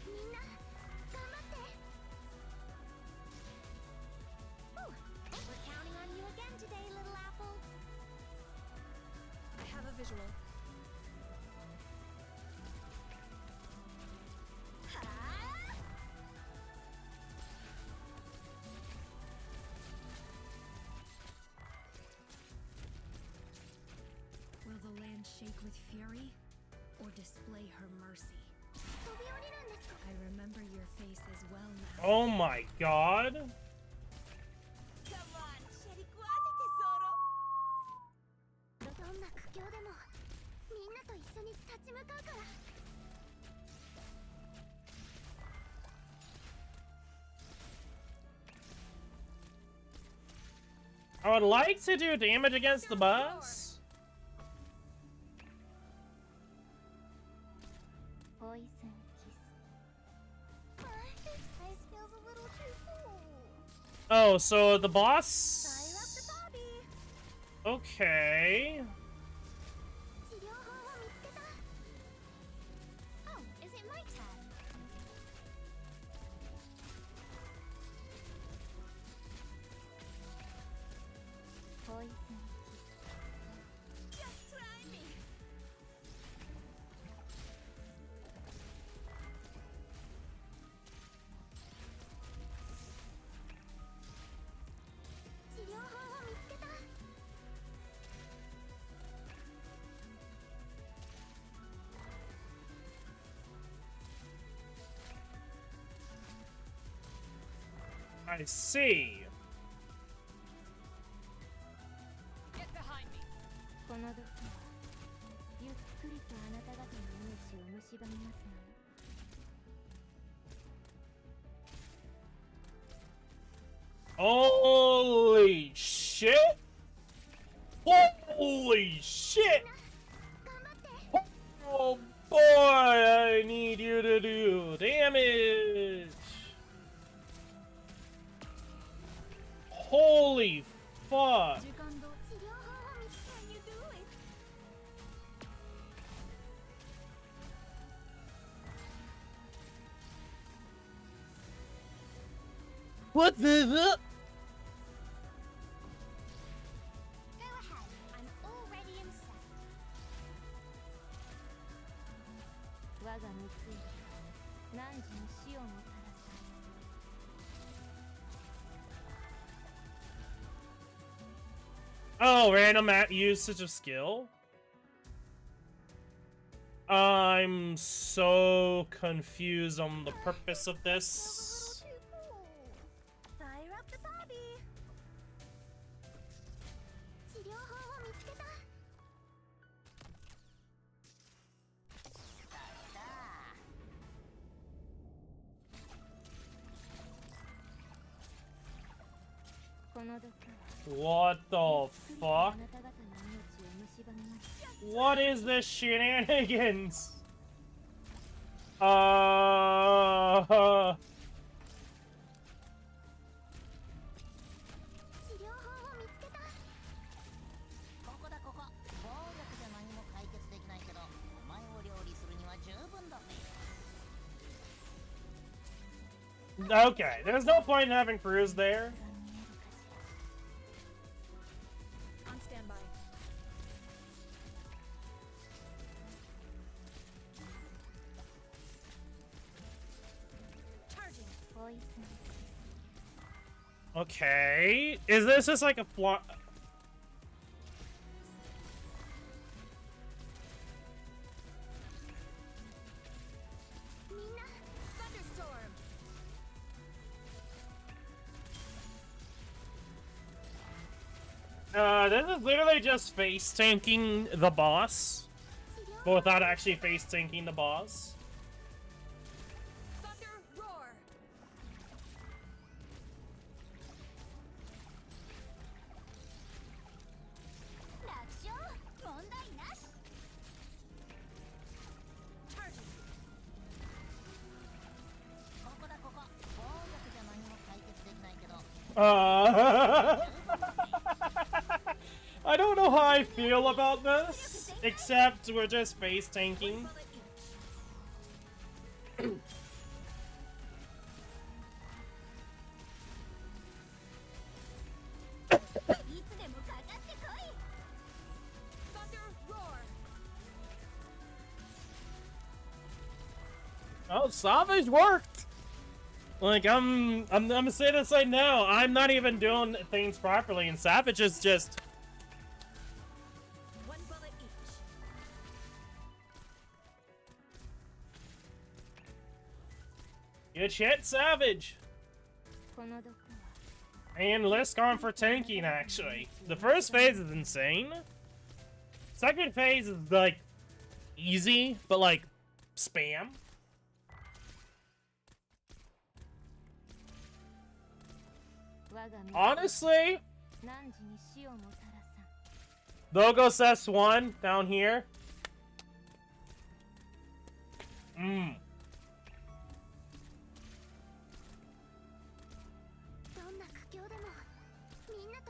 みんな頑張って。Ooh, we're counting on you again today, little apple. I have a visual. Will the land shake with fury, or display her mercy? 飛び降りるんですか? I remember your face as well now. Oh my god. Come on, Sherry quasi tesoro. どんな苦境でもみんなと一緒に立ち向かうから。I would like to do damage against the boss. Poison kiss. This place feels a little too full. Oh, so the Fire boss. up the Bobby. Okay. 治療法を見つけた. Oh, is it my turn? Just try me. I see. Get behind me. この毒はゆっくりとあなた方の命を蝕みますのよ。 Holy shit! Holy shit! Oh boy, I need you to do damage! Holy fuck! Can you do it? What the? Go ahead. I'm already in set. 我が三井何時に死をもたらさ。 Oh, random usage of skill? I'm so confused on the purpose of this. Fire up the body. 治療法を見つけた。この毒は What the fuck? What is this shenanigans? Okay, there's no point in having crews there. On standby. Charging. Okay, is this just like a flaw? Thunderstorm. This is literally just face tanking the boss, but without actually face tanking the boss. Thunder roar. Charging. I don't know how I feel about this, except we're just face tanking. Oh, Savage worked. Like I'm gonna say this right now. I'm not even doing things properly, and Savage is just. One bullet each. Good shit, Savage. And Liscon for tanking, actually. The first phase is insane. Second phase is, like, easy, but, like, spam. Honestly, Logos S1 down here.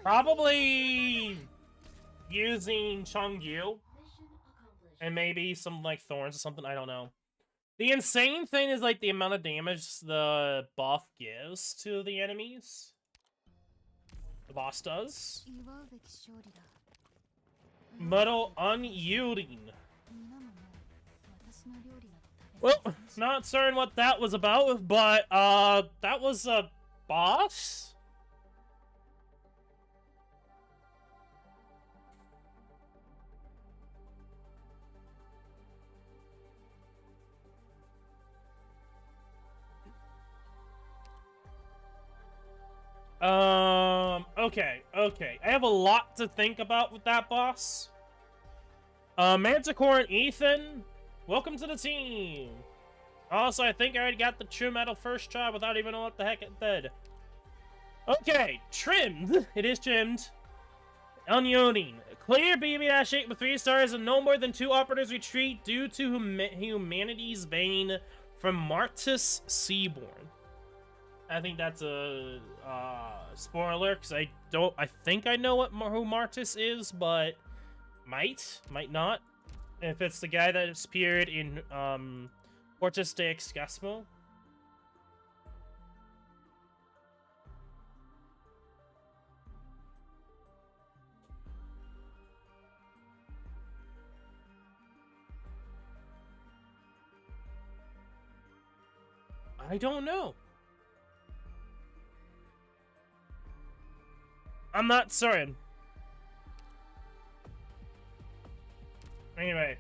Probably using Chongyu and maybe some like thorns or something. I don't know. The insane thing is like the amount of damage the buff gives to the enemies. The boss does. 祝うべき勝利だ。 Metal unyielding. 皆ももう私の料理など食べ Well, not certain what that was about, but that was a boss? Okay. I have a lot to think about with that boss. Manticore and Ethan, welcome to the team. Also, I think I already got the true metal first try without even knowing what the heck it did. Okay, trimmed. It is trimmed. Unyielding. Clear BB-8 with 3 stars and no more than 2 operators retreat due to humanity's bane from Martis Seaborn. I think that's a spoiler, because I think I know who Martis is, but might not. If it's the guy that appeared in Fortis de Excasmo. I don't know. I'm not certain. Anyway.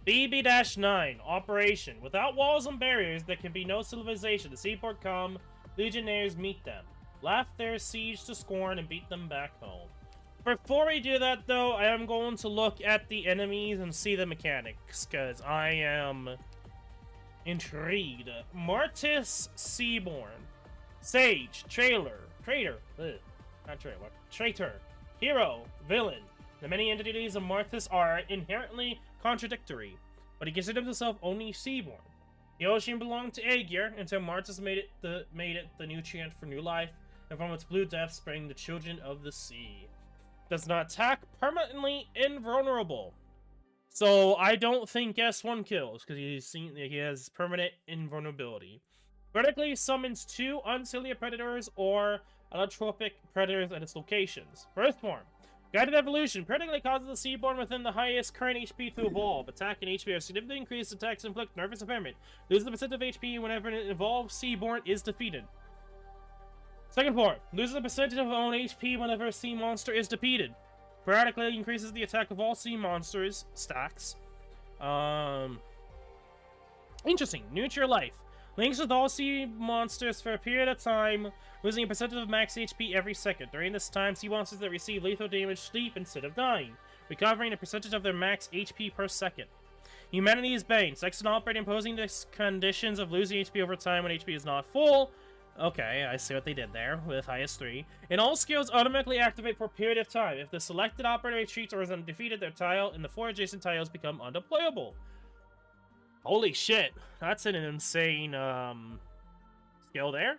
BB-9 operation. Without walls and barriers, there can be no civilization. The seaport come, legionnaires meet them. Laugh their siege to scorn and beat them back home. Before we do that, though, I am going to look at the enemies and see the mechanics, because I am intrigued. Martis Seaborn. Sage. Traitor. Hero. Villain. The many entities of Martis are inherently contradictory, but he considers himself only Seaborn. The ocean belonged to Aegir until Martis made it the nutrient for new life, and from its blue depths sprang the children of the sea. Does not attack, permanently invulnerable. So I don't think S1 kills, because he has permanent invulnerability. Vertically summons 2 uncilia predators or allotropic predators at its locations. Firstborn. Guided evolution. Predictably causes the Seaborn within the highest current HP to evolve. Attack and HP are significantly increased. Attacks inflict nervous impairment. Loses the percent of HP whenever an evolved Seaborn is defeated. Second form. Loses the percentage of own HP whenever a sea monster is defeated. Periodically increases the attack of all sea monsters. Stacks. Interesting. Nurture life. Links with all sea monsters for a period of time, losing a percentage of max HP every second. During this time, sea monsters that receive lethal damage sleep instead of dying, recovering a percentage of their max HP per second. Humanity is bane. Sex and operate imposing the conditions of losing HP over time when HP is not full. Okay, I see what they did there with highest 3. And all skills automatically activate for a period of time. If the selected operator retreats or is undefeated, their tile and the 4 adjacent tiles become undeployable. Holy shit, that's an insane skill there.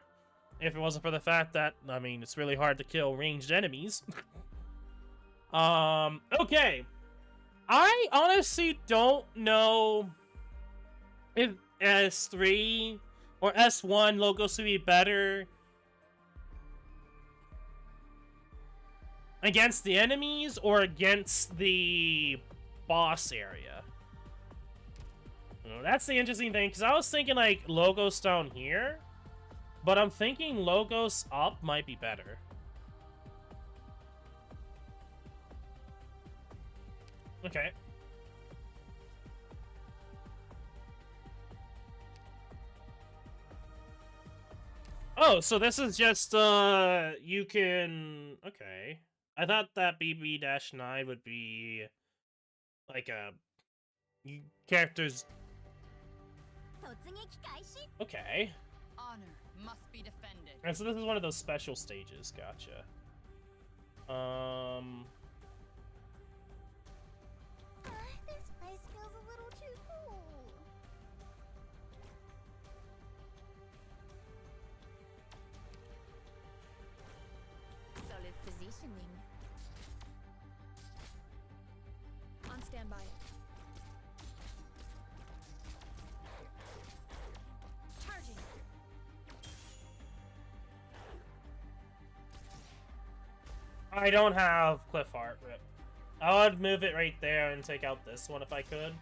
If it wasn't for the fact that, I mean, it's really hard to kill ranged enemies. Okay. I honestly don't know if S3 or S1 logos would be better against the enemies or against the boss area. That's the interesting thing, because I was thinking, like, Logos down here, but I'm thinking Logos up might be better. Okay. Oh, so this is just, you can... Okay. I thought that BB-9 would be, like, characters... Okay. Honor must be defended. And so this is one of those special stages. Gotcha. This place feels a little too cool. Solid positioning. On standby. Charging. I don't have Cliff Heart. I would move it right there and take out this one if I could.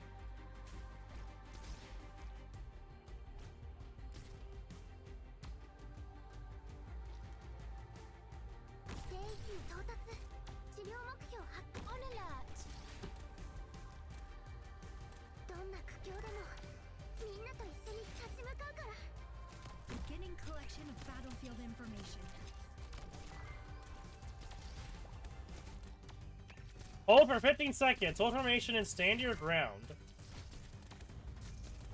Beginning collection of battlefield information. Hold for 15 seconds. Hold formation and stand your ground.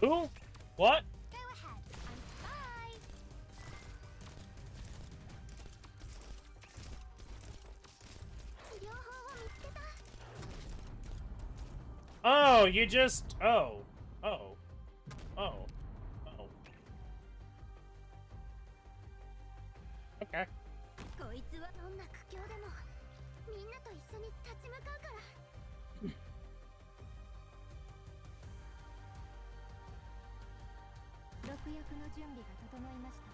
Who? What? Go ahead. Bye. Oh, you just... Oh. Oh. Oh. Oh. Okay. こいつはどんな苦境でもみんなと一緒に立ち向かうから。毒薬の準備が整いました。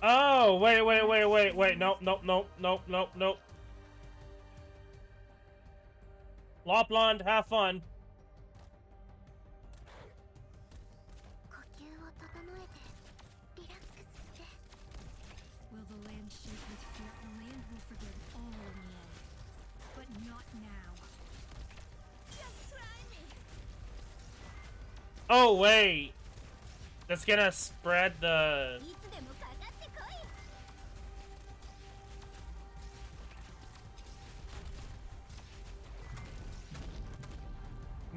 Oh, wait. Nope. Lopland, have fun. 呼吸を整えてリラックスして。 Will the land shake with fear? The land will forgive all in the end. But not now. Just try me. Oh, wait. That's gonna spread the... いつでもかかってこ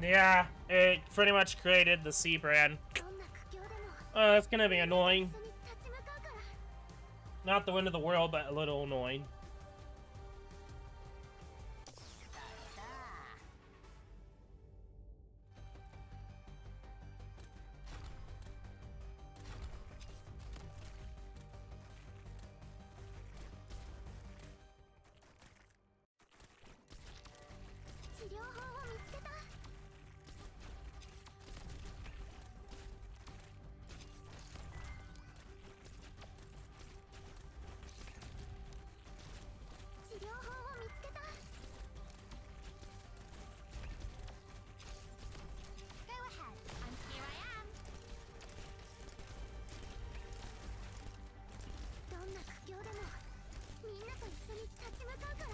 い。 Yeah, it pretty much created the C brand. どんな苦境でも That's gonna be annoying. 一緒に立ち向かうから。 Not the end of the world, but a little annoying. Go ahead. Here I am. どんな苦境でもみんなと一緒に立ち向かうから。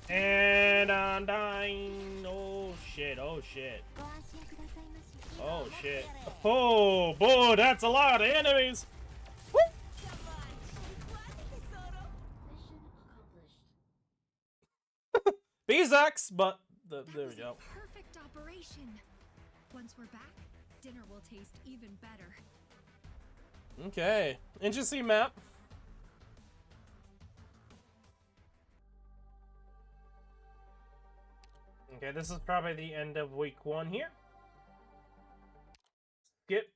And I'm dying. Oh shit.ご安心くださいまし。 Oh shit. Oh boy, that's a lot of enemies. Woo! Bezax, but there we go. Perfect operation. Once we're back, dinner will taste even better. Okay, interesting map. Okay, this is probably the end of week 1 here. Skip.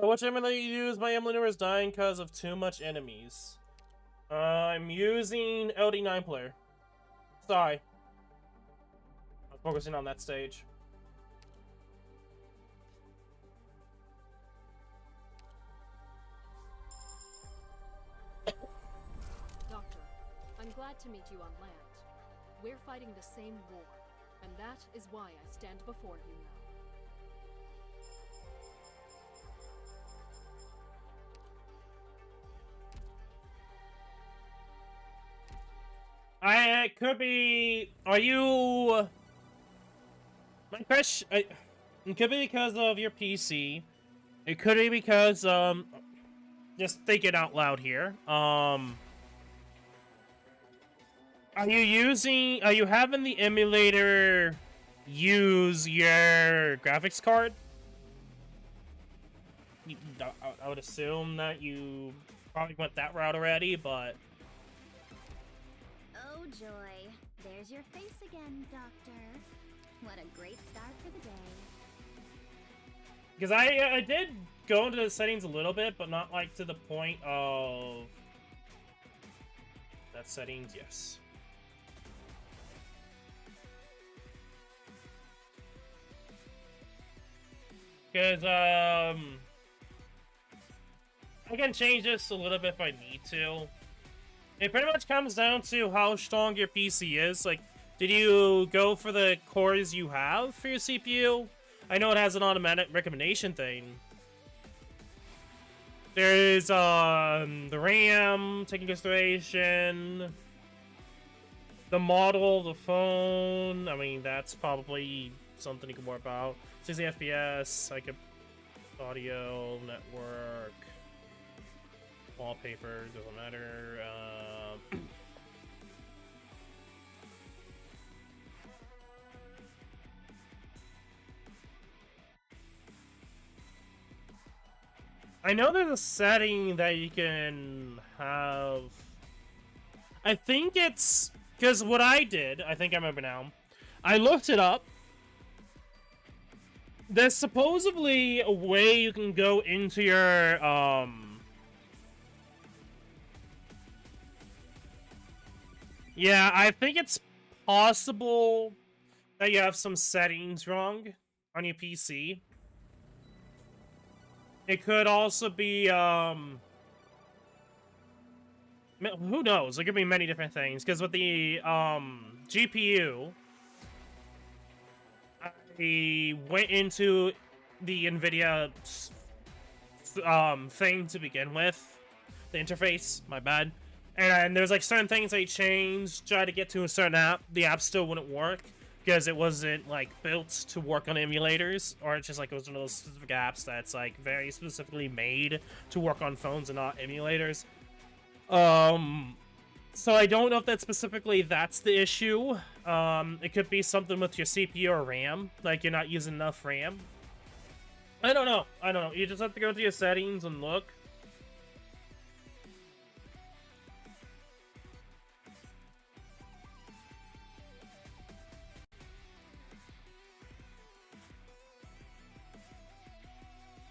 Which emulator you use? My emulator is dying because of too much enemies. I'm using LD9 player. Sorry. I'm focusing on that stage. Doctor, I'm glad to meet you on land. We're fighting the same war, and that is why I stand before you now. It could be... Are you... My question... It could be because of your PC. It could be because, just thinking out loud here. Are you having the emulator use your graphics card? I would assume that you probably went that route already, but... Oh joy, there's your face again, Doctor. What a great start for the day. Because I did go into the settings a little bit, but not like to the point of That settings, yes. Because, I can change this a little bit if I need to. It pretty much comes down to how strong your PC is. Like, did you go for the cores you have for your CPU? I know it has an automatic recommendation thing. There's, the RAM, taking consideration, the model, the phone. I mean, that's probably something you can work out. 60 FPS, I could, audio, network, wallpaper, doesn't matter. I know there's a setting that you can have. I think it's because what I did, I think I remember now. I looked it up. There's supposedly a way you can go into your yeah, I think it's possible that you have some settings wrong on your PC. It could also be, who knows? There could be many different things. Because with the, GPU, I went into the NVIDIA, thing to begin with. The interface, my bad. And there's, like, certain things I changed, tried to get to a certain app. The app still wouldn't work. Because it wasn't, like, built to work on emulators, or it's just, like, it was one of those specific apps that's, like, very specifically made to work on phones and not emulators. So I don't know if that's the issue. It could be something with your CPU or RAM, like you're not using enough RAM. I don't know. You just have to go to your settings and look.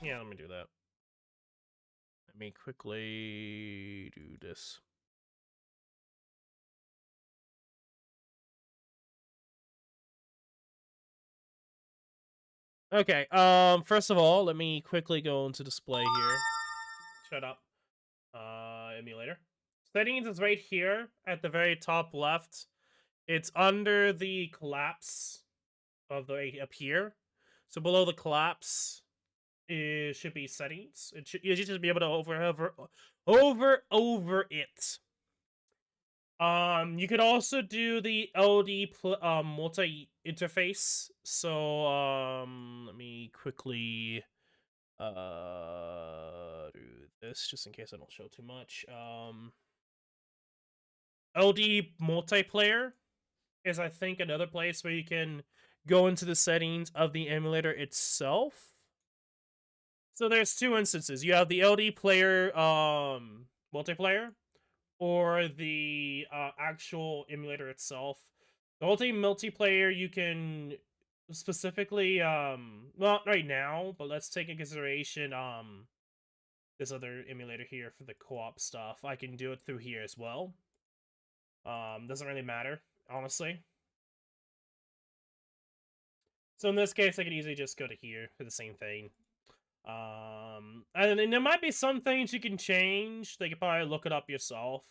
Yeah, let me do that. Let me quickly do this. Okay, first of all, let me quickly go into display here. Shut up. Emulator. Settings is right here at the very top left. It's under the collapse of the up here. So below the collapse, it should be settings. You should be able to over it. You could also do the LD multi interface. So let me quickly do this just in case I don't show too much. LD multiplayer is, I think, another place where you can go into the settings of the emulator itself. So there's two instances. You have the LD player multiplayer, or the actual emulator itself. The multiplayer you can specifically well, not right now, but let's take in consideration this other emulator here for the co-op stuff. I can do it through here as well. Doesn't really matter, honestly. So in this case, I could easily just go to here for the same thing. And there might be some things you can change. They could probably look it up yourself,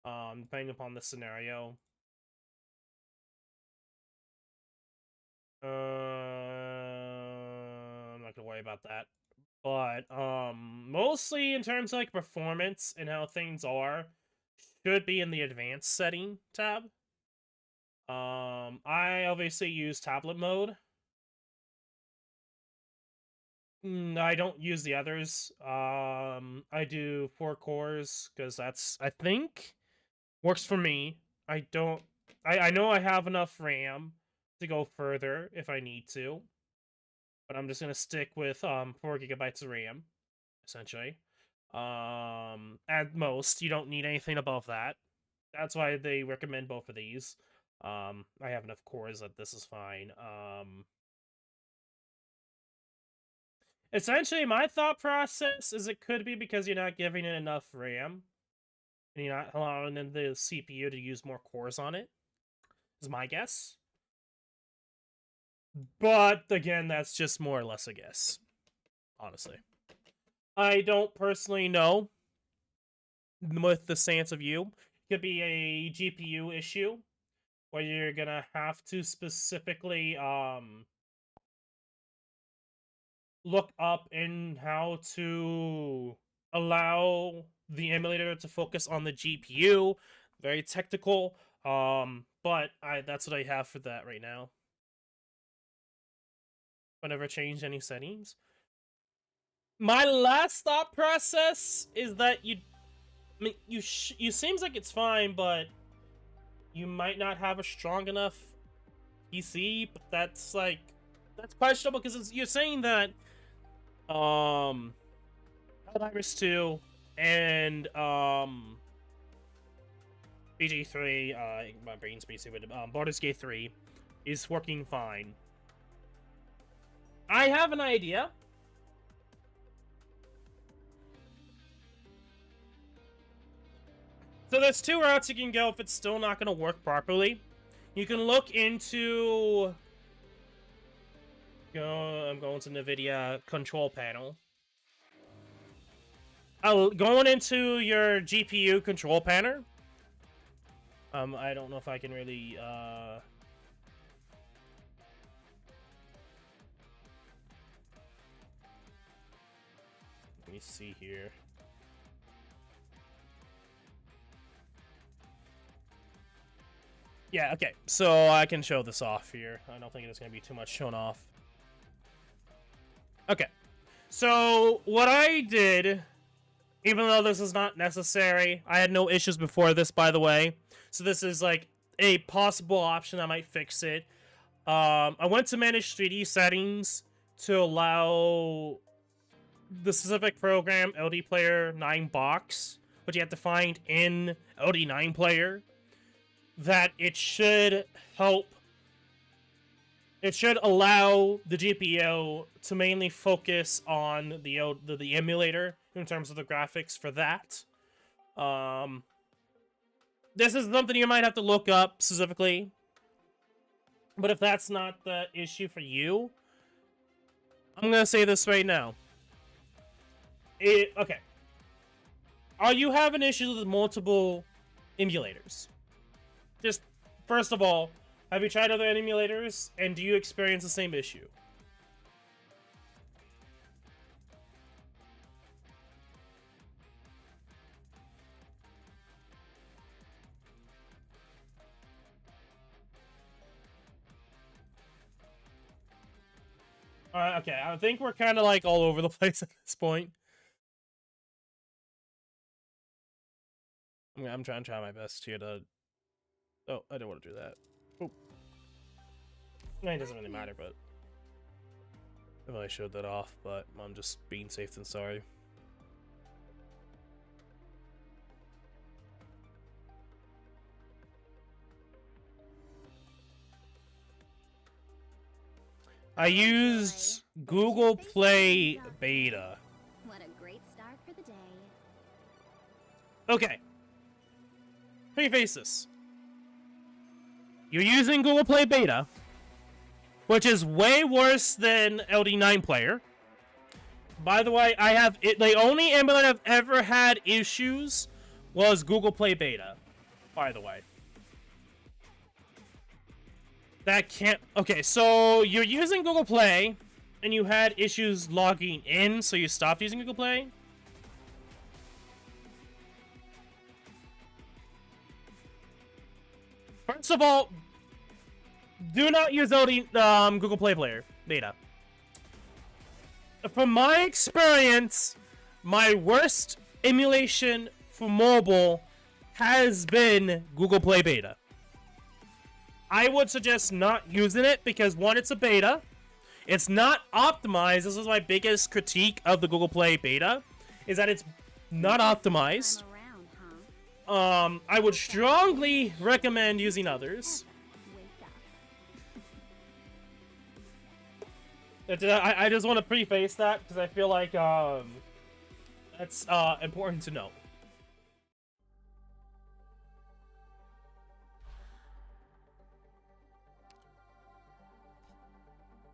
depending upon the scenario. I'm not gonna worry about that. But, mostly in terms of, like, performance and how things are, should be in the advanced setting tab. I obviously use tablet mode. I don't use the others. I do 4 cores, because that's, I think, works for me. I know I have enough RAM to go further if I need to. But I'm just gonna stick with 4 gigabytes of RAM, essentially. At most, you don't need anything above that. That's why they recommend both of these. I have enough cores that this is fine. Essentially, my thought process is it could be because you're not giving it enough RAM And you're not allowing the CPU to use more cores on it, is my guess. But again, that's just more or less a guess, honestly. I don't personally know with the stance of you. It could be a GPU issue where you're gonna have to specifically look up in how to allow the emulator to focus on the GPU. Very technical, but that's what I have for that right now. I never changed any settings. My last thought process is that you seems like it's fine, but you might not have a strong enough PC. But that's questionable because you're saying that Helldivers 2 and BG3, my brain's pretty stupid. Baldur's Gate 3 is working fine. I have an idea. So there's two routes you can go if it's still not going to work properly. You can look into... I'm going to NVIDIA control panel. Going into your GPU control panel. I don't know if I can really... Let me see here. Yeah, okay. So I can show this off here. I don't think it's going to be too much shown off. Okay. So what I did, even though this is not necessary, I had no issues before this, by the way. So this is like a possible option that might fix it. I went to manage 3D settings to allow the specific program, LD Player 9 box, which you have to find in LD9 Player, that it should help. It should allow the GPU to mainly focus on the emulator in terms of the graphics for that. This is something you might have to look up specifically. But if that's not the issue for you, I'm going to say this right now. Okay. Are you having issues with multiple emulators? Just, first of all, have you tried other emulators, and do you experience the same issue? Okay, I think we're kind of like all over the place at this point. I'm trying my best here to... Oh, I didn't want to do that. Oh. It doesn't really matter, but... If I showed that off, but I'm just being safe than sorry. I used Google Play Beta. What a great start for the day. Okay. Preface this. You're using Google Play Beta, which is way worse than LD9 Player. By the way, I have it. The only emulator I've ever had issues was Google Play Beta. By the way. That can't... Okay, so you're using Google Play, and you had issues logging in, so you stopped using Google Play? First of all, do not use Google Play Player Beta. From my experience, my worst emulation for mobile has been Google Play Beta. I would suggest not using it because, one, it's a beta. It's not optimized. This is my biggest critique of the Google Play Beta, is that it's not optimized. I would strongly recommend using others. I just want to preface that because I feel like that's important to know.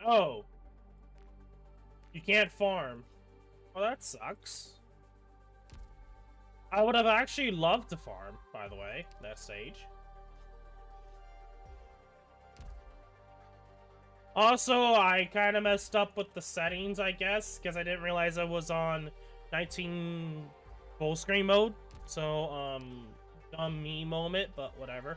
Oh. You can't farm. Well, that sucks. I would have actually loved to farm, by the way, that stage. Also, I kind of messed up with the settings, I guess, because I didn't realize I was on 19 full screen mode. So, dumb me moment, but whatever.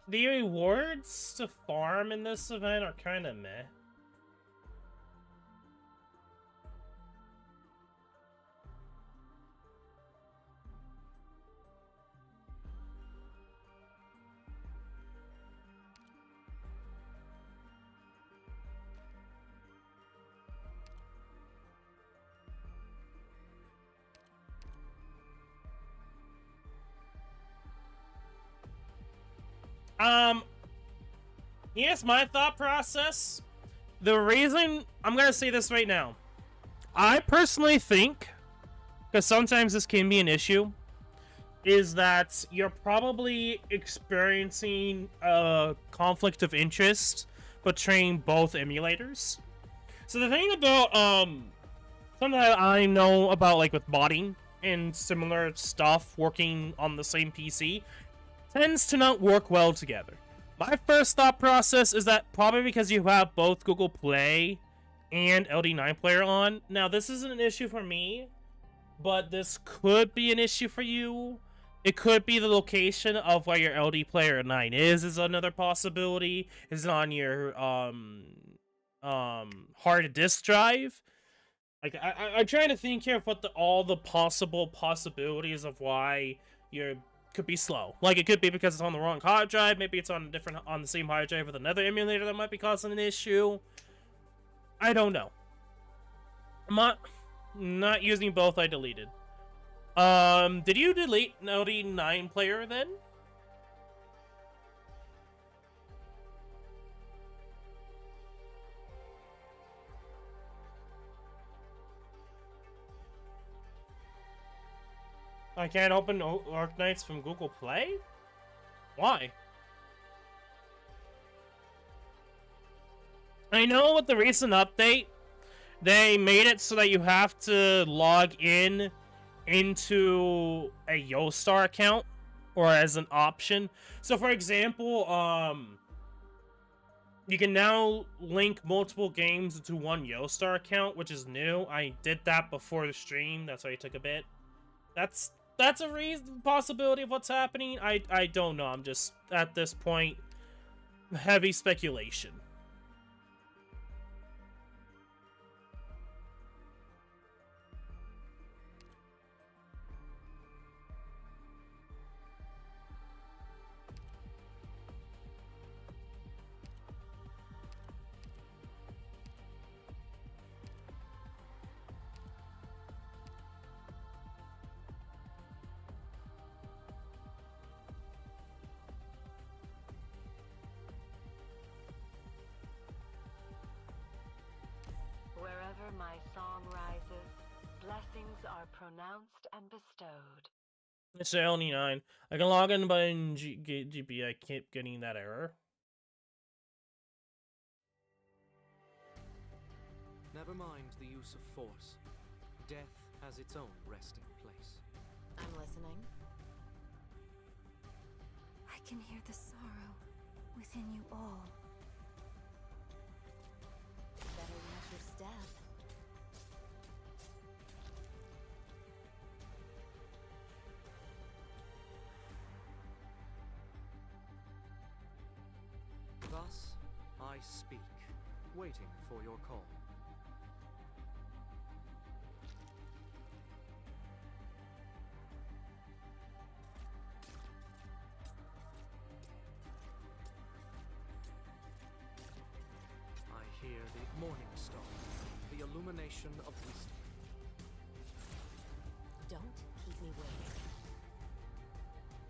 The rewards to farm in this event are kind of meh. Here's my thought process. The reason, I'm gonna say this right now. I personally think, because sometimes this can be an issue, is that you're probably experiencing a conflict of interest between both emulators. So the thing about, something that I know about, like, with modding and similar stuff working on the same PC, tends to not work well together. My first thought process is that probably because you have both Google Play and LD9 Player on. Now, this isn't an issue for me, but this could be an issue for you. It could be the location of where your LD Player 9 is another possibility. Is it on your hard disk drive? Like, I'm trying to think here of what all the possible possibilities of why you're could be slow. Like, it could be because it's on the wrong hard drive. Maybe it's on the same hard drive with another emulator that might be causing an issue. I don't know. I'm not using both. I deleted. Did you delete LD9 Player then? I can't open Arknights from Google Play? Why? I know with the recent update, they made it so that you have to log in into a Yostar account, or as an option. So for example, you can now link multiple games into one Yostar account, which is new. I did that before the stream, that's why it took a bit. That's a possibility of what's happening. I don't know. I'm just, at this point, heavy speculation. Wherever my song rises, blessings are pronounced and bestowed. It's LD9. I can log in by GP. I keep getting that error. Never mind the use of force. Death has its own resting place. I'm listening. I can hear the sorrow within you all. Better measure step. Thus, I speak, waiting for your call. I hear the morning star, the illumination of wisdom. Don't keep me waiting.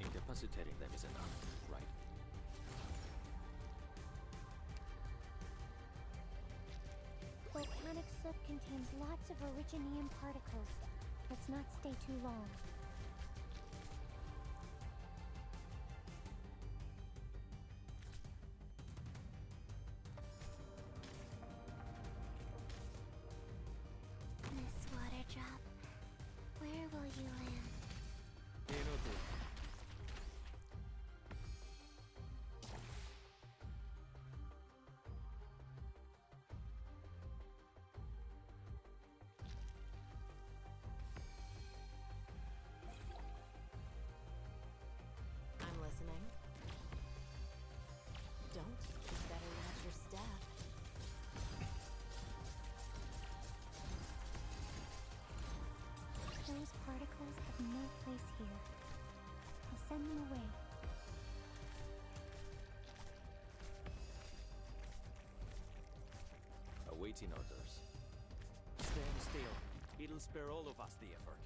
Incapacitating them is enough, right? Volcanic soot contains lots of originium particles. Let's not stay too long. Miss Waterdrop, where will you land? I'm listening. Don't. You better watch your step. Those particles have no place here. I'll send them away. Awaiting orders. Stand still. It'll spare all of us the effort.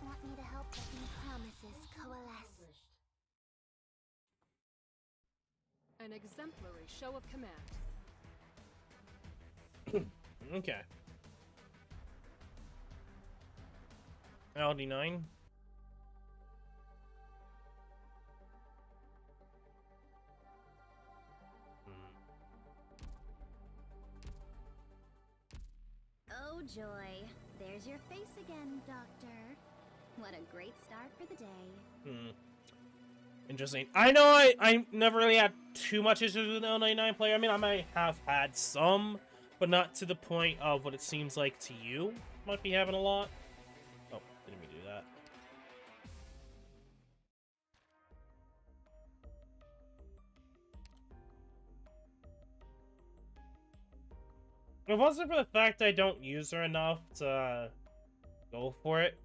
Want me to help making promises coalesce? An exemplary show of command. Okay. LD9. Oh joy, there's your face again, Doctor. What a great start for the day. Interesting. I know I never really had too much issues with the L99 player. I mean, I might have had some, but not to the point of what it seems like to you might be having a lot. Oh, didn't mean to do that. If it wasn't for the fact I don't use her enough to go for it.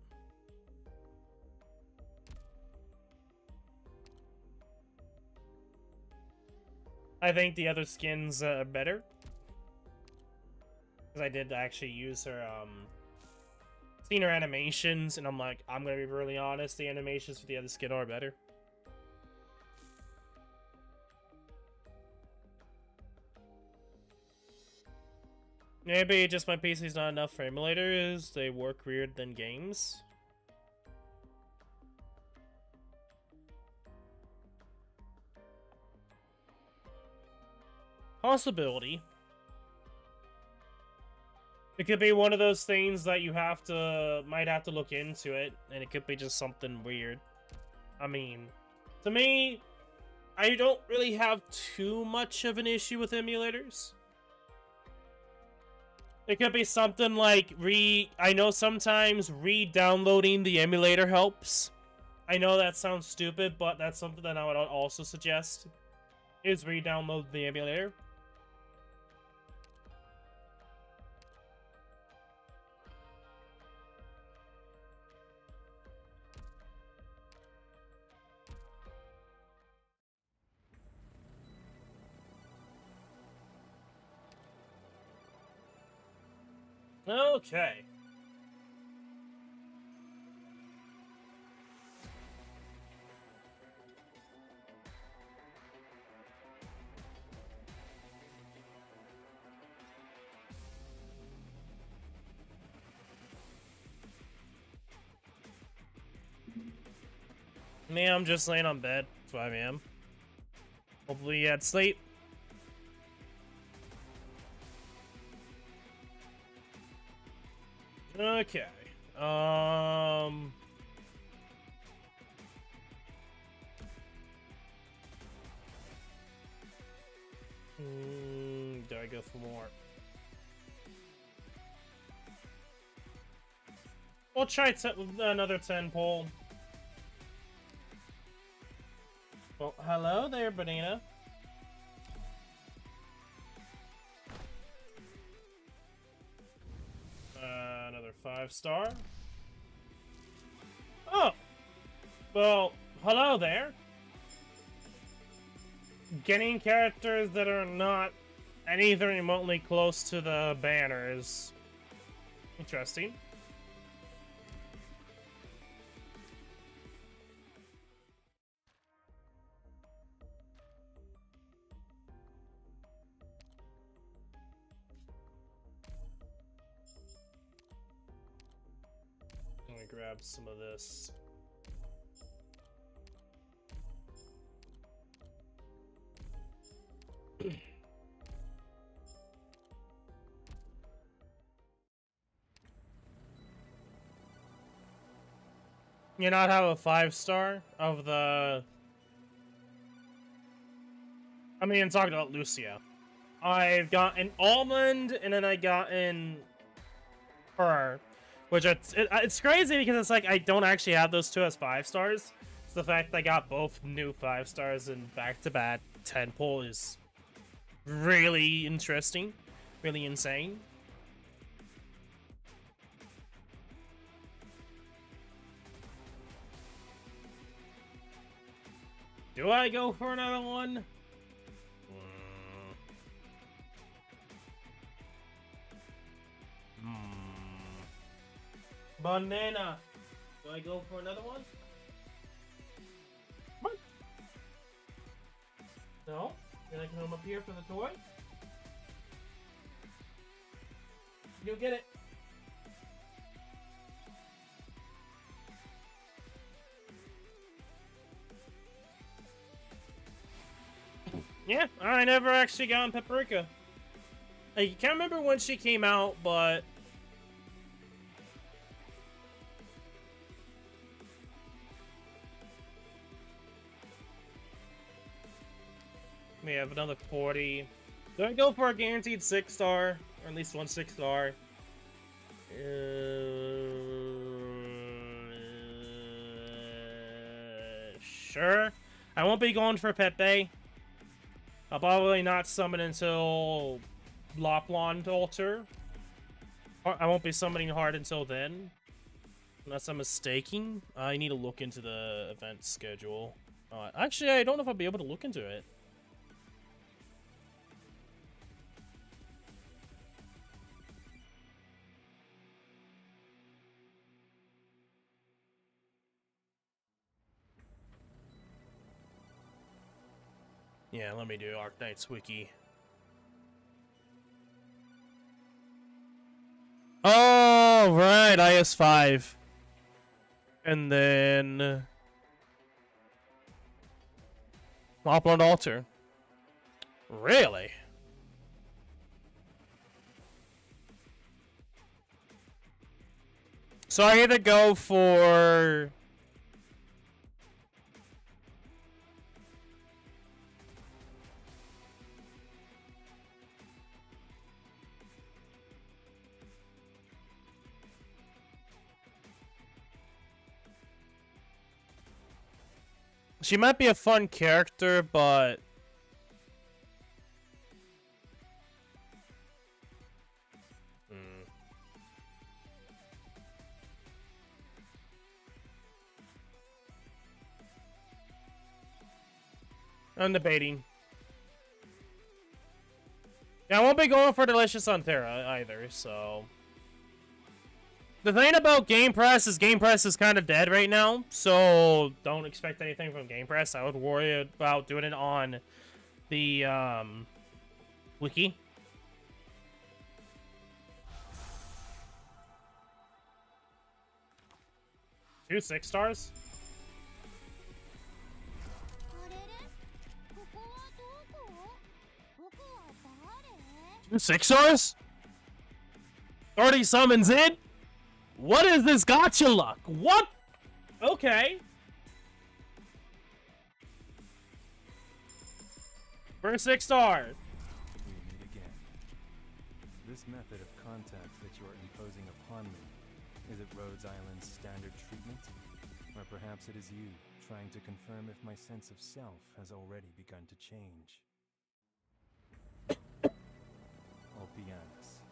I think the other skins are better. Because I did actually use her, seen her animations, and I'm like, I'm gonna be really honest, the animations for the other skin are better. Maybe just my PC's not enough for emulators, they work weird than games. Possibility. It could be one of those things that you might have to look into it, and it could be just something weird. I mean, to me, I don't really have too much of an issue with emulators. It could be something like I know sometimes re-downloading the emulator helps. I know that sounds stupid, but that's something that I would also suggest, is re-download the emulator. Okay. Me, I'm just laying on bed. That's what I am. Hopefully you had sleep. Okay. Do I go for more? We'll try another 10 pull. Well, hello there, Banana. Another 5-star. Oh! Well, hello there. Getting characters that are not anything remotely close to the banner is interesting. Let me grab some of this. You not have a 5-star of the... I mean, talking about Lucia. I've got an almond, and then I got an her, which it's crazy because it's like I don't actually have those two as 5 stars. So the fact that I got both new 5 stars and back-to-back 10 pull is really interesting, really insane. Do I go for another one? Banana. Do I go for another one? What? No? Then I can come up here for the toy? You'll get it. Yeah, I never actually got on Paprika. I can't remember when she came out, but... we have another 40. Do I go for a guaranteed 6-star? Or at least one 6-star? Sure. I won't be going for Pepe. I'll probably not summon until Loplond Altar. I won't be summoning hard until then. Unless I'm mistaken. I need to look into the event schedule. Actually, I don't know if I'll be able to look into it. Yeah, let me do Arknights wiki. Oh, right, IS5. And then... Loplond Altar. Really? So I either go for... she might be a fun character, but... I'm debating. Yeah, I won't be going for Delicious on Terra either, so... the thing about Game Press is kind of dead right now, so don't expect anything from Game Press. I would worry about doing it on the wiki. Two 6-stars? 2 6-stars? 30 summons in? What is this gotcha luck? What? Okay. For a 6-star. We meet again. This method of contact that you are imposing upon me, is it Rhodes Island's standard treatment? Or perhaps it is you, trying to confirm if my sense of self has already begun to change. Olpianus,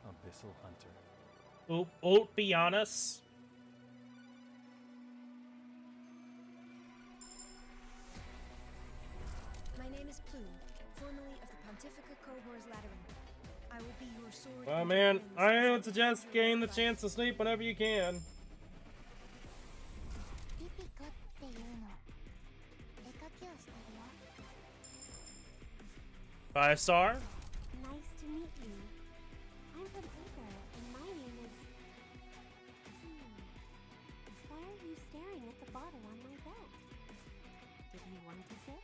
Abyssal Hunter. Olpianus? formerly of the Pontifica Cohors Lateran. I will be your sword. Well, man, I would suggest gain the chance to sleep whenever you can. リピコっていうの絵描きをしてるよ 5-star? Nice to meet you. I'm from Aether, and my name is... Why are you staring at the bottle on my bed? Did you want to sit?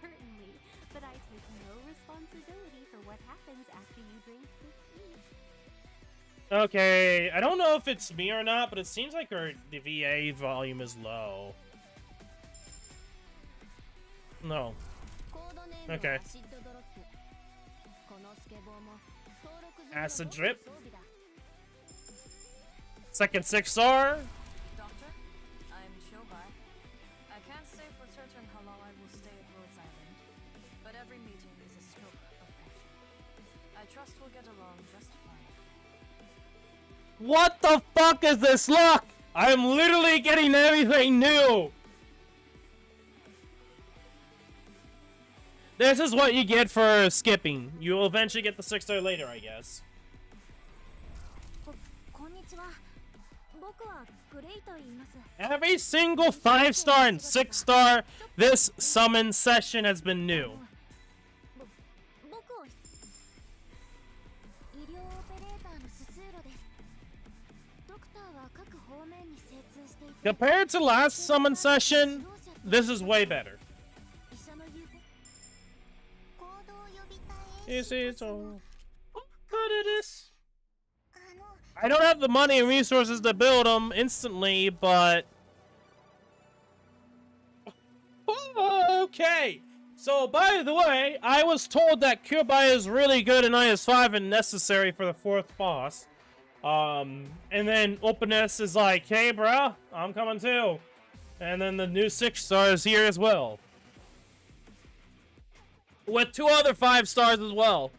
Certainly, but I take no responsibility for what happens after you drink this tea. Okay, I don't know if it's me or not, but it seems like the VA volume is low. No. Okay. Acid drip. Second 6-star. Doctor, I'm Shobai. I can't say for certain how long I will stay at Rhodes Island, but every meeting is a stroke of fortune. I trust we'll get along just fine. What the fuck is this luck? I'm literally getting everything new. This is what you get for skipping. You'll eventually get the 6-star later, I guess. こんにちは。僕はグレイと言います。 Every single 5-star and 6-star this summon session has been new. 僕を医療オペレーターのススーロです。ドクターは各方面に精通していて Compared to last summon session, this is way better. 医者の言う行動を呼びたい This is all good it is. I don't have the money and resources to build them instantly, but... Okay! So, by the way, I was told that Kyubai is really good in IS-5 and necessary for the 4th boss. And then Openness is like, hey, bro, I'm coming too. And then the new 6-star is here as well. With 2 other 5-stars as well.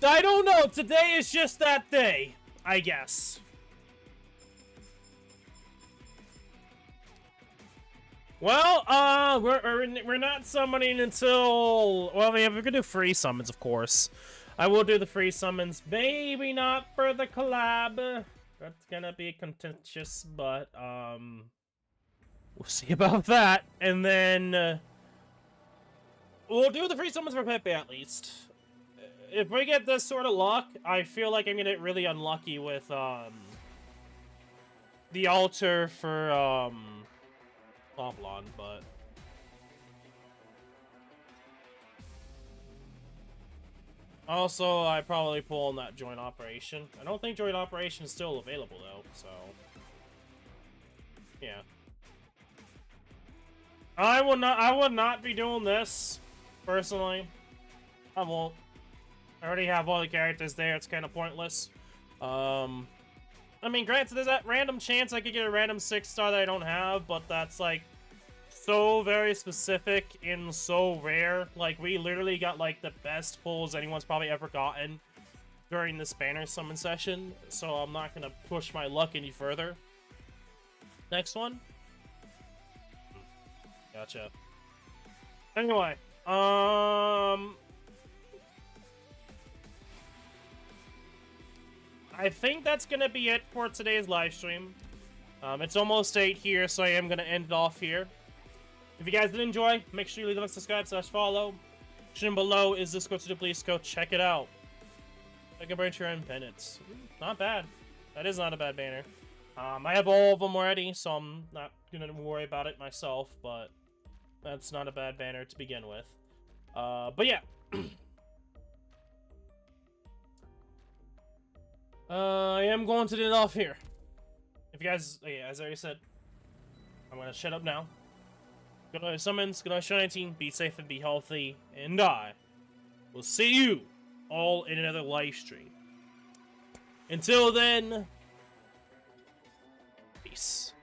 I don't know. Today is just that day, I guess. Well, we're not summoning until, well, we're gonna do free summons, of course. I will do the free summons, maybe not for the collab. That's gonna be contentious, but we'll see about that. And then we'll do the free summons for Pepe at least. If we get this sort of luck, I feel like I'm gonna get really unlucky with the altar for Poplon, but also I probably pull on that joint operation. I don't think joint operation is still available though, so yeah. I would not be doing this personally. I won't. I already have all the characters there, it's kind of pointless. I mean, granted, there's that random chance I could get a random 6-star that I don't have, but that's, like, so very specific and so rare. Like, we literally got, like, the best pulls anyone's probably ever gotten during this banner summon session, so I'm not gonna push my luck any further. Next one? Gotcha. Anyway, I think that's gonna be it for today's live stream. It's almost 8 here, so I am gonna end it off here. If you guys did enjoy, make sure you leave a like, subscribe, /follow. Description below is Discord, so please go check it out. I can burn your own penance. Not bad. That is not a bad banner. I have all of them already, so I'm not gonna worry about it myself, but that's not a bad banner to begin with. But yeah. I am going to end it off here. If you guys, yeah, as I already said, I'm gonna shut up now. Good night, summons. Good night, Shine 19. Be safe and be healthy. And I will see you all in another live stream. Until then, peace.